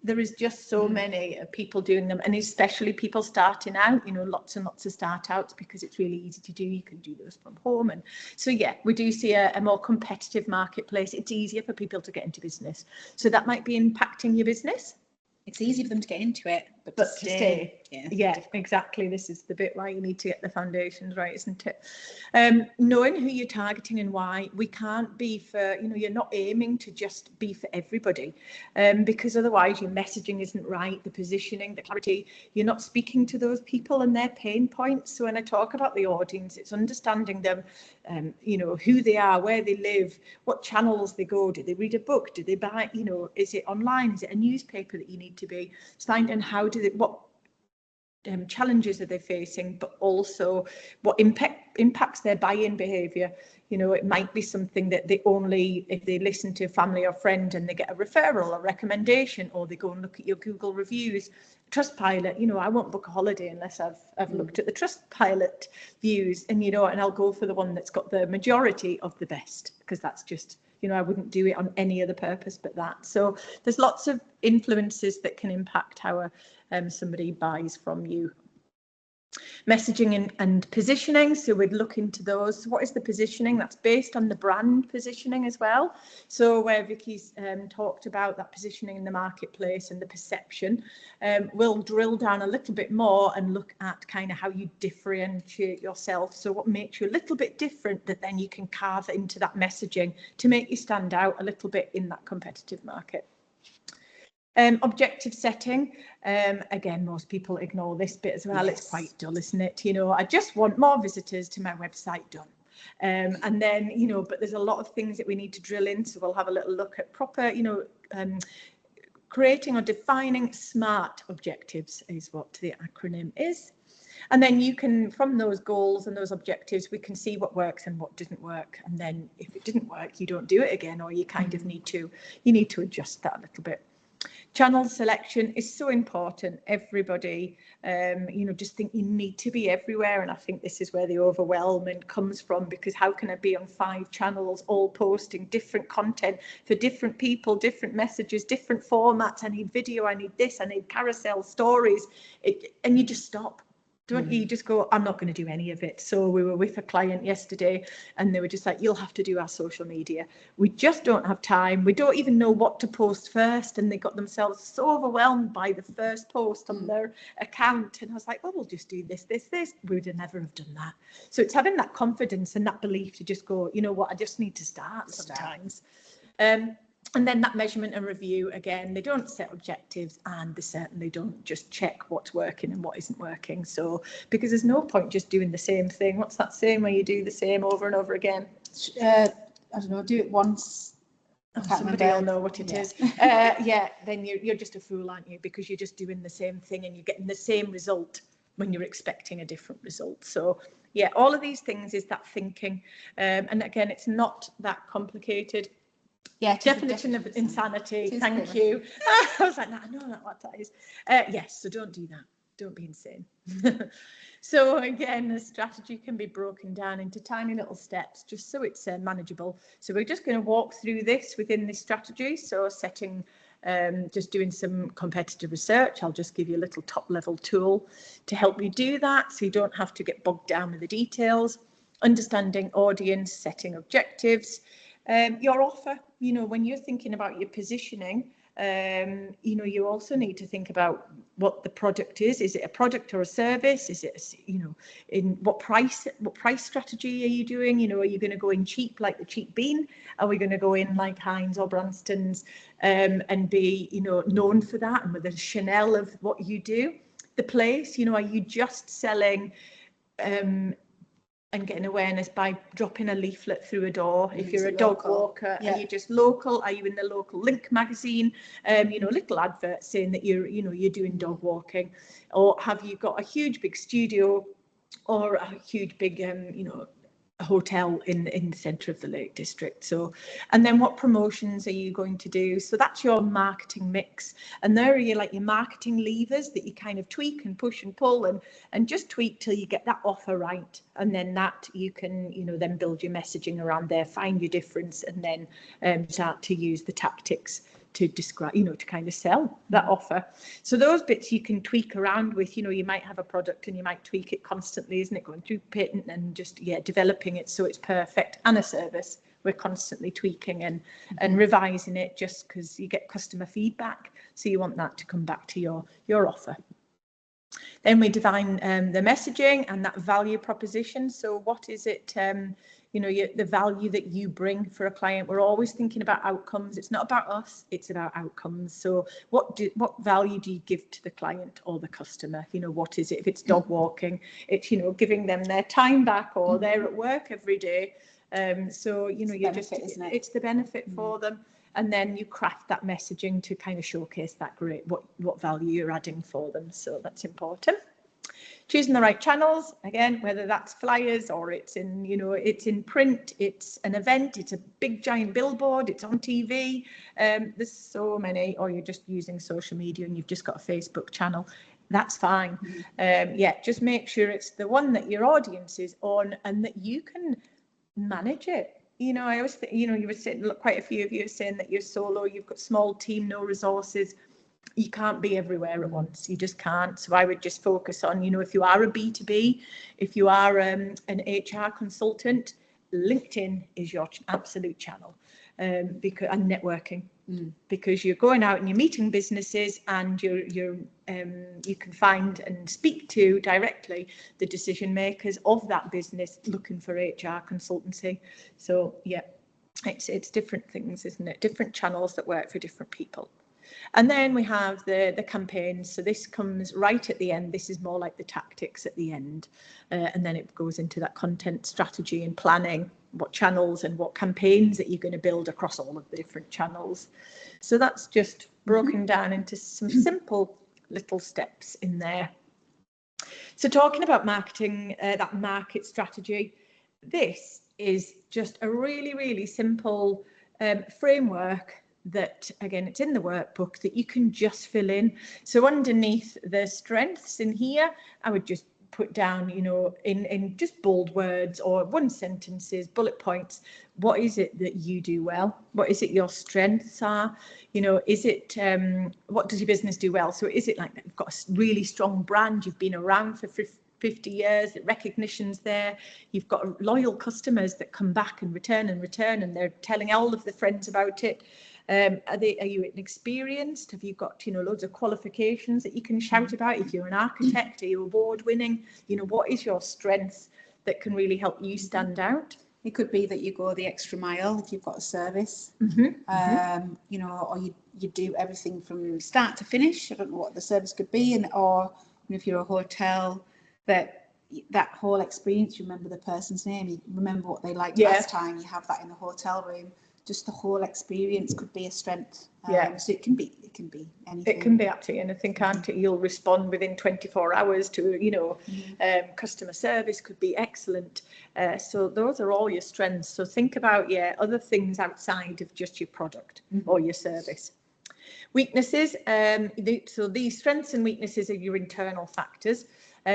There is just so many people doing them, and especially people starting out, lots and lots of start outs, because it's really easy to do. You can do those from home. And so, yeah, we do see a more competitive marketplace. It's easier for people to get into business. So that might be impacting your business.
It's easy for them to get into it, but
to stay. Yeah, exactly. This is the bit where you need to get the foundations right, isn't it? Knowing who you're targeting and why. We can't be for, you're not aiming to just be for everybody, because otherwise your messaging isn't right, the positioning, the clarity. You're not speaking to those people and their pain points. So when I talk about the audience, it's understanding them, who they are, where they live, what channels they go. Do they read a book? Do they buy, is it online? Is it a newspaper that you need to be finding? How do they, what challenges are they facing, but also what impacts their buying behavior. It might be something that they only, if they listen to a family or friend and they get a referral or recommendation, or they go and look at your Google reviews, Trustpilot. I won't book a holiday unless I've looked at the Trustpilot views, and and I'll go for the one that's got the majority of the best, because that's just, I wouldn't do it on any other purpose but that. So there's lots of influences that can impact how somebody buys from you. Messaging and positioning, so we'd look into those. So what is the positioning? That's based on the brand positioning as well. So where Vicky's talked about that positioning in the marketplace and the perception, we'll drill down a little bit more and look at kind of how you differentiate yourself. So what makes you a little bit different that then you can carve into that messaging to make you stand out a little bit in that competitive market. Objective setting, again, most people ignore this bit as well. Yes. It's quite dull, isn't it? I just want more visitors to my website, done. And then, but there's a lot of things that we need to drill in. So we'll have a little look at proper, creating or defining SMART objectives is what the acronym is. And then you can, from those goals and those objectives, we can see what works and what didn't work. And then if it didn't work, you don't do it again, or you kind of need to adjust that a little bit. Channel selection is so important. Everybody, just think you need to be everywhere. And I think this is where the overwhelming comes from, because how can I be on 5 channels, all posting different content for different people, different messages, different formats? I need video, I need this, I need carousel stories. And you just stop. Don't you just go, I'm not going to do any of it. So we were with a client yesterday and they were just like, you'll have to do our social media. We just don't have time. We don't even know what to post first. And they got themselves so overwhelmed by the first post on their account. And I was like, well, we'll just do this. We would never have done that. So it's having that confidence and that belief to just go, you know what, I just need to start sometimes. And then that measurement and review, again, they don't set objectives and they certainly don't just check what's working and what isn't working. So, because there's no point just doing the same thing. What's that saying where you do the same over and over again?
I don't know, do it once.
Somebody will know what it is. Then you're just a fool, aren't you? Because you're just doing the same thing and you're getting the same result when you're expecting a different result. So, yeah, all of these things is that thinking. And again, it's not that complicated.
Yeah,
definition of insanity. Thank you. I was like, no, I know not what that is. Yes, so don't do that. Don't be insane. So again, the strategy can be broken down into tiny little steps, just so it's manageable. So we're just going to walk through this within this strategy. So setting, just doing some competitive research. I'll just give you a little top level tool to help you do that, so you don't have to get bogged down with the details. Understanding audience, setting objectives. Your offer, when you're thinking about your positioning, you also need to think about what the product is. Is it a product or a service? Is it, in what price strategy are you doing? Are you going to go in cheap like the cheap bean? Are we going to go in like Heinz or Branston's and be, known for that, and with the Chanel of what you do? The place, are you just selling and getting awareness by dropping a leaflet through a door? If you're a dog walker, are you just local? Are you in the local Link magazine? Little advert saying that you're doing dog walking, or have you got a huge big studio or a huge big a hotel in the centre of the Lake District? So, and then what promotions are you going to do? So that's your marketing mix, and there are your marketing levers that you kind of tweak and push and pull and just tweak till you get that offer right, and then that you can then build your messaging around there, find your difference, and then start to use the tactics to describe, to kind of sell that offer. So those bits you can tweak around with. You might have a product and you might tweak it constantly, isn't it, going through patent and just developing it so it's perfect. And a service, we're constantly tweaking and revising it, just because you get customer feedback, so you want that to come back to your offer. Then we define the messaging and that value proposition. So what is it, the value that you bring for a client? We're always thinking about outcomes. It's not about us, it's about outcomes. So what value do you give to the client or the customer? What is it? If it's dog walking, it's, giving them their time back, or they're at work every day. So, it's the benefit for them. And then you craft that messaging to kind of showcase that what value you're adding for them. So that's important. Choosing the right channels, again, whether that's flyers or it's in, it's in print, it's an event, it's a big giant billboard, it's on TV. There's so many, or you're just using social media and you've just got a Facebook channel. That's fine. Just make sure it's the one that your audience is on and that you can manage it. I always think, you were saying, quite a few of you are saying that you're solo, you've got small team, no resources. You can't be everywhere at once. You just can't. So I would just focus on, if you are a B2B, if you are an HR consultant, LinkedIn is your absolute channel, and networking, because you're going out and you're meeting businesses, and you can find and speak to directly the decision makers of that business looking for HR consultancy. So it's different things, isn't it? Different channels that work for different people. And then we have the campaigns. So this comes right at the end. This is more like the tactics at the end. And then it goes into that content strategy and planning, what channels and what campaigns that you're going to build across all of the different channels. So that's just broken down into some simple little steps in there. So talking about marketing, that market strategy, this is just a really, really simple framework that, again, it's in the workbook that you can just fill in. So underneath the strengths in here, I would just put down, you know, in just bold words or one sentences, bullet points, what is it that you do well? What is it your strengths are? You know, is it, what does your business do well? So is it like that you've got a really strong brand, you've been around for 50 years, that recognition's there, you've got loyal customers that come back and return, and they're telling all of their friends about it. Are you experienced? Have you got, you know, loads of qualifications that you can shout about? If you're an architect, are you award winning? You know, what is your strength that can really help you stand out?
It could be that you go the extra mile if you've got a service, you know, or you do everything from start to finish. I don't know what the service could be, or if you're a hotel, that whole experience, you remember the person's name, you remember what they liked last time, you have that in the hotel room. Just the whole experience could be a strength. So it can be anything.
It can be absolutely anything, can't it? You'll respond within 24 hours to, you know, customer service could be excellent. So those are all your strengths. So think about, other things outside of just your product or your service. Weaknesses. So these strengths and weaknesses are your internal factors.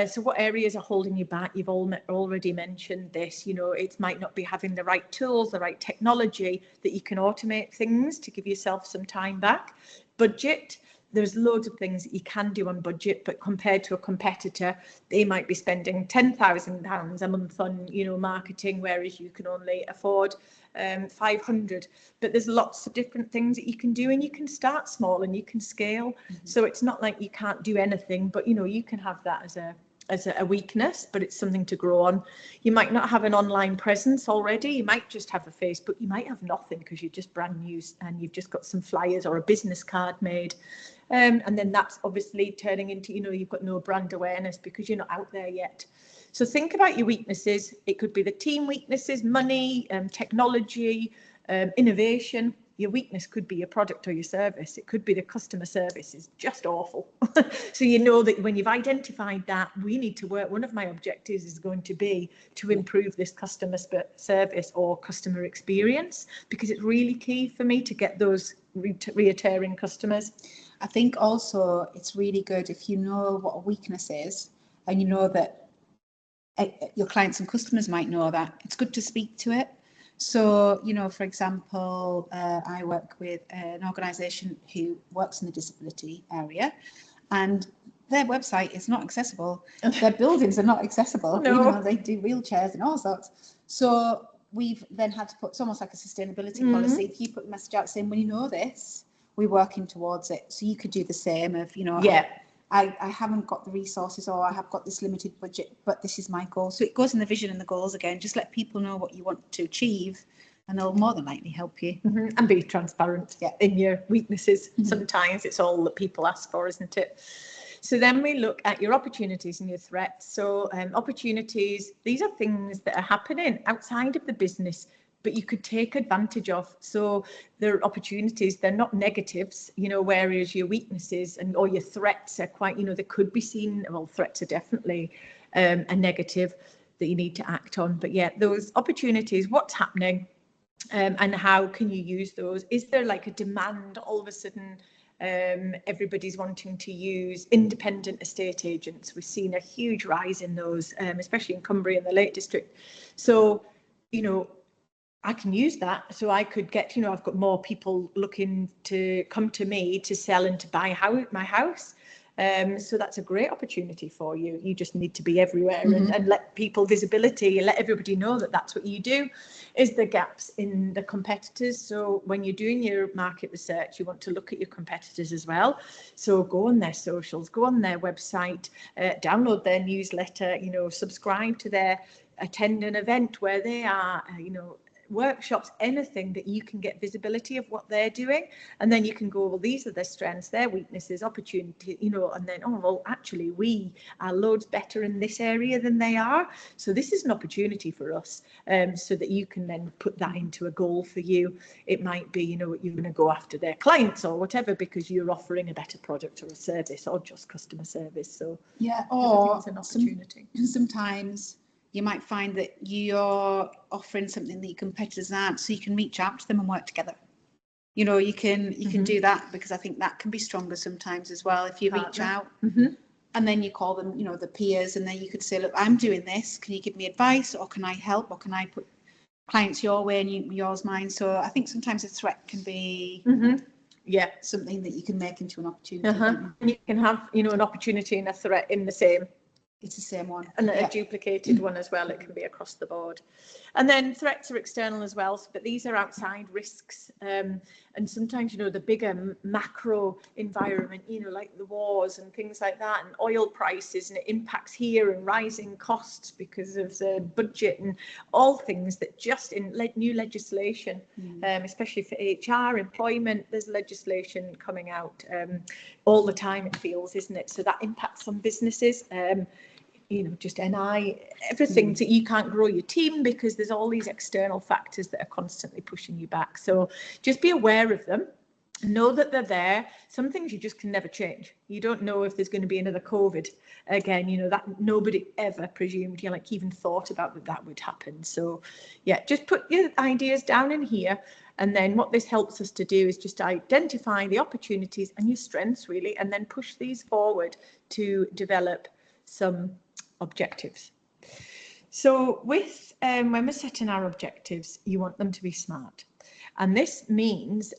So what areas are holding you back? You've already mentioned this. You know, it might not be having the right tools, the right technology that you can automate things to give yourself some time back. Budget. There's loads of things that you can do on budget, but compared to a competitor, they might be spending £10,000 a month on, you know, marketing, whereas you can only afford 500. But there's lots of different things that you can do, and you can start small and you can scale. So it's not like you can't do anything, but you know, you can have that as a weakness, but it's something to grow on. You might not have an online presence already. You might just have a Facebook. You might have nothing because you're just brand new and you've just got some flyers or a business card made. And then that's obviously turning into, you know, you've got no brand awareness because you're not out there yet. So think about your weaknesses. It could be the team weaknesses, money, technology, innovation. Your weakness could be your product or your service. It could be the customer service is just awful. So you know that when you've identified that, we need to work. One of my objectives is going to be to improve this customer service or customer experience, because it's really key for me to get those reoccurring customers.
I think also it's really good if you know what a weakness is, and you know that your clients and customers might know that. It's good to speak to it. So, you know, for example, I work with an organisation who works in the disability area, and their website is not accessible. Their buildings are not accessible.
No.
You know, they do wheelchairs and all sorts. So we've then had to put, it's almost like a sustainability policy. If you put the message out saying, well, you know this, we're working towards it. So you could do the same of, you know, I haven't got the resources, or I have got this limited budget, but this is my goal. So it goes in the vision and the goals again. Just let people know what you want to achieve, and they'll more than likely help you.
And be transparent in your weaknesses. Sometimes it's all that people ask for, isn't it? So then we look at your opportunities and your threats. So opportunities, these are things that are happening outside of the business, but you could take advantage of. So they're opportunities, they're not negatives, you know, whereas your weaknesses or your threats are quite, you know, they could be seen, well, threats are definitely a negative that you need to act on. But yeah, those opportunities, what's happening and how can you use those? Is there like a demand all of a sudden? Everybody's wanting to use independent estate agents. We've seen a huge rise in those, especially in Cumbria and the Lake District. So, you know, I can use that. So I could get, you know, I've got more people looking to come to me to sell and to buy my house. So that's a great opportunity for you. You just need to be everywhere and let people visibility and let everybody know that that's what you do. Is the gaps in the competitors. So when you're doing your market research, you want to look at your competitors as well. So go on their socials, go on their website, download their newsletter, you know, subscribe to their, attend an event where they are, you know, workshops, anything that you can get visibility of what they're doing, and then you can go, well, these are their strengths, their weaknesses, opportunity, you know, and then, oh, well, actually we are loads better in this area than they are, so this is an opportunity for us, so that you can then put that into a goal for you. It might be, you know, you're going to go after their clients or whatever because you're offering a better product or a service or just customer service. So
yeah, or
it's an opportunity.
Sometimes you might find that you're offering something that your competitors aren't, so you can reach out to them and work together. You know, you can do that, because I think that can be stronger sometimes as well. If you reach out and then you call them, you know, the peers, and then you could say, look, I'm doing this. Can you give me advice, or can I help, or can I put clients your way and yours mine? So I think sometimes a threat can be something that you can make into an opportunity.
And you can have, you know, an opportunity and a threat in the same.
It's the same one.
And a duplicated one as well. It can be across the board. And then threats are external as well, but these are outside risks. And sometimes, you know, the bigger macro environment, you know, like the wars and things like that, and oil prices, and it impacts here, and rising costs because of the budget, and all things that just in new legislation, especially for HR, employment, there's legislation coming out all the time, it feels, isn't it? So that impacts on businesses. You know, just NI, everything that you can't grow your team because there's all these external factors that are constantly pushing you back. So just be aware of them. Know that they're there. Some things you just can never change. You don't know if there's going to be another COVID again, you know, that nobody ever presumed, you know, like even thought about that would happen. So yeah, just put your ideas down in here. And then what this helps us to do is just identify the opportunities and your strengths really, and then push these forward to develop some objectives. So with when we're setting our objectives, you want them to be SMART. And this means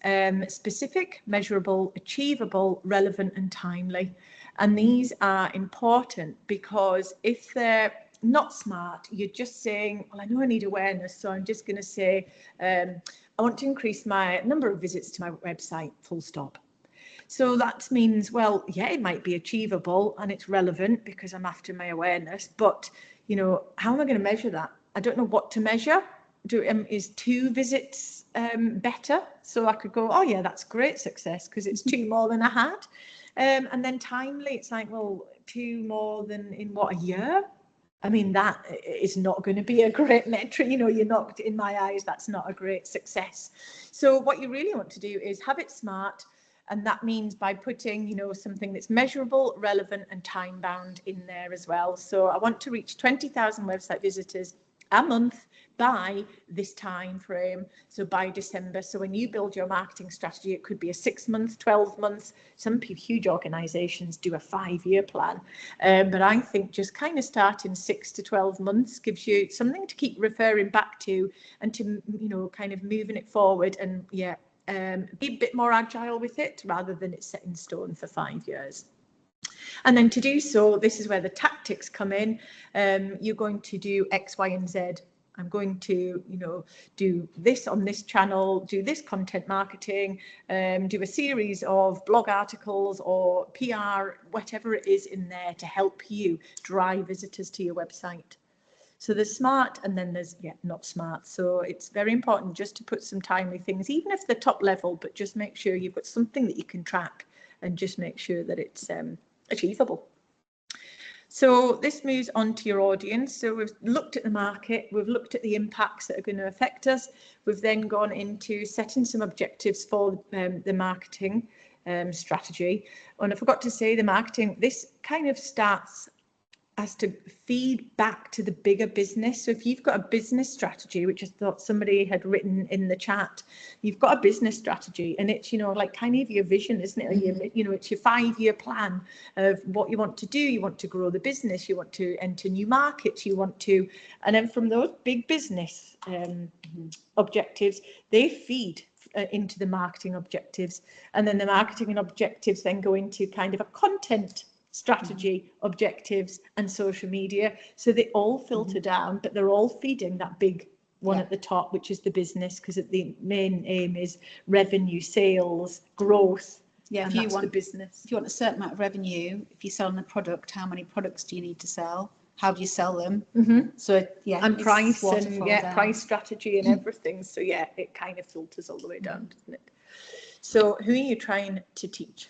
specific, measurable, achievable, relevant and timely. And these are important because if they're not SMART, you're just saying, well, I know I need awareness, so I'm just going to say, I want to increase my number of visits to my website, full stop. So that means, well, yeah, it might be achievable and it's relevant because I'm after my awareness, but, you know, how am I going to measure that? I don't know what to measure. Is 2 visits better? So I could go, oh yeah, that's great success because it's 2 more than I had. And then timely, it's like, well, 2 more than in what, a year? I mean, that is not going to be a great metric. You know, you're not, in my eyes, that's not a great success. So what you really want to do is have it SMART. And that means by putting, you know, something that's measurable, relevant and time bound in there as well. So I want to reach 20,000 website visitors a month by this time frame, so by December. So when you build your marketing strategy, it could be a 6 month, 12 months. Some huge organizations do a 5-year plan, but I think just kind of starting 6 to 12 months gives you something to keep referring back to, and to, you know, kind of moving it forward, and yeah, be a bit more agile with it rather than it's set in stone for 5 years. And then to do so, this is where the tactics come in. You're going to do X, Y, and Z. I'm going to, you know, do this on this channel, do this content marketing, do a series of blog articles or PR, whatever it is in there to help you drive visitors to your website. So there's SMART and then there's, yeah, not SMART. So it's very important just to put some timely things, even if they're top level, but just make sure you've got something that you can track and just make sure that it's achievable. So this moves on to your audience. So we've looked at the market, we've looked at the impacts that are going to affect us. We've then gone into setting some objectives for the marketing strategy. And I forgot to say the marketing, this kind of starts as to feed back to the bigger business. So if you've got a business strategy, which I thought somebody had written in the chat, you've got a business strategy and it's, you know, like kind of your vision, isn't it? Mm-hmm. You know, it's your 5-year plan of what you want to do. You want to grow the business, you want to enter new markets, you want to, and then from those big business objectives, they feed into the marketing objectives. And then the marketing and objectives then go into kind of a content strategy, objectives and social media. So they all filter down, but they're all feeding that big one at the top, which is the business, because the main aim is revenue, sales, growth. Yeah, if you want the business. If
you want a certain amount of revenue, if you're selling a product, how many products do you need to sell? How do you sell them? So yeah,
and price and price strategy and everything. So yeah, it kind of filters all the way down, doesn't it? So who are you trying to teach?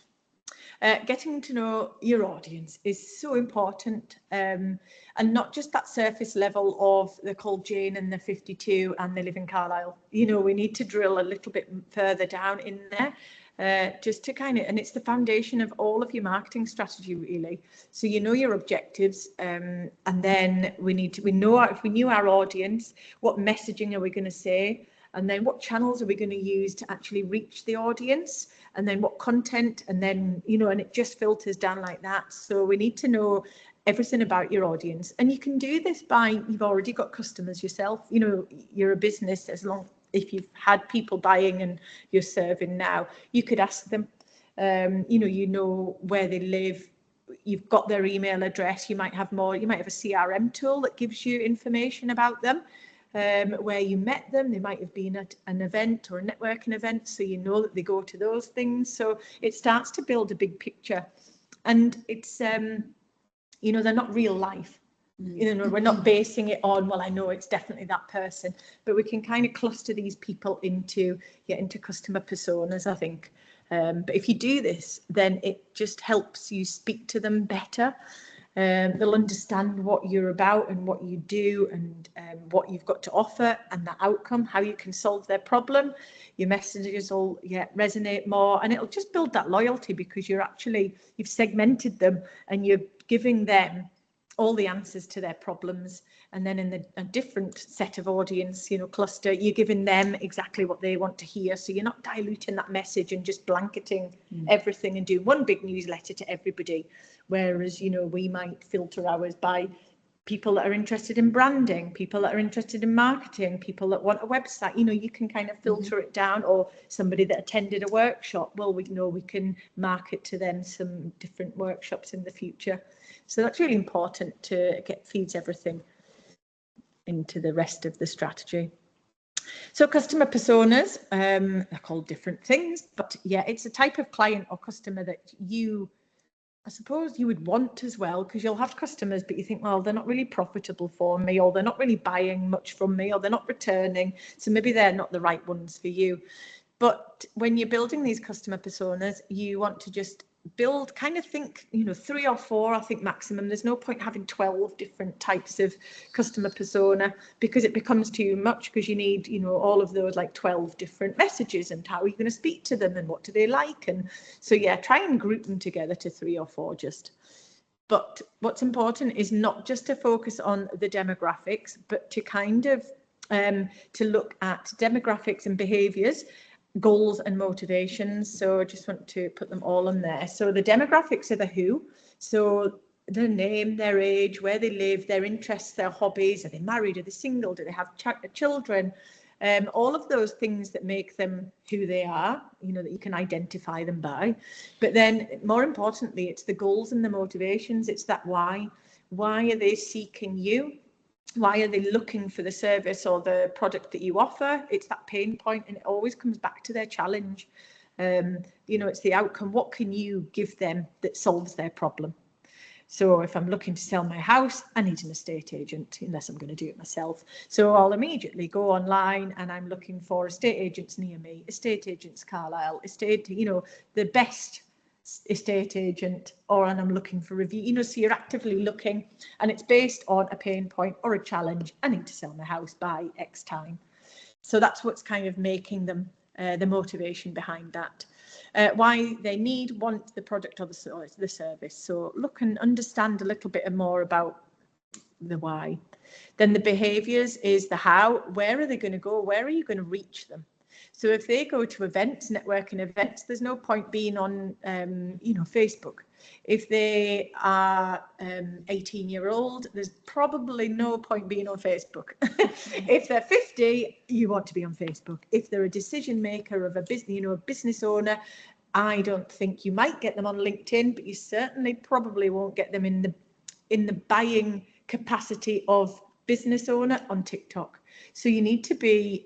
Getting to know your audience is so important, and not just that surface level of they're called Jane and they're 52 and they live in Carlisle. You know, we need to drill a little bit further down in there, just to kind of, and it's the foundation of all of your marketing strategy really. So you know your objectives, and then we know if we knew our audience, what messaging are we going to say? and then what channels are we going to use to actually reach the audience, and then what content, and then, you know, and it just filters down like that. So we need to know everything about your audience, and you can do this by, you've already got customers yourself, you know, you're a business, as long, if you've had people buying and you're serving now, you could ask them, you know where they live, you've got their email address, you might have more, you might have a CRM tool that gives you information about them, where you met them, they might have been at an event or a networking event, so you know that they go to those things. So it starts to build a big picture, and it's you know, they're not real life. You know, we're not basing it on, well, I know it's definitely that person, but we can kind of cluster these people into customer personas, I think. But if you do this, then it just helps you speak to them better. They'll understand what you're about and what you do, and what you've got to offer, and the outcome, how you can solve their problem. Your messages will resonate more, and it'll just build that loyalty, because you've segmented them and you're giving them all the answers to their problems, and then in a different set of audience, you know, cluster, you're giving them exactly what they want to hear. So you're not diluting that message and just blanketing everything and do one big newsletter to everybody, whereas, you know, we might filter ours by people that are interested in branding, people that are interested in marketing, people that want a website. You know, you can kind of filter it down, or somebody that attended a workshop, well, we know we can market to them some different workshops in the future. So that's really important to feeds everything into the rest of the strategy. So customer personas, they're called different things, but yeah, it's a type of client or customer that I suppose you would want as well, because you'll have customers, but you think, well, they're not really profitable for me, or they're not really buying much from me, or they're not returning. So maybe they're not the right ones for you. But when you're building these customer personas, you want to just think, you know, 3 or 4, I think maximum. There's no point having 12 different types of customer persona, because it becomes too much, because you need, you know, all of those like 12 different messages, and how are you going to speak to them, and what do they like? And so, yeah, try and group them together to 3 or 4 just. But what's important is not just to focus on the demographics, but to kind of to look at demographics and behaviours, goals and motivations. So I just want to put them all in there. So the demographics are the who, so their name, their age, where they live, their interests, their hobbies, are they married, are they single, do they have children, all of those things that make them who they are, you know, that you can identify them by. But then more importantly, it's the goals and the motivations. It's that why are they seeking you? Why are they looking for the service or the product that you offer? It's that pain point, and it always comes back to their challenge. You know, it's the outcome. What can you give them that solves their problem? So if I'm looking to sell my house, I need an estate agent, unless I'm going to do it myself. So I'll immediately go online, and I'm looking for estate agents near me, estate agents Carlisle, you know, the best estate agent, and I'm looking for review, you know, so you're actively looking, and it's based on a pain point or a challenge. I need to sell my house by X time. So that's what's kind of making them the motivation behind that. Why they want the product or the service. So look and understand a little bit more about the why. Then the behaviors is the how. Where are they going to go? Where are you going to reach them? So if they go to events, networking events, there's no point being on, you know, Facebook. If they are 18-year-old, there's probably no point being on Facebook. If they're 50, you want to be on Facebook. If they're a decision maker of a business, you know, a business owner, I don't think you might get them on LinkedIn, but you certainly probably won't get them in the buying capacity of business owner on TikTok. So you need to be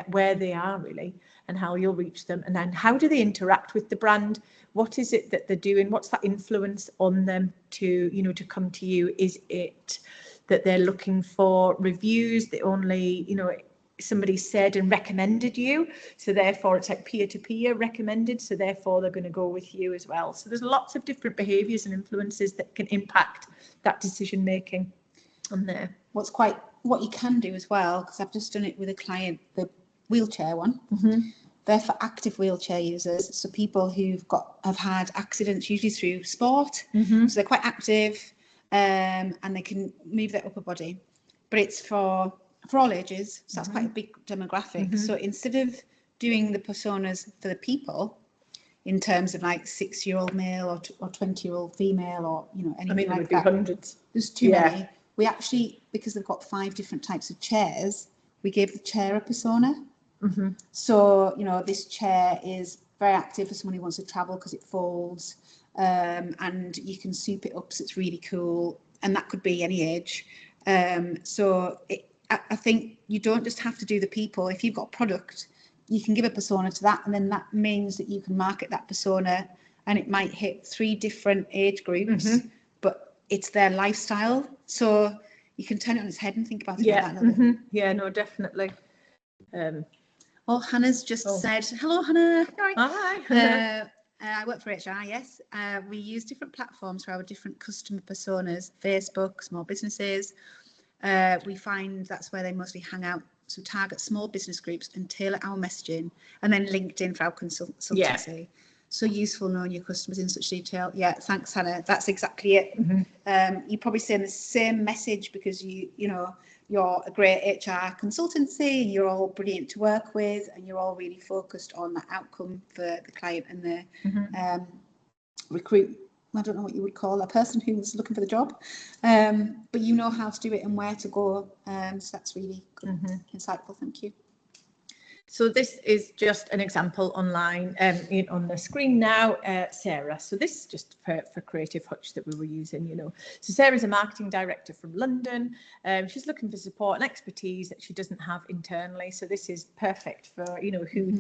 where they are really, and how you'll reach them, and then how do they interact with the brand? What is it that they're doing? What's that influence on them to, you know, to come to you? Is it that they're looking for reviews? They only, you know, somebody said and recommended you, so therefore it's like peer-to-peer recommended, so therefore they're going to go with you as well. So there's lots of different behaviors and influences that can impact that decision making on there.
What you can do as well, because I've just done it with a client, the wheelchair one. They're for active wheelchair users, so people have had accidents, usually through sport. So they're quite active, and they can move their upper body. But it's for for all ages. So that's quite a big demographic. So instead of doing the personas for the people in terms of like 6-year-old male or 20-year-old female or, you know, anything
there
like
would
that.
be hundreds.
There's too many. We actually, because they've got 5 different types of chairs, we gave the chair a persona. So, you know, this chair is very active for someone who wants to travel because it folds, and you can soup it up, so it's really cool. And that could be any age. So I think you don't just have to do the people. If you've got a product, you can give a persona to that, and then that means that you can market that persona, and it might hit 3 different age groups, but it's their lifestyle. So you can turn it on its head and think about it like that.
Yeah, no, definitely.
Oh, Hannah's just said, hello, Hannah.
Hi.
I work for HR, yes. We use different platforms for our different customer personas, Facebook, small businesses. We find that's where they mostly hang out. So target small business groups and tailor our messaging, and then LinkedIn for our consultancy. Yeah. So useful knowing your customers in such detail. Yeah, thanks, Hannah. That's exactly it. You're probably saying the same message because you know, you're a great HR consultancy and you're all brilliant to work with, and you're all really focused on the outcome for the client and the recruit. I don't know what you would call a person who's looking for the job, but you know how to do it and where to go. So that's really good, insightful. Thank you.
So this is just an example online on the screen now, Sarah. So this is just for CreativeHutch that we were using, you know. So Sarah's a marketing director from London. She's looking for support and expertise that she doesn't have internally. So this is perfect for, you know, who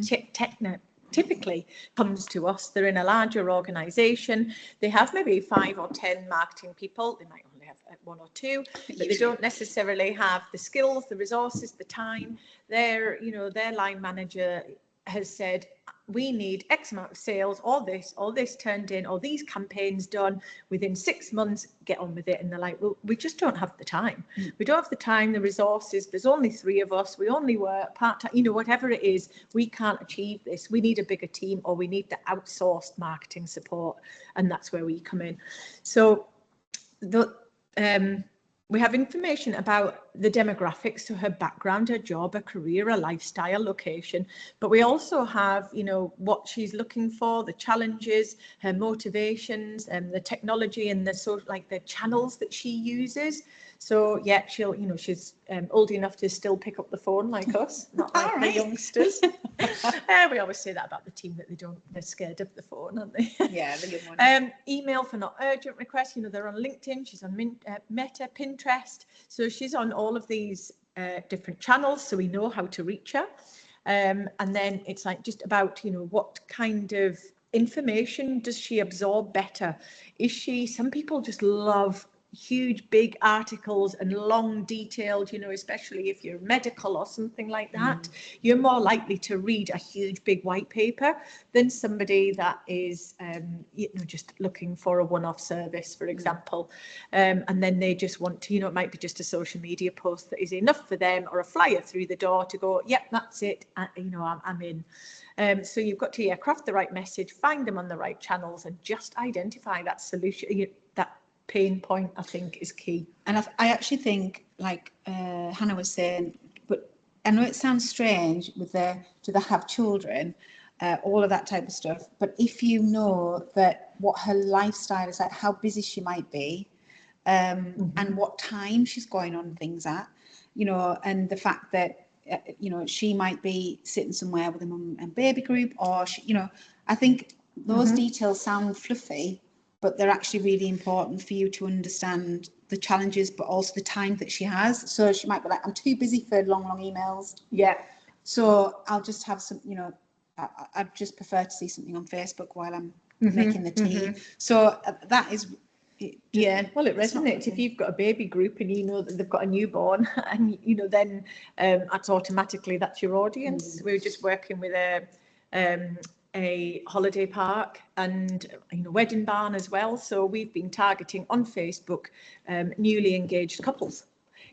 typically comes to us. They're in a larger organisation. They have maybe 5 or 10 marketing people. They might only have 1 or 2, but they don't necessarily have the skills, the resources, the time. Their line manager has said, we need X amount of sales, all this turned in, or these campaigns done within 6 months, get on with it. And they're like, well, we just don't have the time. We don't have the time, the resources. There's only 3 of us. We only work part-time, you know, whatever it is, we can't achieve this. We need a bigger team, or we need the outsourced marketing support. And that's where we come in. So we have information about the demographics, so her background, her job, her career, her lifestyle, location, but we also have, you know, what she's looking for, the challenges, her motivations, and the technology and the sort of like the channels that she uses. So yeah, she'll, you know, she's old enough to still pick up the phone like us, not like the youngsters. We always say that about the team, that they're scared of the phone, aren't they?
Yeah, the young ones.
Email for not urgent requests. You know, they're on LinkedIn. She's on Meta, Pinterest. So she's on all of these different channels, so we know how to reach her. And then it's like just about, you know, what kind of information does she absorb better? Some people just love huge big articles and long detailed, you know, especially if you're medical or something like that, you're more likely to read a huge big white paper than somebody that is you know, just looking for a one-off service, for example, and then they just want to, you know, it might be just a social media post that is enough for them, or a flyer through the door to go, yep, that's it, you know, I'm in. So you've got to craft the right message, find them on the right channels, and just identify that solution, that pain point, I think, is key.
And I actually think, like Hannah was saying, but I know it sounds strange with do they have children, all of that type of stuff, but if you know that what her lifestyle is like, how busy she might be, and what time she's going on things at, you know, and the fact that you know, she might be sitting somewhere with a mum and baby group, or she, you know, I think those details sound fluffy, but they're actually really important for you to understand the challenges, but also the time that she has. So she might be like, I'm too busy for long emails.
Yeah.
So I'll just have some, you know, I'd just prefer to see something on Facebook while I'm making the tea. So that is...
well, it resonates if you've got a baby group and you know that they've got a newborn, and you know, then that's automatically, that's your audience. We're just working with a holiday park and, you know, wedding barn as well. So we've been targeting on Facebook newly engaged couples,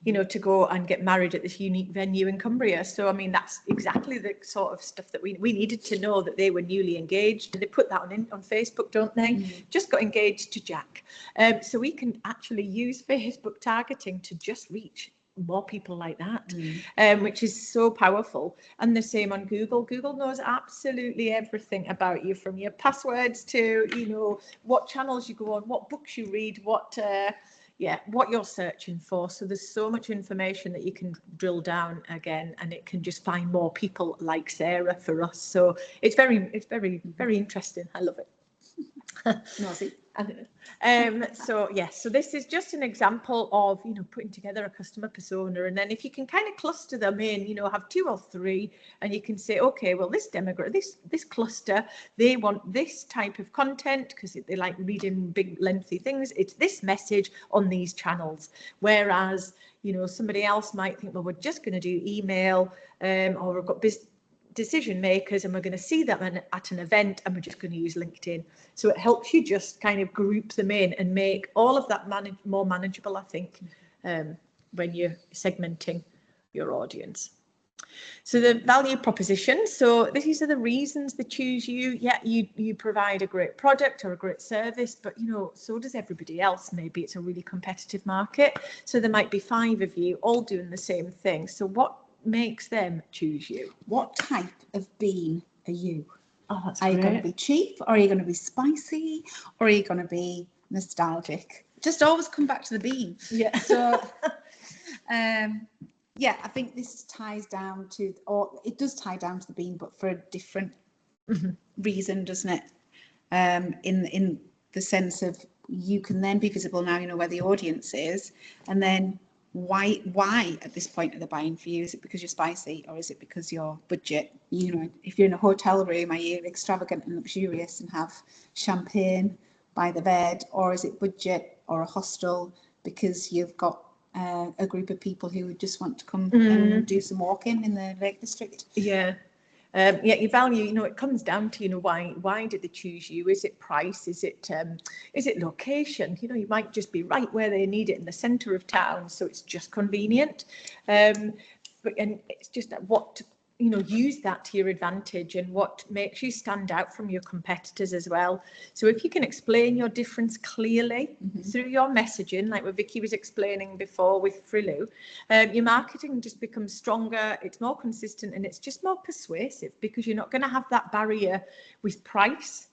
you know, to go and get married at this unique venue in Cumbria. So, I mean, that's exactly the sort of stuff that we needed to know, that they were newly engaged. They put that on Facebook, don't they? Just got engaged to Jack. So we can actually use Facebook targeting to just reach more people like that, which is so powerful. And the same on Google. Google knows absolutely everything about you, from your passwords to, you know, what channels you go on, what books you read, what you're searching for. So there's so much information that you can drill down again, and it can just find more people like Sarah for us. So it's very, very interesting. I love it.
Nosy.
So yes, so this is just an example of, you know, putting together a customer persona, and then if you can kind of cluster them in, you know, have 2 or 3, and you can say, okay, well, this demographic, this cluster, they want this type of content because they like reading big lengthy things. It's this message on these channels, whereas, you know, somebody else might think, well, we're just going to do email, or we've got business decision makers and we're going to see them at an event and we're just going to use LinkedIn. So it helps you just kind of group them in and make all of that more manageable, I think, when you're segmenting your audience. So the value proposition. So these are the reasons they choose you. Yeah, you provide a great product or a great service, but, you know, so does everybody else. Maybe it's a really competitive market. So there might be 5 of you all doing the same thing. So what makes them choose you?
What type of bean are you?
Oh, that's
Are
great.
you going to be cheap, or are you going to be spicy, or are you going to be nostalgic? Just always come back to the bean.
Yeah.
So yeah, I think this ties down to, or it does tie down to the bean, but for a different reason, doesn't it? In the sense of, you can then be visible now, you know where the audience is, and then why at this point are they buying for you? Is it because you're spicy, or is it because you're budget? You know, if you're in a hotel room, are you extravagant and luxurious and have champagne by the bed, or is it budget or a hostel because you've got a group of people who just want to come and do some walking in the Lake District?
Yeah. Yeah, your value, you know, it comes down to, you know, why did they choose you? Is it price? Is it location? You know, you might just be right where they need it in the centre of town, so it's just convenient. And it's just what, you know, use that to your advantage and what makes you stand out from your competitors as well. So if you can explain your difference clearly through your messaging, like what Vicky was explaining before with Frilu, your marketing just becomes stronger, it's more consistent, and it's just more persuasive because you're not going to have that barrier with price.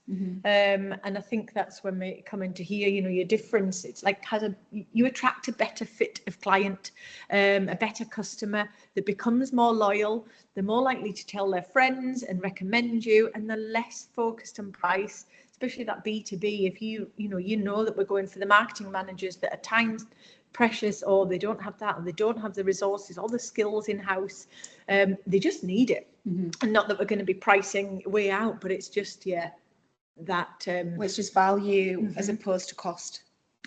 And I think that's when we come into here, you know, your difference, it's like you attract a better fit of client, a better customer that becomes more loyal. They're more likely to tell their friends and recommend you, and they're less focused on price, especially that B2B. If you know that we're going for the marketing managers that are time precious, or they don't have that, or they don't have the resources or the skills in-house, they just need it. And not that we're going to be pricing way out, but it's just, that
well, it's just value as opposed to cost.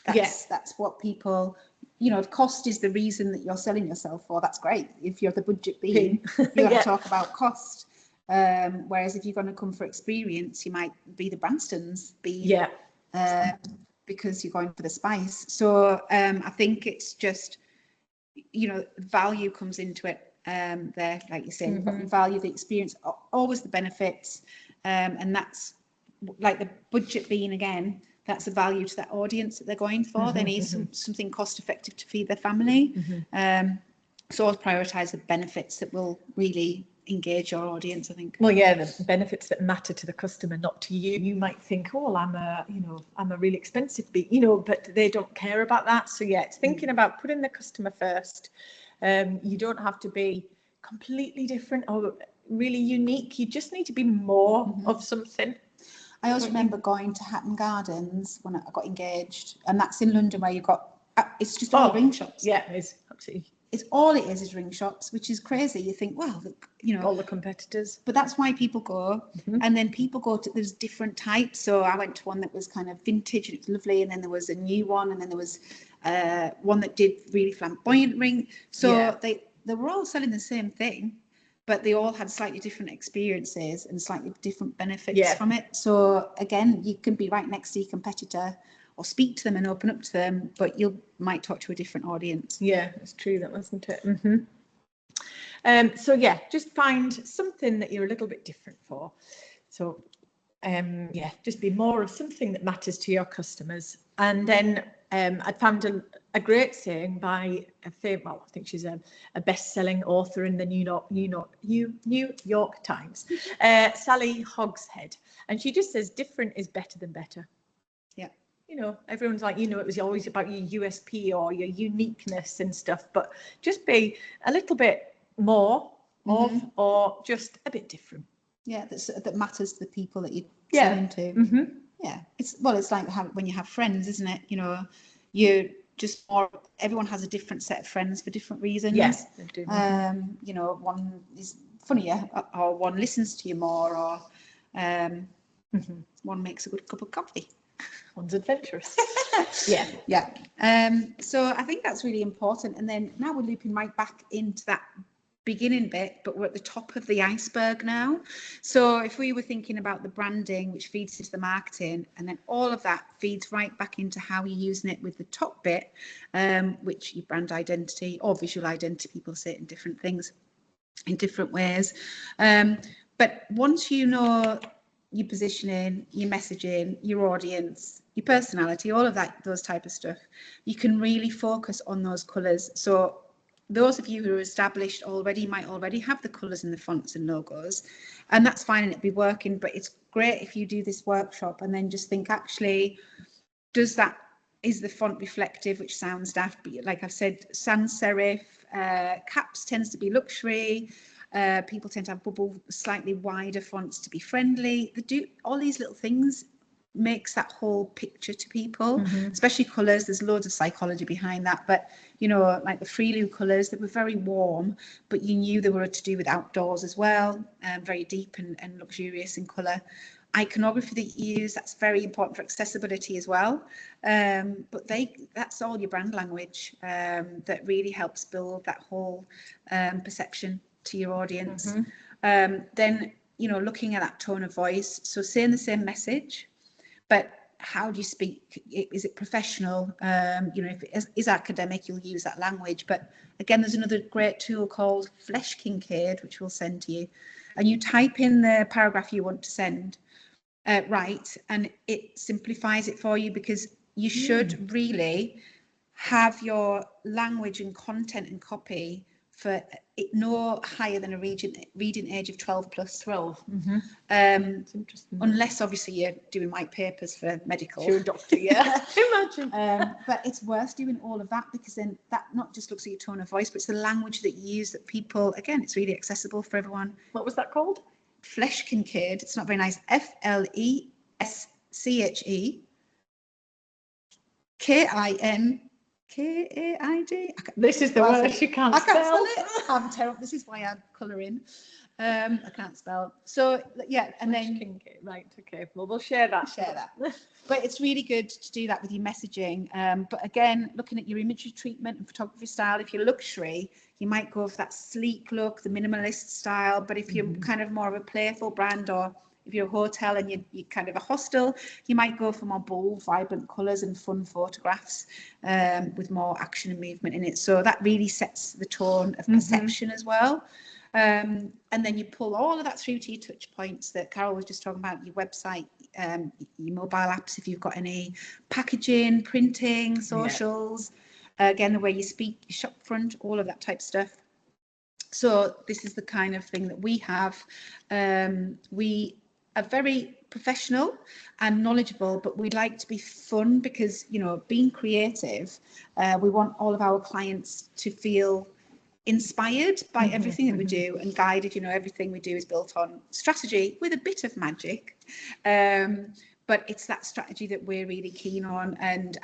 That's what people, you know, if cost is the reason that you're selling yourself for, that's great. If you're the budget bean, you want to talk about cost. Whereas if you're going to come for experience, you might be the Branston's bean, because you're going for the spice. So I think it's just, you know, value comes into it there, like you say. You've got the value, the experience, always the benefits, and that's like the budget bean again. That's a value to that audience that they're going for. They need something cost effective to feed their family. So always prioritise the benefits that will really engage your audience, I think.
Well, yeah, the benefits that matter to the customer, not to you. You might think, oh, I'm a really expensive bean, you know, but they don't care about that. So yeah, it's thinking about putting the customer first. You don't have to be completely different or really unique. You just need to be more of something.
I always remember going to Hatton Gardens when I got engaged, and that's in London, where you've got, it's just all ring shops.
Yeah, it's absolutely.
It's all it is ring shops, which is crazy. You think, well, you know,
all the competitors.
But that's why people go. And then people go to, there's different types. So I went to one that was kind of vintage and it was lovely, and then there was a new one, and then there was one that did really flamboyant ring. So they were all selling the same thing, but they all had slightly different experiences and slightly different benefits from it. So again, you can be right next to your competitor or speak to them and open up to them, but you might talk to a different audience.
Yeah, it's true, that wasn't it? So yeah, just find something that you're a little bit different for. So just be more of something that matters to your customers. And then I found a great saying by I think she's a best-selling author in the New York Times, Sally Hogshead, and she just says different is better than better.
Yeah.
You know, everyone's like, it was always about your USP or your uniqueness and stuff, but just be a little bit more of, or just a bit different.
Yeah, that matters to the people that you're selling to. Yeah, it's like when you have friends, isn't it? You know, you just everyone has a different set of friends for different reasons.
Yes.
You know, one is funnier, or one listens to you more, or one makes a good cup of coffee.
One's adventurous.
Yeah. So I think that's really important. And then now we're looping right back into that beginning bit, but we're at the top of the iceberg now. So if we were thinking about the branding, which feeds into the marketing, and then all of that feeds right back into how you're using it with the top bit, which your brand identity or visual identity, people say it in different things, in different ways. But once you know your positioning, your messaging, your audience, your personality, all of that, those type of stuff, you can really focus on those colours. So those of you who are established already might already have the colours and the fonts and logos, and that's fine and it'd be working, but it's great if you do this workshop and then just think, actually, is the font reflective, which sounds daft, but like I've said, sans serif, caps tends to be luxury, people tend to have bubble, slightly wider fonts to be friendly. They do all these little things makes that whole picture to people, especially colours. There's loads of psychology behind that, but you know, like the Freeloo colours, they were very warm, but you knew they were to do with outdoors as well, very deep and luxurious in colour. Iconography that you use, that's very important for accessibility as well, but that's all your brand language, that really helps build that whole perception to your audience. Then, you know, looking at that tone of voice, so saying the same message, but how do you speak? Is it professional? You know, if it is academic, you'll use that language. But again, there's another great tool called Flesh Kincaid, which we'll send to you. And you type in the paragraph you want to send, right, and it simplifies it for you, because you should really have your language and content and copy for it no higher than a reading age of 12 plus.
12.
It's interesting. Unless obviously you're doing white papers for medical.
You're a doctor, yeah. Imagine.
But it's worth doing all of that, because then that not just looks at your tone of voice, but it's the language that you use that people, again, it's really accessible for everyone.
What was that called?
Flesh Kincaid. It's not very nice. FLESCHE KINKAID.
This is the word you can't spell.
I can't spell it. I'm terrible. This is why I colour in. I can't spell. So yeah, and then
Kincaid. Right. Okay. Well, we'll share that.
But it's really good to do that with your messaging. But again, looking at your imagery treatment and photography style. If you're luxury, you might go for that sleek look, the minimalist style. But if you're kind of more of a playful brand, or if you're a hotel and you're kind of a hostel, you might go for more bold, vibrant colours and fun photographs, with more action and movement in it. So that really sets the tone of perception as well. And then you pull all of that through to your touch points that Carol was just talking about, your website, your mobile apps, if you've got any, packaging, printing, socials, again, the way you speak, your shop front, all of that type of stuff. So this is the kind of thing that we have. We are very professional and knowledgeable, but we'd like to be fun, because, you know, being creative, we want all of our clients to feel inspired by everything that we do, and guided. You know, everything we do is built on strategy with a bit of magic, but it's that strategy that we're really keen on. And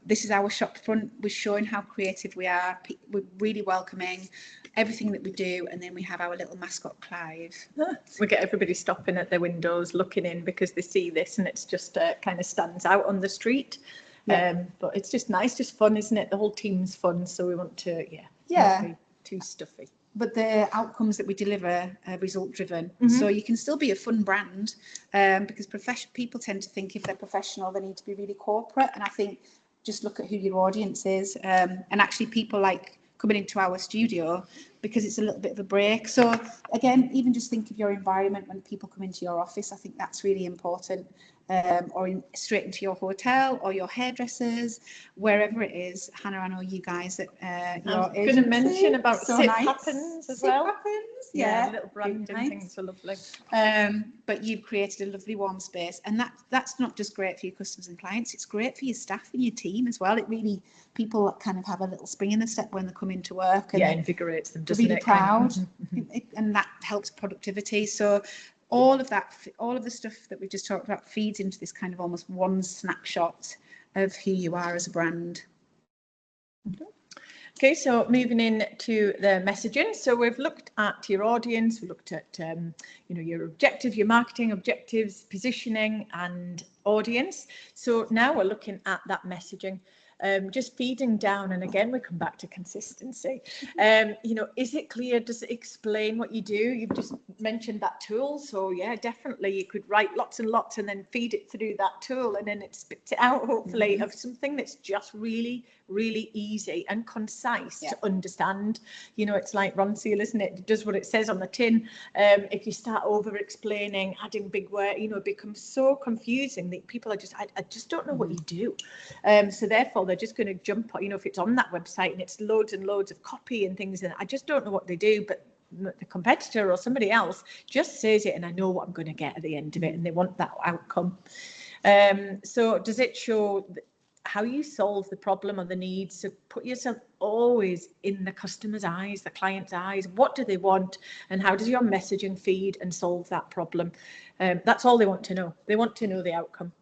this is our shop front. We're showing how creative we are. We're really welcoming everything that we do, and then we have our little mascot Clive.
We get everybody stopping at their windows looking in, because they see this and it's just kind of stands out on the street. But it's just nice, just fun, isn't it? The whole team's fun, so we want to not be too stuffy.
But the outcomes that we deliver are result driven. So you can still be a fun brand, because people tend to think if they're professional, they need to be really corporate. And I think just look at who your audience is, and actually people like coming into our studio because it's a little bit of a break. So again, even just think of your environment when people come into your office. I think that's really important. straight into your hotel or your hairdressers, wherever it is. Hannah, I know you guys at your agency.
I'm going to mention about
so
Sip
nice.
Happens as
Sip
well.
Happens,
yeah, little branding things are lovely.
But you've created a lovely warm space, and that's not just great for your customers and clients, it's great for your staff and your team as well. It really, people kind of have a little spring in the step when they come into work, and
invigorates them, doesn't
really
it?
proud, and that helps productivity. So all of the stuff that we just talked about feeds into this kind of almost one snapshot of who you are as a brand.
Okay, so moving in to the messaging. So we've looked at your audience, we looked at your objectives, your marketing objectives, positioning and audience. So now we're looking at that messaging. Just feeding down, and again we come back to consistency. Is it clear? Does it explain what you do? You've just mentioned that tool, so yeah, definitely you could write lots and lots and then feed it through that tool, and then it spits it out hopefully of something that's just really easy and concise to understand. It's like Ron Seal, isn't it? It does what it says on the tin. If you start over explaining, adding big word, it becomes so confusing that people are just, I just don't know what you do. So therefore they're just going to jump, if it's on that website and it's loads and loads of copy and things, and I just don't know what they do, but the competitor or somebody else just says it and I know what I'm going to get at the end of it, and they want that outcome. So does it show how you solve the problem or the needs? So put yourself always in the customer's eyes, the client's eyes. What do they want, and how does your messaging feed and solve that problem? That's all they want to know. They want to know the outcome.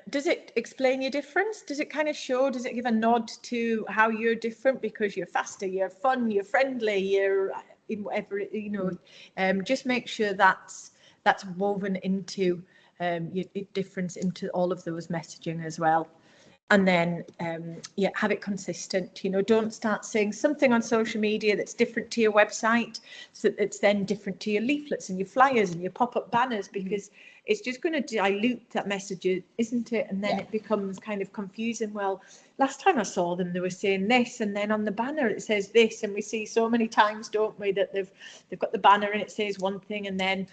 Does it explain your difference? Does it kind of show, does it give a nod to how you're different because you're faster, you're fun, you're friendly, you're in whatever, just make sure that's woven into your difference into all of those messaging as well. And then have it consistent. Don't start saying something on social media that's different to your website, so it's then different to your leaflets and your flyers and your pop-up banners, because it's just going to dilute that message, isn't it? And then it becomes kind of confusing. Well, last time I saw them, they were saying this, and then on the banner it says this, and we see so many times, don't we, that they've got the banner and it says one thing, and then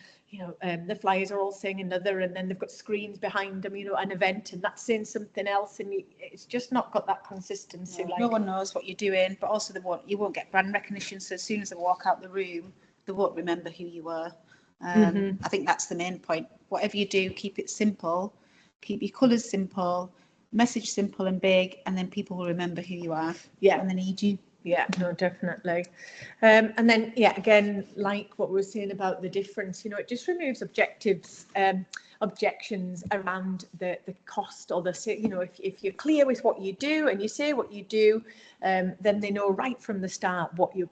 the flyers are all saying another, and then they've got screens behind them, an event, and that's saying something else, and it's just not got that consistency.
No one knows what you're doing, but also you won't get brand recognition, so as soon as they walk out the room, they won't remember who you were. I think that's the main point. Whatever you do, keep it simple, keep your colours simple, message simple and big, and then people will remember who you are and they need you.
Yeah, no, definitely. And then, again, like what we were saying about the difference, it just removes objectives, objections around the cost, or if you're clear with what you do and you say what you do, then they know right from the start what you're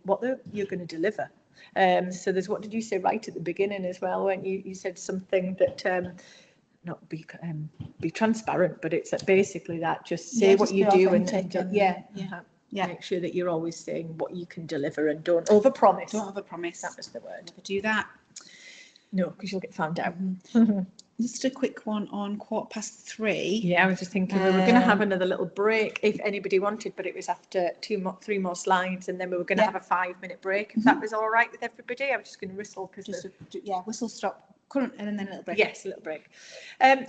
going to deliver. So there's, what did you say right at the beginning as well, when you said something that not be transparent, but it's basically that, just say what you do and make sure that you're always saying what you can deliver, and don't overpromise.
Don't overpromise.
That was the word.
Never do that.
No, because you'll get found out.
Just a quick one on 3:15.
Yeah, I was just thinking we were going to have another little break if anybody wanted, but it was after 3 more slides, and then we were going to have a 5-minute break, if that was all right with everybody. I was just going to whistle, because
whistle, stop, current, and then a little break.
Yes, a little break.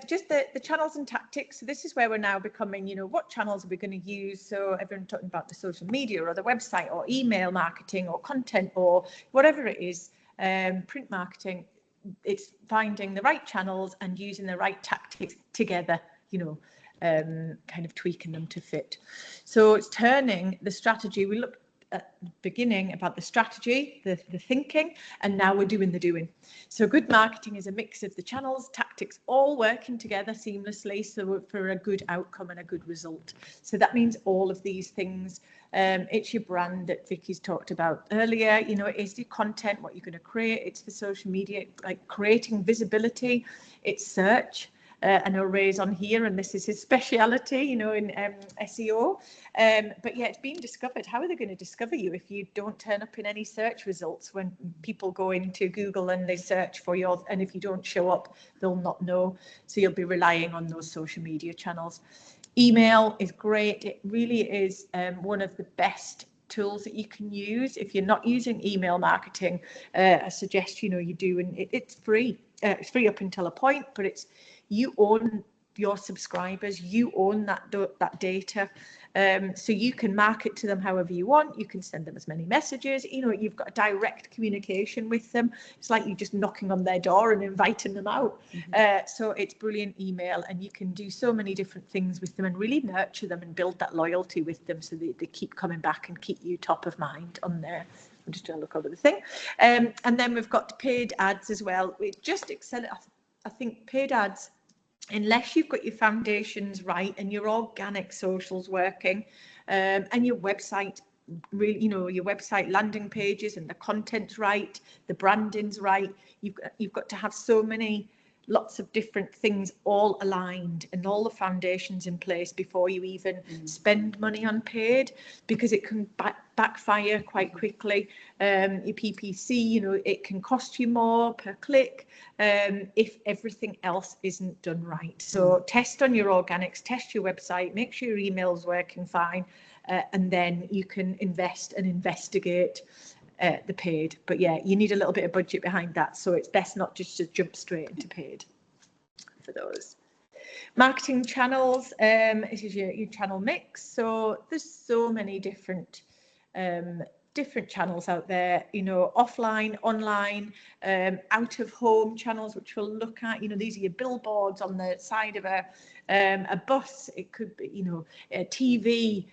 Just the channels and tactics. So this is where we're now becoming, what channels are we going to use? So everyone's talking about the social media or the website or email marketing or content or whatever it is, print marketing. It's finding the right channels and using the right tactics together, kind of tweaking them to fit. So it's turning the strategy. We looked at the beginning about the strategy, the thinking, and now we're doing the doing. So good marketing is a mix of the channels, tactics, all working together seamlessly, so for a good outcome and a good result. So that means all of these things. It's your brand that Vicky's talked about earlier. It is your content, what you're going to create. It's for social media, like creating visibility. It's search. I know Ray's on here, and this is his speciality, in SEO. But yeah, it's being discovered. How are they going to discover you if you don't turn up in any search results when people go into Google and they search for you? And if you don't show up, they'll not know. So you'll be relying on those social media channels. Email is great. It really is one of the best tools that you can use. If you're not using email marketing, I suggest you do, and it's free. It's free up until a point, but it's you own your subscribers, you own that data, so you can market to them however you want. You can send them as many messages, you know, you've got a direct communication with them. It's like you're just knocking on their door and inviting them out. So it's brilliant email, and you can do so many different things with them and really nurture them and build that loyalty with them, so they keep coming back and keep you top of mind on there. I'm just trying to look over the thing. And then we've got paid ads as well. We just I think paid ads, unless you've got your foundations right and your organic socials working, and your website, really, you know, your website landing pages and the content's right, the branding's right, you've got to have lots of different things all aligned and all the foundations in place before you even spend money on paid, because it can backfire quite quickly. Your PPC, you know, it can cost you more per click if everything else isn't done right. So test on your organics, test your website, make sure your email's working fine, and then you can invest and investigate the paid. But yeah, you need a little bit of budget behind that, so it's best not just to jump straight into paid for those. Marketing channels, this is your channel mix. So there's so many different channels out there, you know, offline, online, out of home channels, which we'll look at. You know, these are your billboards on the side of a bus. It could be, you know, TV,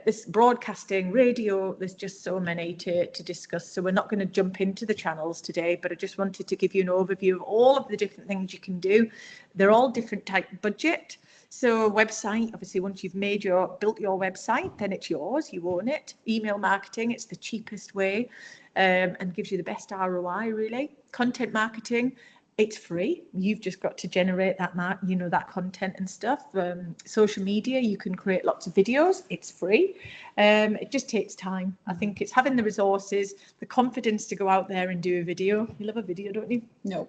this broadcasting, radio. There's just so many to discuss, so we're not going to jump into the channels today, but I just wanted to give you an overview of all of the different things you can do. They're all different type of budget. So website, obviously, once you've built your website, then it's yours, you own it. Email marketing, it's the cheapest way, and gives you the best ROI, really. Content marketing, it's free. You've just got to generate that, that content and stuff. Social media, you can create lots of videos. It's free. It just takes time. I think it's having the resources, the confidence to go out there and do a video. You love a video, don't you?
No.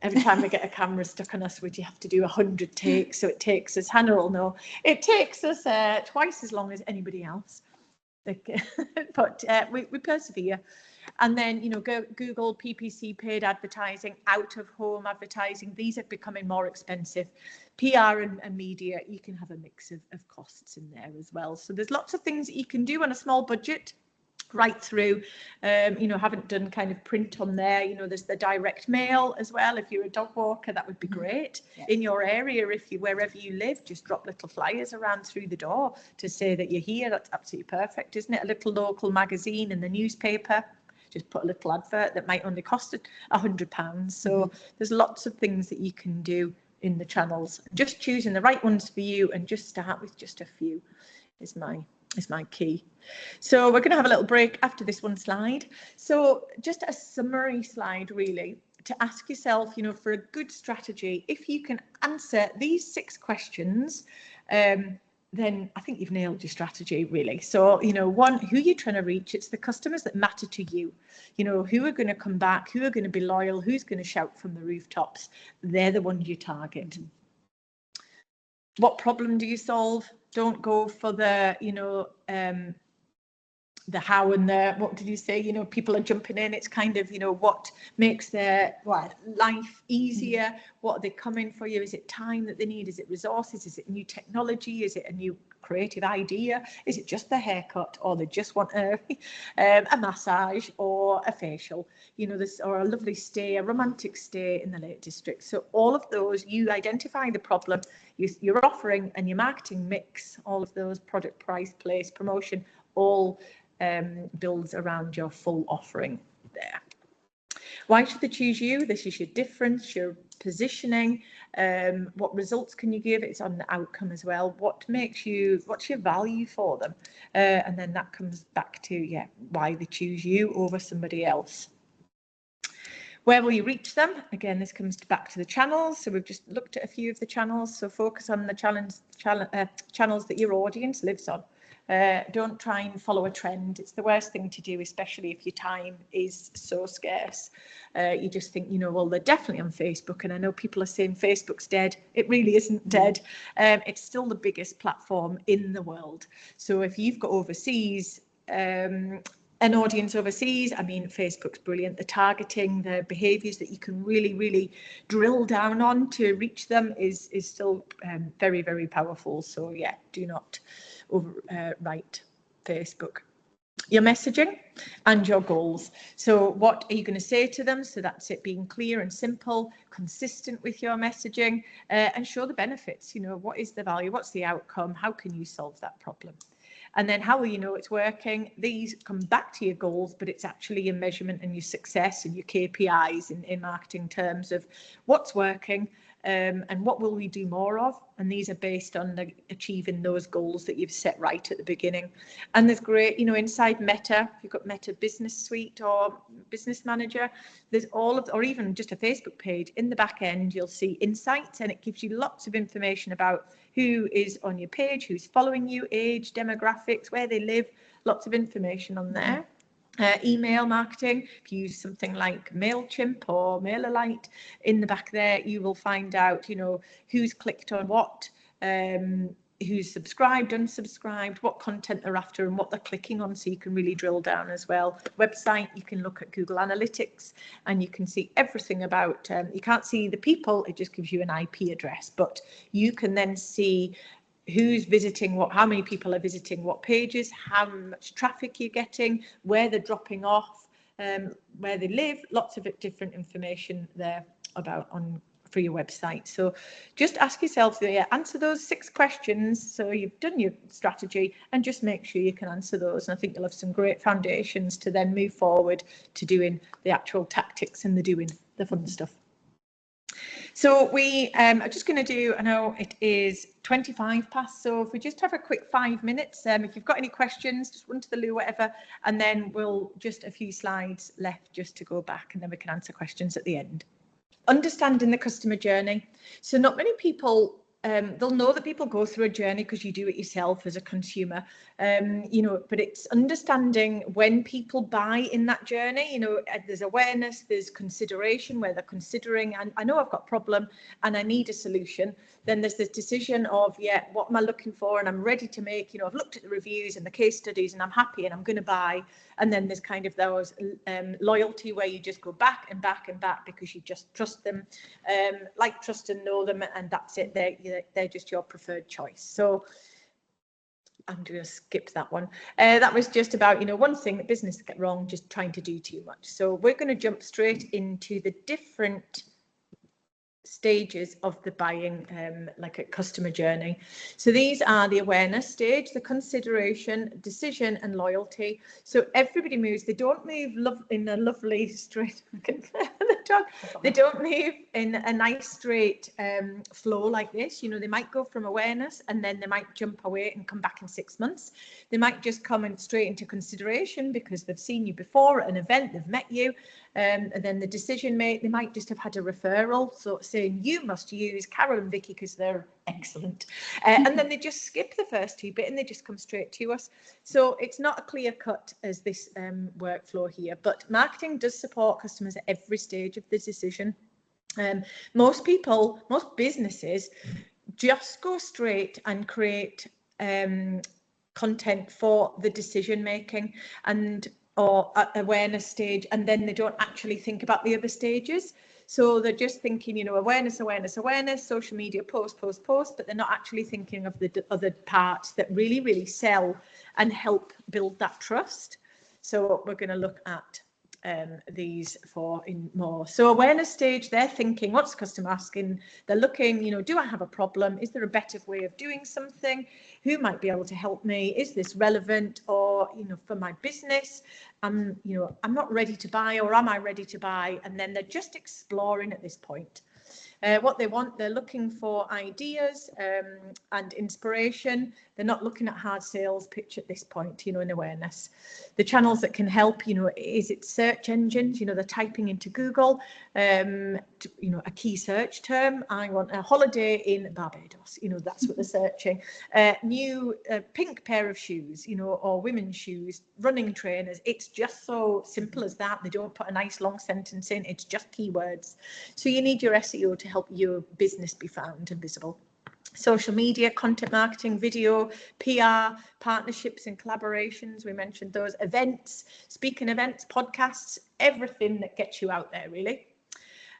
Every time we get a camera stuck on us, you have to do 100 takes. So it takes us, Hannah will know, it takes us twice as long as anybody else. But we persevere. And then, you know, Google, PPC, paid advertising, out of home advertising, these are becoming more expensive. PR and media, you can have a mix of costs in there as well. So there's lots of things that you can do on a small budget, right through. You know, haven't done kind of print on there. You know, there's the direct mail as well. If you're a dog walker, that would be great. In your area, wherever you live, just drop little flyers around through the door to say that you're here. That's absolutely perfect, isn't it? A little local magazine in the newspaper. Just put a little advert that might only cost £100. So there's lots of things that you can do in the channels. Just choosing the right ones for you and just start with just a few is my key. So we're going to have a little break after this one slide. So just a summary slide, really, to ask yourself, you know, for a good strategy, if you can answer these 6 questions, then I think you've nailed your strategy, really. So, you know, 1, who you're trying to reach, it's the customers that matter to you. You know, who are going to come back, who are going to be loyal, who's going to shout from the rooftops. They're the ones you target. What problem do you solve? Don't go for the, you know, the how and the, what did you say? You know, people are jumping in. It's kind of, you know, what makes their life easier? What are they coming for you? Is it time that they need? Is it resources? Is it new technology? Is it a new creative idea? Is it just the haircut, or they just want a massage or a facial? You know, this, or a lovely stay, a romantic stay in the Lake District. So all of those, you identify the problem, your offering and your marketing mix, all of those, product, price, place, promotion, all builds around your full offering there. Why should they choose you? This is your difference, your positioning. What results can you give? It's on the outcome as well. What makes you, what's your value for them? And then that comes back to, why they choose you over somebody else. Where will you reach them? Again, this comes back to the channels. So we've just looked at a few of the channels. So focus on the channels that your audience lives on. Don't try and follow a trend. It's the worst thing to do, especially if your time is so scarce. You just think, you know, well, they're definitely on Facebook, and I know people are saying Facebook's dead. It really isn't dead. It's still the biggest platform in the world. So if you've got overseas an audience overseas, I mean, Facebook's brilliant. The targeting, the behaviours that you can really, really drill down on to reach them is still very, very powerful. So yeah, do not overwrite Facebook. Your messaging and your goals. So what are you going to say to them? So that's it, being clear and simple, consistent with your messaging, and show the benefits. You know, what is the value? What's the outcome? How can you solve that problem? And then how will you know it's working? These come back to your goals, but it's actually your measurement and your success and your KPIs in marketing terms of what's working, and what will we do more of? And these are based on achieving those goals that you've set right at the beginning. And there's great, you know, inside Meta, if you've got Meta Business Suite or Business Manager, there's all of, or even just a Facebook page, in the back end, you'll see insights, and it gives you lots of information about who is on your page, who's following you, age, demographics, where they live, lots of information on there. Email marketing, if you use something like MailChimp or MailerLite, in the back there you will find out, you know, who's clicked on what, who's subscribed, unsubscribed, what content they're after and what they're clicking on, so you can really drill down as well. Website, you can look at Google Analytics and you can see everything about, you can't see the people, it just gives you an IP address, but you can then see who's visiting what, how many people are visiting what pages, how much traffic you're getting, where they're dropping off, where they live, lots of different information there about for your website. So just ask yourself, answer those 6 questions. So you've done your strategy, and just make sure you can answer those. And I think you'll have some great foundations to then move forward to doing the actual tactics and the fun stuff. So we are just going to do, I know it is 25 past, so if we just have a quick 5 minutes, if you've got any questions, just run to the loo, whatever, and then we'll just a few slides left just to go back, and then we can answer questions at the end. Understanding the customer journey. So not many people, they'll know that people go through a journey because you do it yourself as a consumer, you know, but it's understanding when people buy in that journey. You know, there's awareness, there's consideration where they're considering, and I know I've got a problem and I need a solution. Then there's this decision of, yeah, what am I looking for? And I'm ready to make, you know, I've looked at the reviews and the case studies and I'm happy and I'm going to buy. And then there's kind of those loyalty where you just go back and back and back because you just trust them, like, trust and know them, and that's it. They're just your preferred choice. So I'm going to skip that one. That was just about, you know, one thing that business get wrong, just trying to do too much. So we're going to jump straight into the different stages of the buying, like a customer journey. So these are the awareness stage, the consideration, decision and loyalty. So everybody moves, they don't move in a lovely straight they don't move in a nice straight flow like this. You know, they might go from awareness and then they might jump away and come back in 6 months. They might just come in straight into consideration because they've seen you before at an event, they've met you, and then the decision they might just have had a referral, so saying you must use Carol and Vicky because they're excellent, and then they just skip the first 2 bits and they just come straight to us. So it's not a clear cut as this workflow here, but marketing does support customers at every stage of the decision. Most businesses just go straight and create content for the decision making and or awareness stage, and then they don't actually think about the other stages. So they're just thinking, you know, awareness, social media, post, but they're not actually thinking of the other parts that really sell and help build that trust. So we're going to look at these in more. So awareness stage, they're thinking, what's the customer asking? They're looking, you know, do I have a problem? Is there a better way of doing something? Who might be able to help me? Is this relevant? Or, you know, for my business, you know, I'm not ready to buy, or am I ready to buy? And then they're just exploring at this point. What they want, they're looking for ideas and inspiration. They're not looking at hard sales pitch at this point, you know, in awareness. The channels that can help, you know, is it search engines? You know, they're typing into Google, you know, a key search term. I want a holiday in Barbados. You know, that's what they're searching. New pink pair of shoes, you know, or women's shoes, running trainers. It's just so simple as that. They don't put a nice long sentence in. It's just keywords. So you need your SEO to help your business be found and visible. social media, content marketing, video, PR, partnerships and collaborations. We mentioned those, events, speaking events, podcasts, everything that gets you out there, really.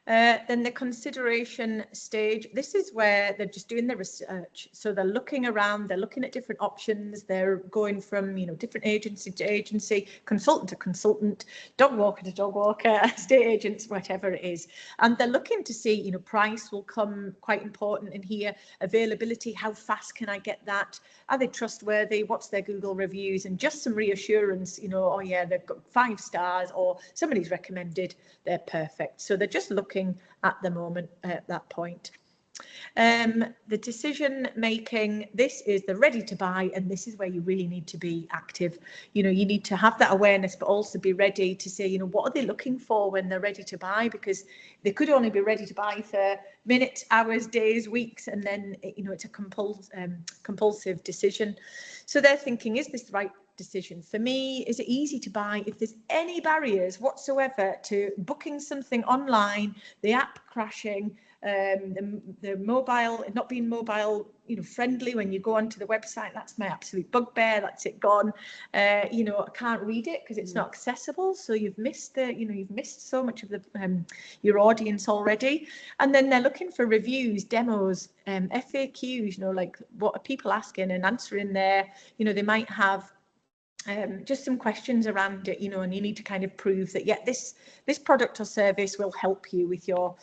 Then the consideration stage, this is where they're just doing the research. So they're looking around, they're looking at different options, they're going from, you know, different agency to agency, consultant to consultant, dog walker to dog walker, estate agents, whatever it is. And they're looking to see, you know, price will come quite important in here, availability, how fast can I get that? Are they trustworthy? What's their Google reviews? And just some reassurance, you know, oh yeah, they've got 5 stars or somebody's recommended, they're perfect. So they're just looking at the moment at that point. The decision making, this is the ready to buy, and this is where you really need to be active. You know, you need to have that awareness, but also be ready to say, you know, what are they looking for when they're ready to buy? Because they could only be ready to buy for minutes, hours, days, weeks, and then, you know, it's a compulsive decision. So they're thinking, is this the right decision for me? Is it easy to buy? If there's any barriers whatsoever to booking something online, the app crashing, the mobile, not being mobile, you know, friendly when you go onto the website, that's my absolute bugbear. That's it gone. You know, I can't read it because it's not accessible. So you've missed the, you know, you've missed so much of the your audience already. And then they're looking for reviews, demos, FAQs. You know, like what are people asking and answering there. You know, they might have just some questions around it, you know, and you need to kind of prove that, yeah, this product or service will help you with your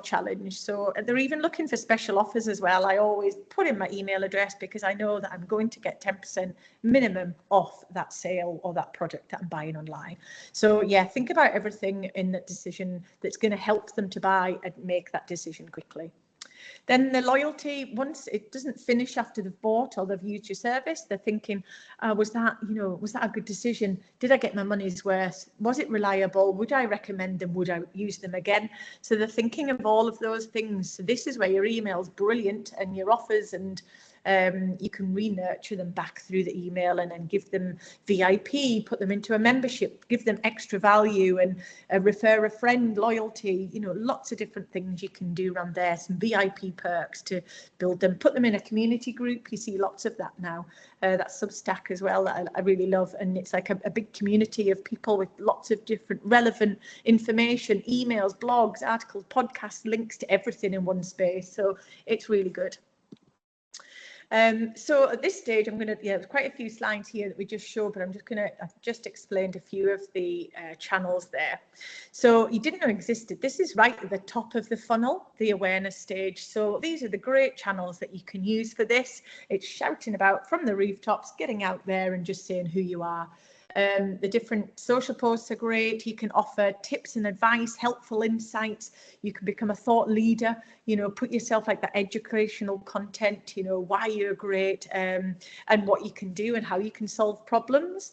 challenge. So they're even looking for special offers as well. I always put in my email address because I know that I'm going to get 10% minimum off that sale or that product that I'm buying online. So yeah, think about everything in that decision that's going to help them to buy and make that decision quickly. Then the loyalty, once it doesn't finish after they've bought or they've used your service, they're thinking, was that a good decision? Did I get my money's worth? Was it reliable? Would I recommend them? Would I use them again? So they're thinking of all of those things. So this is where your email's brilliant and your offers, and you can re-nurture them back through the email and then give them VIP, put them into a membership, give them extra value, and refer a friend, loyalty, you know, lots of different things you can do around there, some VIP perks to build them, put them in a community group. You see lots of that now. That's Substack as well that I really love, and it's like a big community of people with lots of different relevant information, emails, blogs, articles, podcasts, links to everything in one space. So it's really good. So at this stage, I'm going to, there's quite a few slides here that we just showed, but I've just explained a few of the channels there. So you didn't know existed. This is right at the top of the funnel, the awareness stage. So these are the great channels that you can use for this. It's shouting about from the rooftops, getting out there and just saying who you are. The different social posts are great. You can offer tips and advice, helpful insights. You can become a thought leader, you know, put yourself like that educational content, you know, why you're great, and what you can do and how you can solve problems.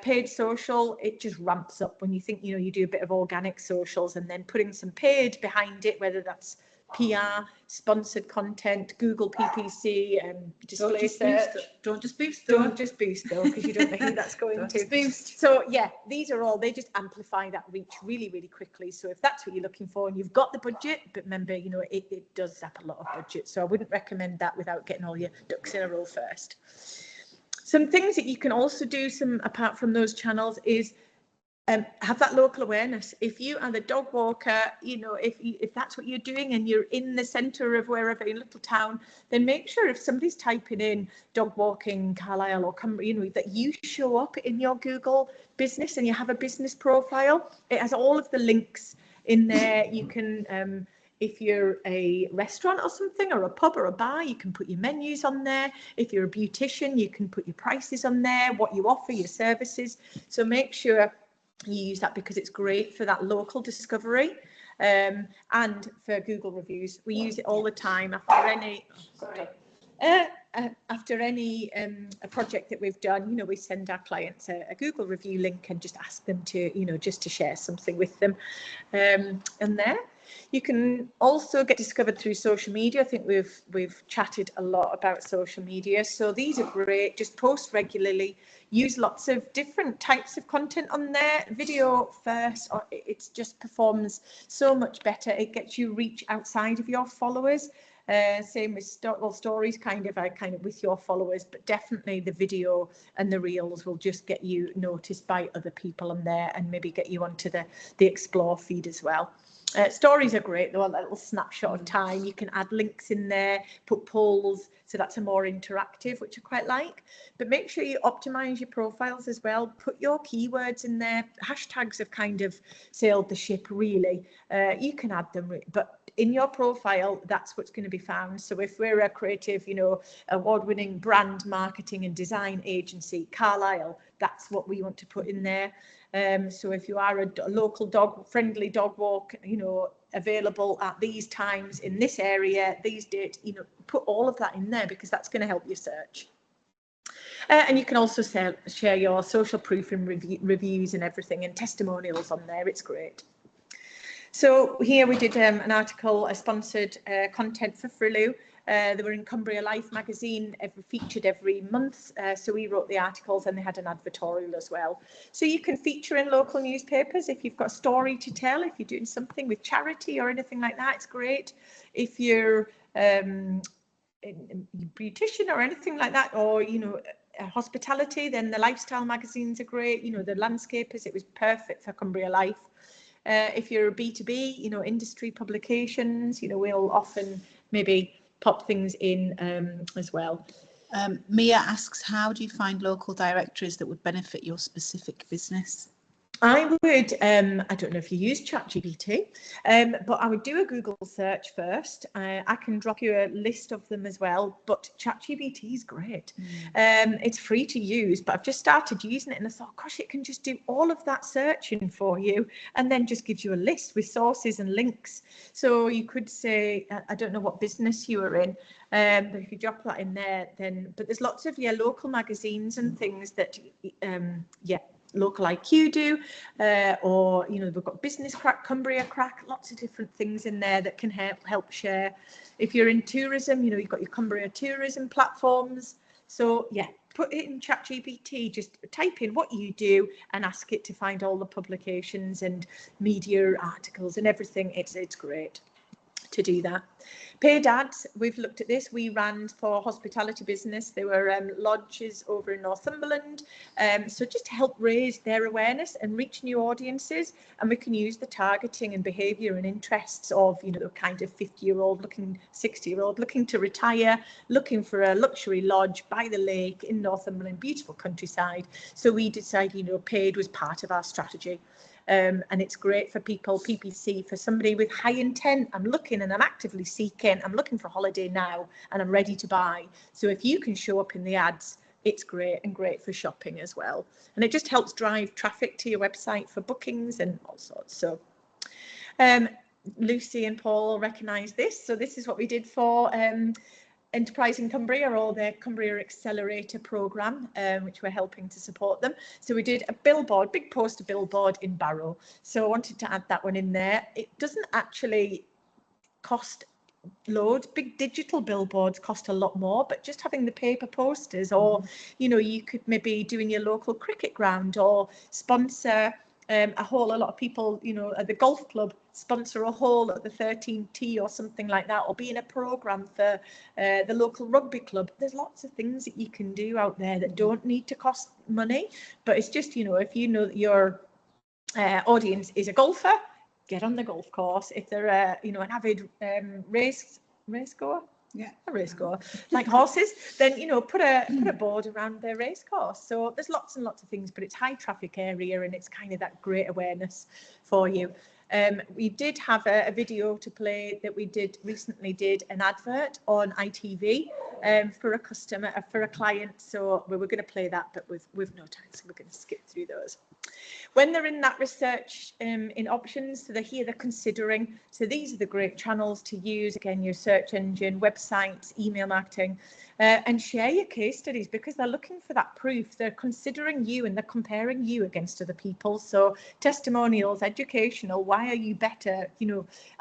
Paid social, it just ramps up when you think, you know, you do a bit of organic socials and then putting some paid behind it, whether that's PR, sponsored content, Google PPC, display search.
Don't just boost
though, because you don't know who that's going to boost. So yeah, these are all, they just amplify that reach really, really quickly. So if that's what you're looking for and you've got the budget, but remember, you know, it does zap a lot of budget. So I wouldn't recommend that without getting all your ducks in a row first. Some things that you can also do, apart from those channels, is have that local awareness. If you are the dog walker, you know, if that's what you're doing and you're in the centre of wherever, in a little town, then make sure if somebody's typing in dog walking Carlisle or Cumbria, you know, that you show up in your Google business and you have a business profile. It has all of the links in there. You can, if you're a restaurant or something, or a pub or a bar, you can put your menus on there. If you're a beautician, you can put your prices on there, what you offer, your services. So make sure you use that, because it's great for that local discovery, and for Google reviews. We use it all the time after any a project that we've done. You know, we send our clients a Google review link and just ask them to, you know, just to share something with them. And there you can also get discovered through social media. I think we've chatted a lot about social media, so these are great. Just post regularly, use lots of different types of content on there. Video first, or it just performs so much better. It gets you reach outside of your followers. Same with stories kind of with your followers, but definitely the video and the reels will just get you noticed by other people on there and maybe get you onto the explore feed as well. Stories are great though, a little snapshot of time. You can add links in there, put polls, so that's a more interactive, which I quite like. But make sure you optimize your profiles as well. Put your keywords in there. Hashtags have kind of sailed the ship really. You can add them, but in your profile, that's what's going to be found. So if we're a creative, award-winning brand marketing and design agency, Carlisle, that's what we want to put in there. So if you are a local friendly dog walk, available at these times in this area, these dates, put all of that in there, because that's going to help your search. And you can also share your social proof and reviews and everything and testimonials on there. It's great. So here we did an article, a sponsored content for Frilu. They were in Cumbria Life magazine, featured every month. So we wrote the articles, and they had an advertorial as well. So you can feature in local newspapers if you've got a story to tell, if you're doing something with charity or anything like that, it's great. If you're a beautician or anything like that, or, hospitality, then the lifestyle magazines are great. The landscapers, it was perfect for Cumbria Life. If you're a B2B, industry publications, we'll often maybe pop things in as well.
Mia asks, how do you find local directories that would benefit your specific business?
I would, I don't know if you use ChatGPT, but I would do a Google search first. I can drop you a list of them as well, but ChatGPT is great. It's free to use, but I've just started using it and I thought, gosh, it can just do all of that searching for you and then just gives you a list with sources and links. So you could say, I don't know what business you are in, but if you drop that in there, then, but there's lots of, local magazines and things that, Local IQ do, or we've got Business Crack, Cumbria Crack, lots of different things in there that can help share. If you're in tourism, you've got your Cumbria tourism platforms. So put it in ChatGPT, just type in what you do and ask it to find all the publications and media articles and everything. It's great to do that. Paid ads, we've looked at this. We ran for hospitality business. There were lodges over in Northumberland. So just to help raise their awareness and reach new audiences. And we can use the targeting and behaviour and interests of, the kind of 50-year-old looking, 60-year-old looking to retire, looking for a luxury lodge by the lake in Northumberland, beautiful countryside. So we decided, paid was part of our strategy. And it's great for people, PPC, for somebody with high intent. I'm looking and I'm actively seeking. I'm looking for a holiday now and I'm ready to buy. So if you can show up in the ads, it's great, and great for shopping as well. And it just helps drive traffic to your website for bookings and all sorts. So Lucy and Paul recognise this. So this is what we did for Enterprise in Cumbria, or their Cumbria Accelerator programme, which we're helping to support them. So we did a billboard, big poster billboard in Barrow. So I wanted to add that one in there. It doesn't actually cost loads. Big digital billboards cost a lot more, but just having the paper posters, or you could maybe do in your local cricket ground, or sponsor a hole. A lot of people, at the golf club, sponsor a hole at the 13T or something like that, or be in a programme for the local rugby club. There's lots of things that you can do out there that don't need to cost money, but it's just, if you know that your audience is a golfer, get on the golf course. If they're an avid race goer, a race goer, like horses, then put a board around their race course. So there's lots and lots of things, but it's high traffic area and it's kind of that great awareness for you. We did have a video to play that we recently did an advert on ITV for a customer, for a client. So we were going to play that, but with no time, so we're going to skip through those. When they're in that research in options, so they're considering. So these are the great channels to use. Again, your search engine, websites, email marketing, and share your case studies, because they're looking for that proof. They're considering you and they're comparing you against other people. So testimonials, educational. Why are you better?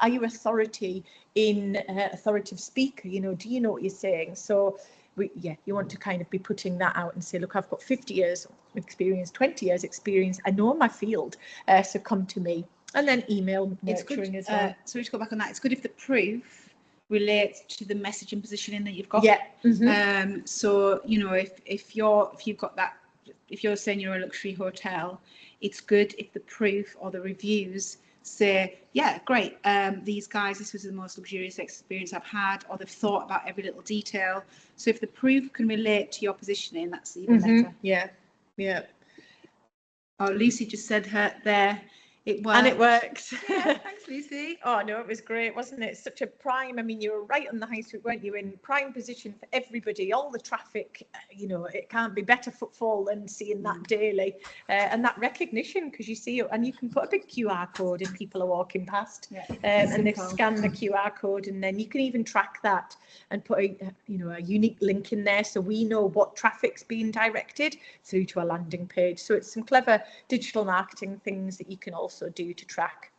Are you authority in authoritative speaker? Do you know what you're saying? So you want to kind of be putting that out and say, look, I've got 50 years experience, 20 years experience. I know my field, so come to me. And then email nurturing as well.
Sorry to go back on that. It's good if the proof relates to the messaging positioning that you've got.
Yeah.
So, you know, if you've got that, if you're saying you're a luxury hotel, it's good if the proof or the reviews say, yeah, great, these guys, this was the most luxurious experience I've had, or they've thought about every little detail. So if the proof can relate to your positioning, that's even better.
Yeah, yeah.
Oh, Lucy just said there, it worked.
And it worked.
Yeah, thanks, Lucy.
Oh, no, it was great, wasn't it? Such a prime, I mean, you were right on the high street, weren't you? In prime position for everybody, all the traffic, you know, it can't be better footfall than seeing that daily. And that recognition, because you see it, and you can put a big QR code if people are walking past, and they've scanned the QR code, and then you can even track that and put a unique link in there, so we know what traffic's being directed through to a landing page. So it's some clever digital marketing things that you can also do to track.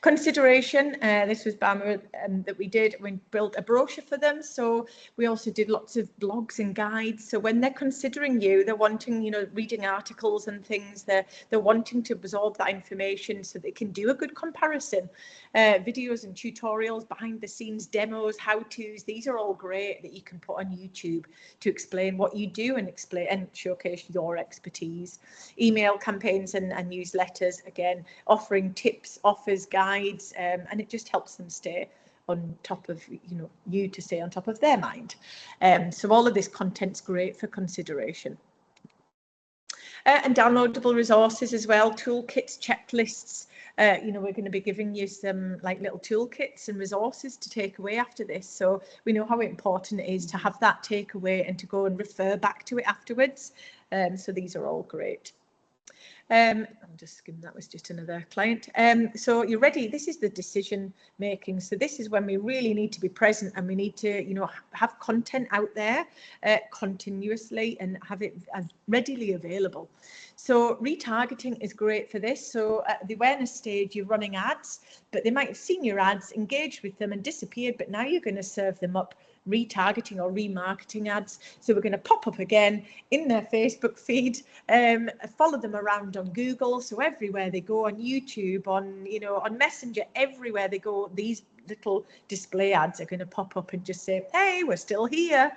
Consideration, this was BAMA that we did. We built a brochure for them. So we also did lots of blogs and guides. So when they're considering you, they're wanting, you know, reading articles and things. They're wanting to absorb that information so they can do a good comparison. Videos and tutorials, behind the scenes demos, how-tos. These are all great that you can put on YouTube to explain what you do and explain and showcase your expertise. Email campaigns and newsletters, again, offering tips, offers, guides, and it just helps them stay on top of, you know, you to stay on top of their mind. So all of this content's great for consideration. And downloadable resources as well, toolkits, checklists. You know, we're going to be giving you some like little toolkits and resources to take away after this. So we know how important it is to have that takeaway and to go and refer back to it afterwards. So these are all great. I'm just skimming, that was just another client. So you're ready. This is the decision making. So this is when we really need to be present, and we need to, you know, have content out there continuously and have it readily available. So retargeting is great for this. So at the awareness stage, you're running ads, but they might have seen your ads, engaged with them and disappeared, but now you're going to serve them up retargeting or remarketing ads. So we're going to pop up again in their Facebook feed, follow them around on Google. So everywhere they go, on YouTube, on, you know, on Messenger, everywhere they go, these little display ads are going to pop up and just say, hey, we're still here.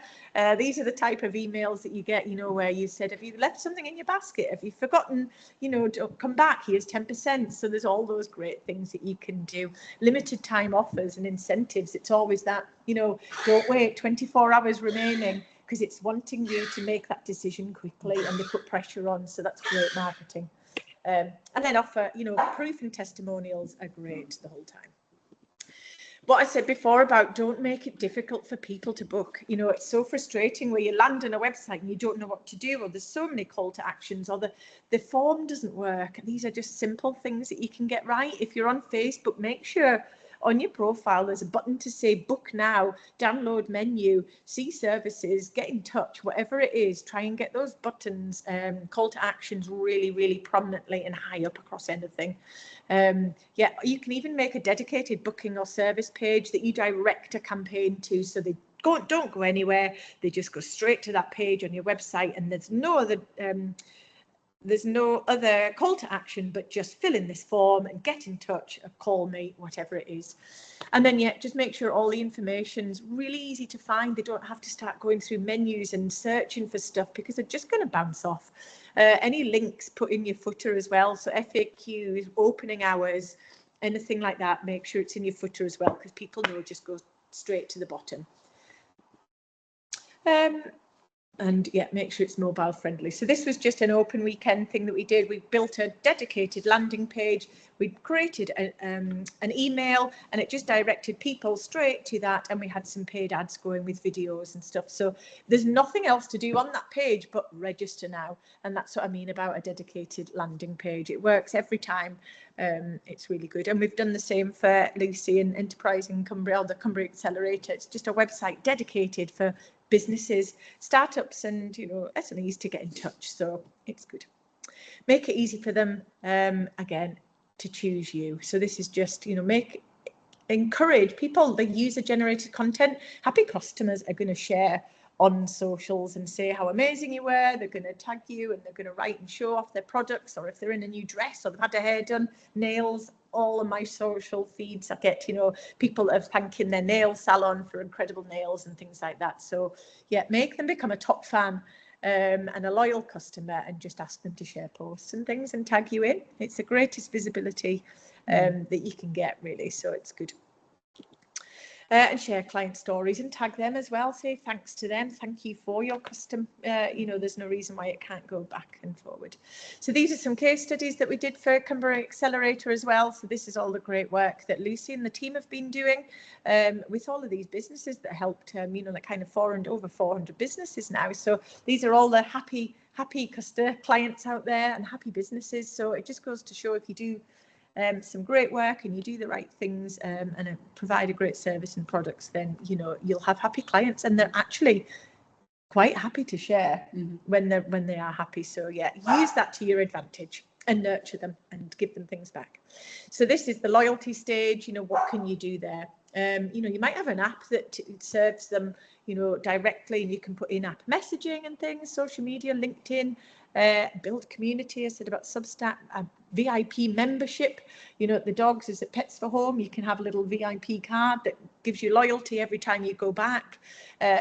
These are the type of emails that you get, you know, where you said, have you left something in your basket? Have you forgotten, you know, don't come back, here's 10%. So there's all those great things that you can do. Limited time offers and incentives. It's always that, you know, don't wait, 24 hours remaining, because it's wanting you to make that decision quickly, and they put pressure on. So that's great marketing. And then offer, you know, proof and testimonials are great the whole time. What I said before about don't make it difficult for people to book. You know, it's so frustrating where you land on a website and you don't know what to do, or there's so many call to actions, or the form doesn't work. These are just simple things that you can get right. If you're on Facebook, make sure on your profile there's a button to say book now, download menu, see services, get in touch, whatever it is. Try and get those buttons, call to actions really, really prominently and high up across anything. Yeah, you can even make a dedicated booking or service page that you direct a campaign to, so they don't go anywhere, they just go straight to that page on your website, and there's no other call to action but just fill in this form and get in touch, or call me, whatever it is. And then, yeah, just make sure all the information's really easy to find. They don't have to start going through menus and searching for stuff, because they're just going to bounce off. Any links put in your footer as well. So FAQs, opening hours, anything like that, make sure it's in your footer as well, because people know just go straight to the bottom. And yeah, make sure it's mobile friendly. So this was just an open weekend thing that we did. We built a dedicated landing page. We created an email, and it just directed people straight to that. And we had some paid ads going with videos and stuff. So there's nothing else to do on that page but register now. And that's what I mean about a dedicated landing page. It works every time. It's really good. And we've done the same for Lucy and Enterprise in Cumbria, or the Cumbria Accelerator. It's just a website dedicated for businesses, startups, and, you know, SMEs to get in touch. So it's good. Make it easy for them, again, to choose you. So this is just, you know, encourage people. The user generated content, happy customers are going to share on socials and say how amazing you were. They're going to tag you and they're going to write and show off their products, or if they're in a new dress or they've had their hair done, nails. All of my social feeds, I get, people are thanking their nail salon for incredible nails and things like that. So yeah, make them become a top fan and a loyal customer, and just ask them to share posts and things and tag you in. It's the greatest visibility that you can get, really. So it's good. And share client stories and tag them as well. Say thanks to them. Thank you for your custom. There's no reason why it can't go back and forward. So these are some case studies that we did for Cumbria Accelerator as well. So this is all the great work that Lucy and the team have been doing with all of these businesses that helped, like kind of over 400 businesses now. So these are all the happy customer clients out there and happy businesses. So it just goes to show, if you do some great work and you do the right things and provide a great service and products, then you'll have happy clients, and they're actually quite happy to share when they are happy. So yeah, use that to your advantage and nurture them and give them things back. So this is the loyalty stage. What can you do there? You might have an app that serves them directly, and you can put in-app messaging and things, social media, LinkedIn, build community. I said about Substack, VIP membership. The dogs is at Pets for Home. You can have a little VIP card that gives you loyalty every time you go back.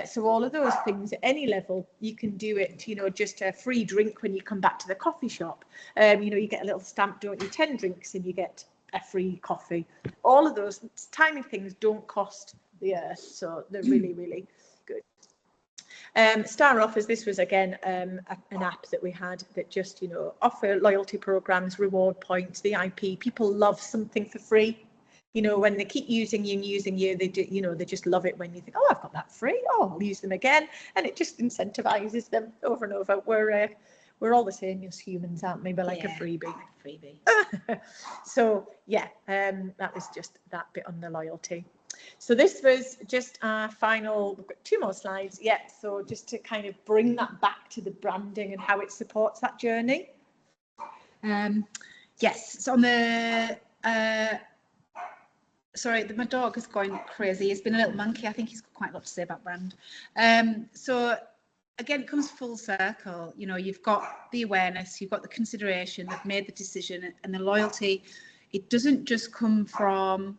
So all of those things at any level, you can do it. Just a free drink when you come back to the coffee shop. You get a little stamp, don't you? 10 drinks and you get a free coffee. All of those tiny things don't cost the earth, so they're really, really good. Star Offers, this was again an app that we had that just offer loyalty programs, reward points, VIP. People love something for free. When they keep using you, they do, they just love it when you think, oh, I've got that free, oh, I'll use them again, and it just incentivizes them over and over. We're all the same as humans, aren't we? We're like a freebie. So yeah, that was just that bit on the loyalty. So this was just our final, we've got 2 more slides. Yeah, so just to kind of bring that back to the branding and how it supports that journey.
Yes, so on the sorry, my dog is going crazy. He's been a little monkey. I think he's got quite a lot to say about brand. So again, it comes full circle. You've got the awareness, you've got the consideration, they've made the decision, and the loyalty. It doesn't just come from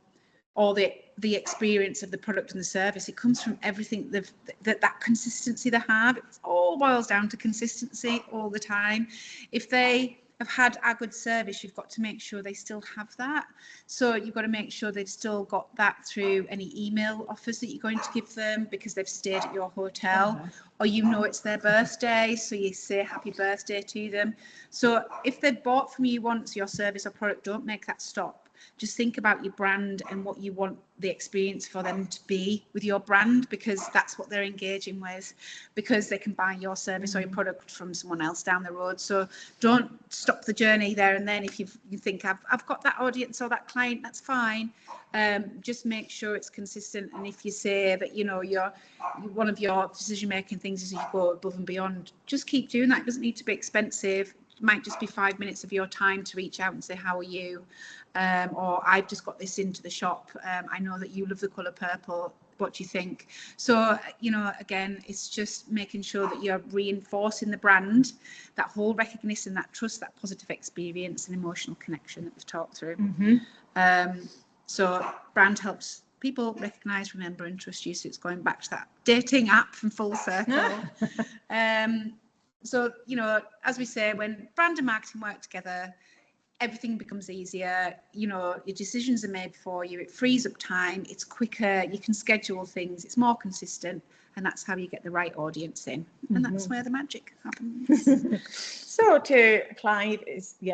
all the experience of the product and the service. It comes from everything that consistency they have. It all boils down to consistency all the time. If they have had a good service, you've got to make sure they still have that. So you've got to make sure they've still got that through any email offers that you're going to give them because they've stayed at your hotel, or it's their birthday, so you say happy birthday to them. So if they've bought from you once your service or product, don't make that stop. Just think about your brand and what you want the experience for them to be with your brand, because that's what they're engaging with, because they can buy your service or your product from someone else down the road. So don't stop the journey there and then. If you think I've got that audience or that client, that's fine. Just make sure it's consistent. And if you say that one of your decision making things is you go above and beyond, just keep doing that. It doesn't need to be expensive. It might just be 5 minutes of your time to reach out and say, how are you? Or I've just got this into the shop. I know that you love the colour purple. What do you think? So, again, it's just making sure that you're reinforcing the brand, that whole recognition, that trust, that positive experience and emotional connection that we've talked through. So brand helps people recognise, remember and trust you. So it's going back to that dating app from full circle. So, as we say, when brand and marketing work together, everything becomes easier. Your decisions are made for you. It frees up time. It's quicker. You can schedule things. It's more consistent. And that's how you get the right audience in. And that's where the magic happens.
So to Clive we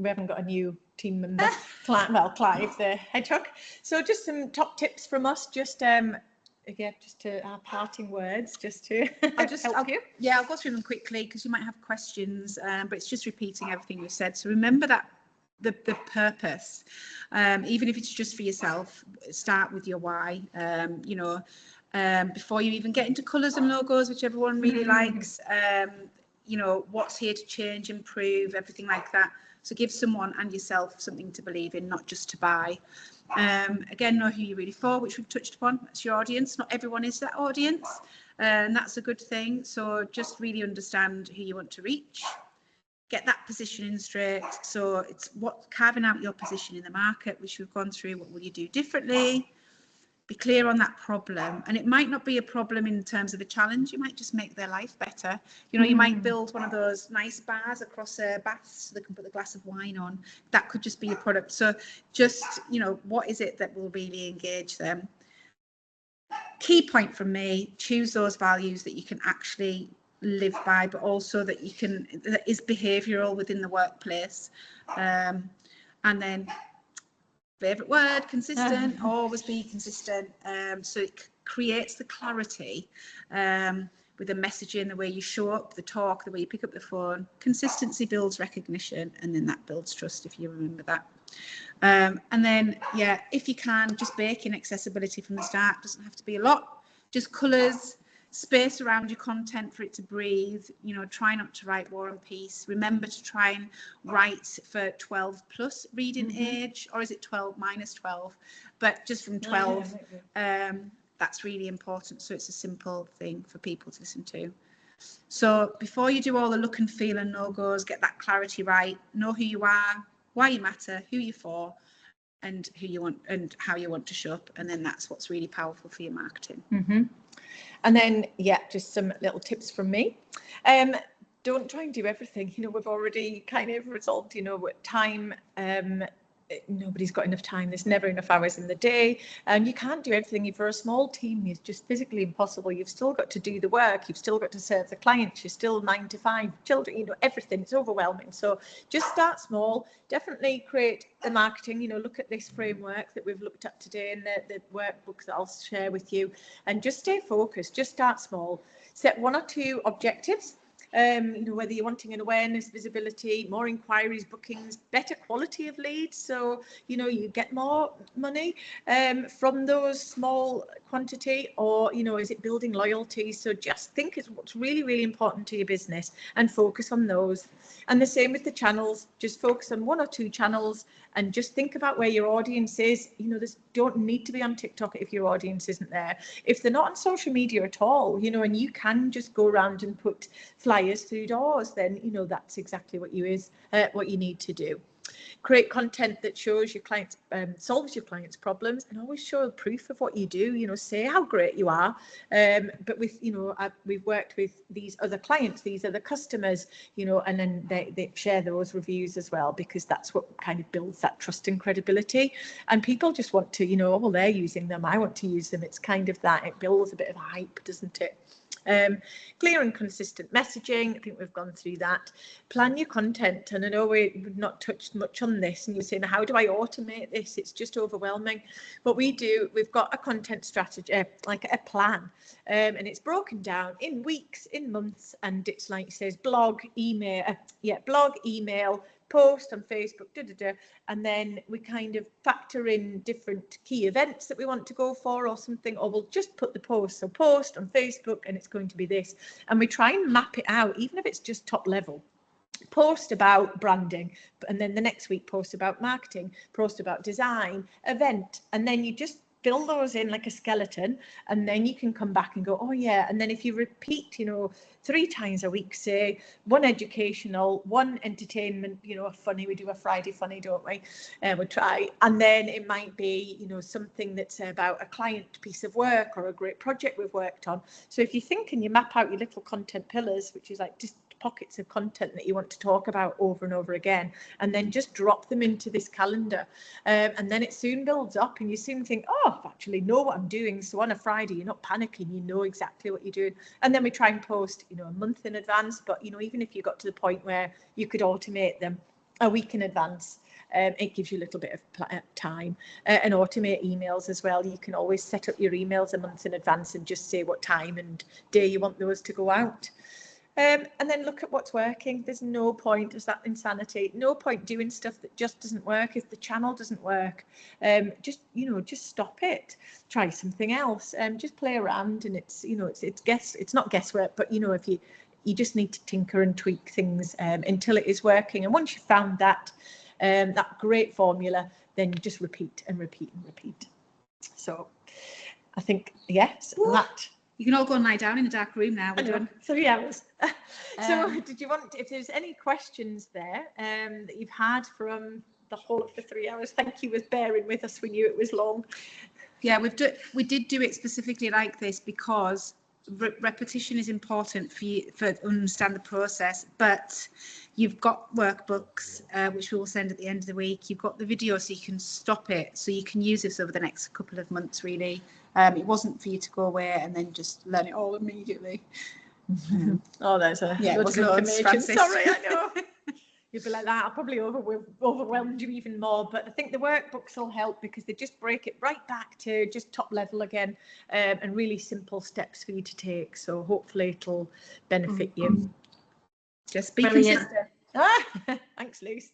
haven't got a new team member. Clive the hedgehog. So just some top tips from us, just to our parting words, just to help you.
Yeah, I'll go through them quickly because you might have questions, but it's just repeating everything we've said. So remember that the purpose, even if it's just for yourself, start with your why. Before you even get into colours and logos, which everyone really likes, what's here to change, improve, everything like that. So give someone and yourself something to believe in, not just to buy. Again, know who you're really for, which we've touched upon. That's your audience. Not everyone is that audience. and that's a good thing. So just really understand who you want to reach, get that positioning straight. So it's carving out your position in the market, which we've gone through. What will you do differently? Be clear on that problem, and it might not be a problem in terms of a challenge. You might just make their life better. You know, you might build one of those nice bars across a bath so they can put the glass of wine on. That could just be a product. So just, you know, what is it that will really engage them? Key point from me: choose those values that you can actually live by, but also that you can, that is behavioural within the workplace. And then favorite word, consistent. Always be consistent. So it creates the clarity with the messaging, the way you show up, the talk, the way you pick up the phone. Consistency builds recognition, and then that builds trust, if you remember that. And then, yeah, if you can, just bake in accessibility from the start. Doesn't have to be a lot, just colours, space around your content for it to breathe. You know, try not to write War and Peace. Remember to try and write for 12 plus reading age, or is it 12 minus 12? But just from 12, that's really important. So it's a simple thing for people to listen to. So before you do all the look and feel and no-goes, get that clarity right. Know who you are, why you matter, who you're for, and who you want, and how you want to show up. And then that's what's really powerful for your marketing.
And then, yeah, just some little tips from me. Don't try and do everything. You know, we've already kind of resolved, you know, with time, nobody's got enough time. There's never enough hours in the day, and you can't do everything. If you're a small team, it's just physically impossible. You've still got to do the work. You've still got to serve the clients. You're still 9 to 5, children, you know, everything. It's overwhelming. So just start small. Definitely create the marketing. You know, look at this framework that we've looked at today and the workbooks that I'll share with you, and just stay focused. Just start small. Set 1 or 2 objectives. You know, whether you're wanting an awareness, visibility, more inquiries, bookings, better quality of leads, so you know you get more money from those small quantity, or you know, is it building loyalty? So just think is what's really, really important to your business and focus on those. And the same with the channels, just focus on 1 or 2 channels and just think about where your audience is. You know, don't need to be on TikTok if your audience isn't there. If they're not on social media at all, you know, and you can just go around and put flyers through doors, then you know that's exactly what you need to do. Create content that shows your clients, solves your clients' problems, and always show proof of what you do. You know, say how great you are. But with, you know, we've worked with these other clients, these other customers, you know, and then they share those reviews as well, because that's what kind of builds that trust and credibility. And people just want to, you know, oh, well, they're using them, I want to use them. It's kind of that, it builds a bit of a hype, doesn't it? Clear and consistent messaging. I think we've gone through that. Plan your content, and I know we've not touched much on this, and you're saying, how do I automate this? It's just overwhelming. What we do, we've got a content strategy, like a plan, and it's broken down in weeks, in months, and it's like it says blog, email, post on Facebook, and then we kind of factor in different key events that we want to go for or something, or we'll just put the post, so post on Facebook and it's going to be this, and we try and map it out, even if it's just top level. Post about branding, and then the next week post about marketing, post about design, event, and then you just fill those in like a skeleton, and then you can come back and go, oh yeah. And then if you repeat, you know, 3 times a week, say 1 educational, 1 entertainment, you know, a funny, we do a Friday funny, don't we? We try. And then it might be, you know, something that's about a client piece of work or a great project we've worked on. So if you think and you map out your little content pillars, which is like just pockets of content that you want to talk about over and over again, and then just drop them into this calendar, and then it soon builds up, and you soon think, oh, I actually know what I'm doing. So on a Friday, you're not panicking, you know exactly what you're doing. And then we try and post, you know, a month in advance, but you know, even if you got to the point where you could automate them a week in advance, it gives you a little bit of time. And automate emails as well. You can always set up your emails a month in advance and just say what time and day you want those to go out. And then look at what's working. There's no point, is that insanity? No point doing stuff that just doesn't work. If the channel doesn't work, just, you know, just stop it. Try something else. Just play around, and it's, you know, it's not guesswork, but you know, if you just need to tinker and tweak things until it is working. And once you've found that great formula, then you just repeat and repeat and repeat. So I think, yes, that
You can all go and lie down in a dark room now. We're done.
3 hours. So did you want, if there's any questions there that you've had from the whole of the 3 hours, thank you for bearing with us. We knew it was long.
Yeah, we did do it specifically like this because repetition is important for you to understand the process, but you've got workbooks which we will send at the end of the week. You've got the video so you can stop it, so you can use this over the next couple of months really. It wasn't for you to go away and then just learn it all immediately.
Oh, there's a lot of information. Sorry, I know. You'd be like that. I'll probably overwhelmed you even more. But I think the workbooks will help because they just break it right back to just top level again, and really simple steps for you to take. So hopefully it'll benefit you.
Just be consistent.
Thanks, Luce.